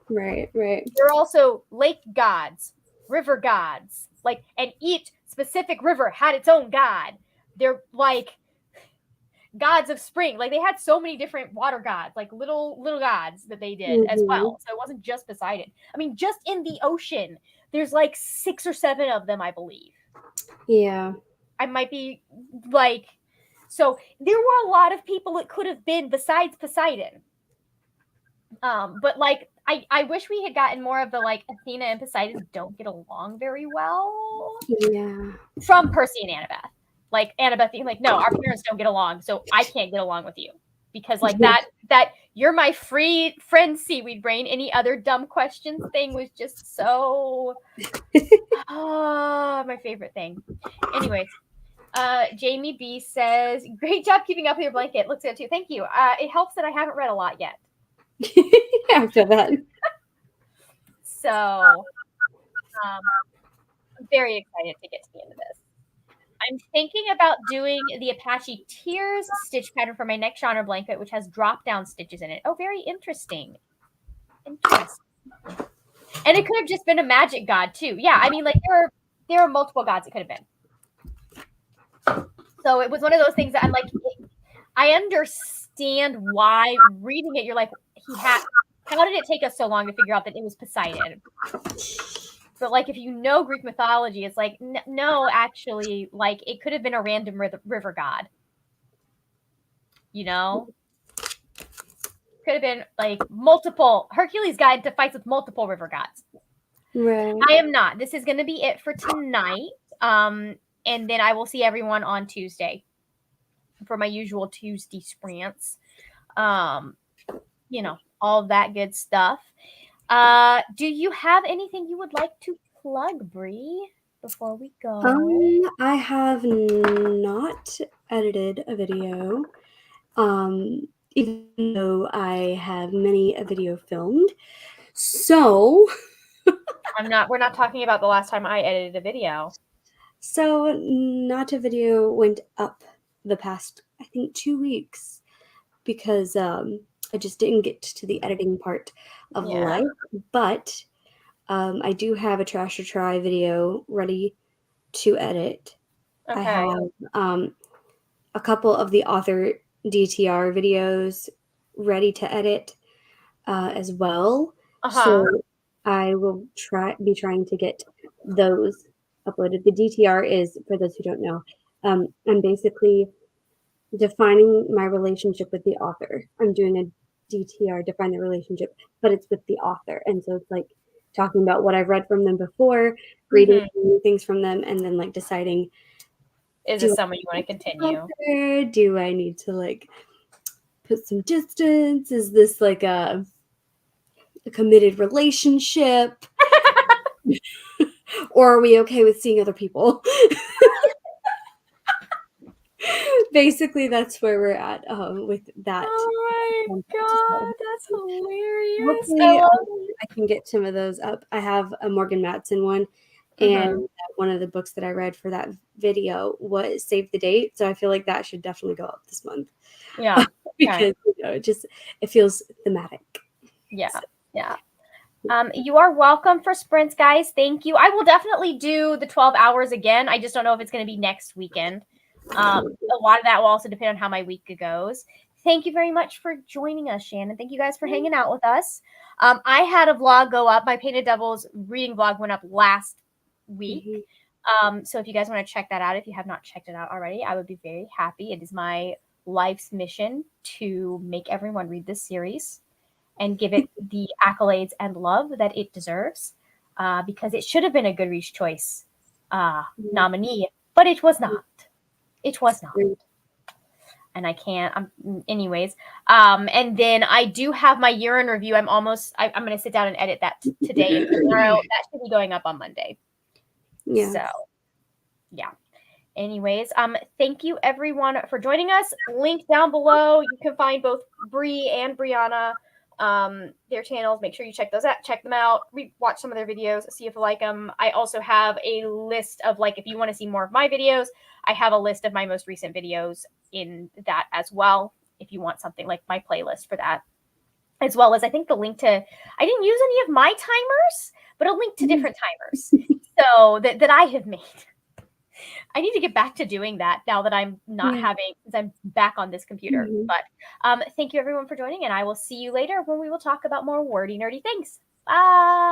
Right. Right. There are also lake gods, river gods, like, and each specific river had its own god. They're like gods of spring. Like they had so many different water gods, like little gods that they did as well. So it wasn't just Poseidon. I mean, just in the ocean, there's like 6 or 7 of them, I believe. Yeah. I might be like, so there were a lot of people it could have been besides Poseidon. But like I wish we had gotten more of the like Athena and Poseidon don't get along very well. Yeah. From Percy and Annabeth. Like Annabeth being like, no, our parents don't get along, so I can't get along with you. Because like that you're my free friend seaweed brain. Any other dumb questions thing was just so my favorite thing. Anyways, Jamie B says, great job keeping up with your blanket. Looks good too. Thank you. It helps that I haven't read a lot yet. After that. So I'm very excited to get to the end of this. I'm thinking about doing the Apache Tears stitch pattern for my next genre blanket, which has drop-down stitches in it. Oh, very interesting. Interesting. And it could have just been a magic god too. Yeah, I mean, like there are multiple gods it could have been. So it was one of those things that I'm like, I understand why reading it, you're like, how did it take us so long to figure out that it was Poseidon? But like, if you know Greek mythology, it's like, no, actually, like it could have been a random river god. You know, could have been like multiple. Hercules got into fights with multiple river gods. Right. I am not. This is going to be it for tonight. And then I will see everyone on Tuesday for my usual Tuesday sprints. You know, all of that good stuff. Do you have anything you would like to plug, Bree, before we go? I have not edited a video, even though I have many a video filmed. So We're not talking about the last time I edited a video. So not a video went up the past, I think, 2 weeks because I just didn't get to the editing part of life. But I do have a Trash or Try video ready to edit. Okay. I have a couple of the author DTR videos ready to edit as well. So I will be trying to get those uploaded. The DTR is, for those who don't know, I'm basically defining my relationship with the author. I'm doing a DTR, define the relationship, but it's with the author. And so it's like talking about what I've read from them before, reading new things from them, and then like deciding Is Do this I someone you want to continue? out there? Do I need to like put some distance? Is this like a committed relationship? Or are we okay with seeing other people? Basically, that's where we're at with that. Oh my god, that's hilarious. I Hopefully, love it. I can get some of those up. I have a Morgan Matson one, and one of the books that I read for that video was Save the Date. So I feel like that should definitely go up this month. Yeah. Because it feels thematic. Yeah. Yeah. You are welcome for sprints, guys. Thank you. I will definitely do the 12 hours again. I just don't know if it's going to be next weekend. A lot of that will also depend on how my week goes. Thank you very much for joining us, Shannon. Thank you guys for hanging out with us. I had a vlog go up. My Painted Devils reading vlog went up last week. So if you guys want to check that out, if you have not checked it out already, I would be very happy. It is my life's mission to make everyone read this series and give it the accolades and love that it deserves, because it should have been a Goodreads choice nominee, but it was not. It was not. And I can't, anyways. And then I do have my year in review. I'm going to sit down and edit that today and tomorrow. That should be going up on Monday. Yeah. So, yeah. Anyways, thank you everyone for joining us. Link down below. You can find both Bree and Brianna, their channels. Make sure you check those out. Check them out. Watch some of their videos. See if you like them. I also have a list of, like, if you want to see more of my videos, I have a list of my most recent videos in that as well. If you want something like my playlist for that, as well as I think the link to, I didn't use any of my timers, but a link to different timers so that I have made. I need to get back to doing that now that I'm not having, because I'm back on this computer. But thank you everyone for joining, and I will see you later when we will talk about more wordy, nerdy things. Bye.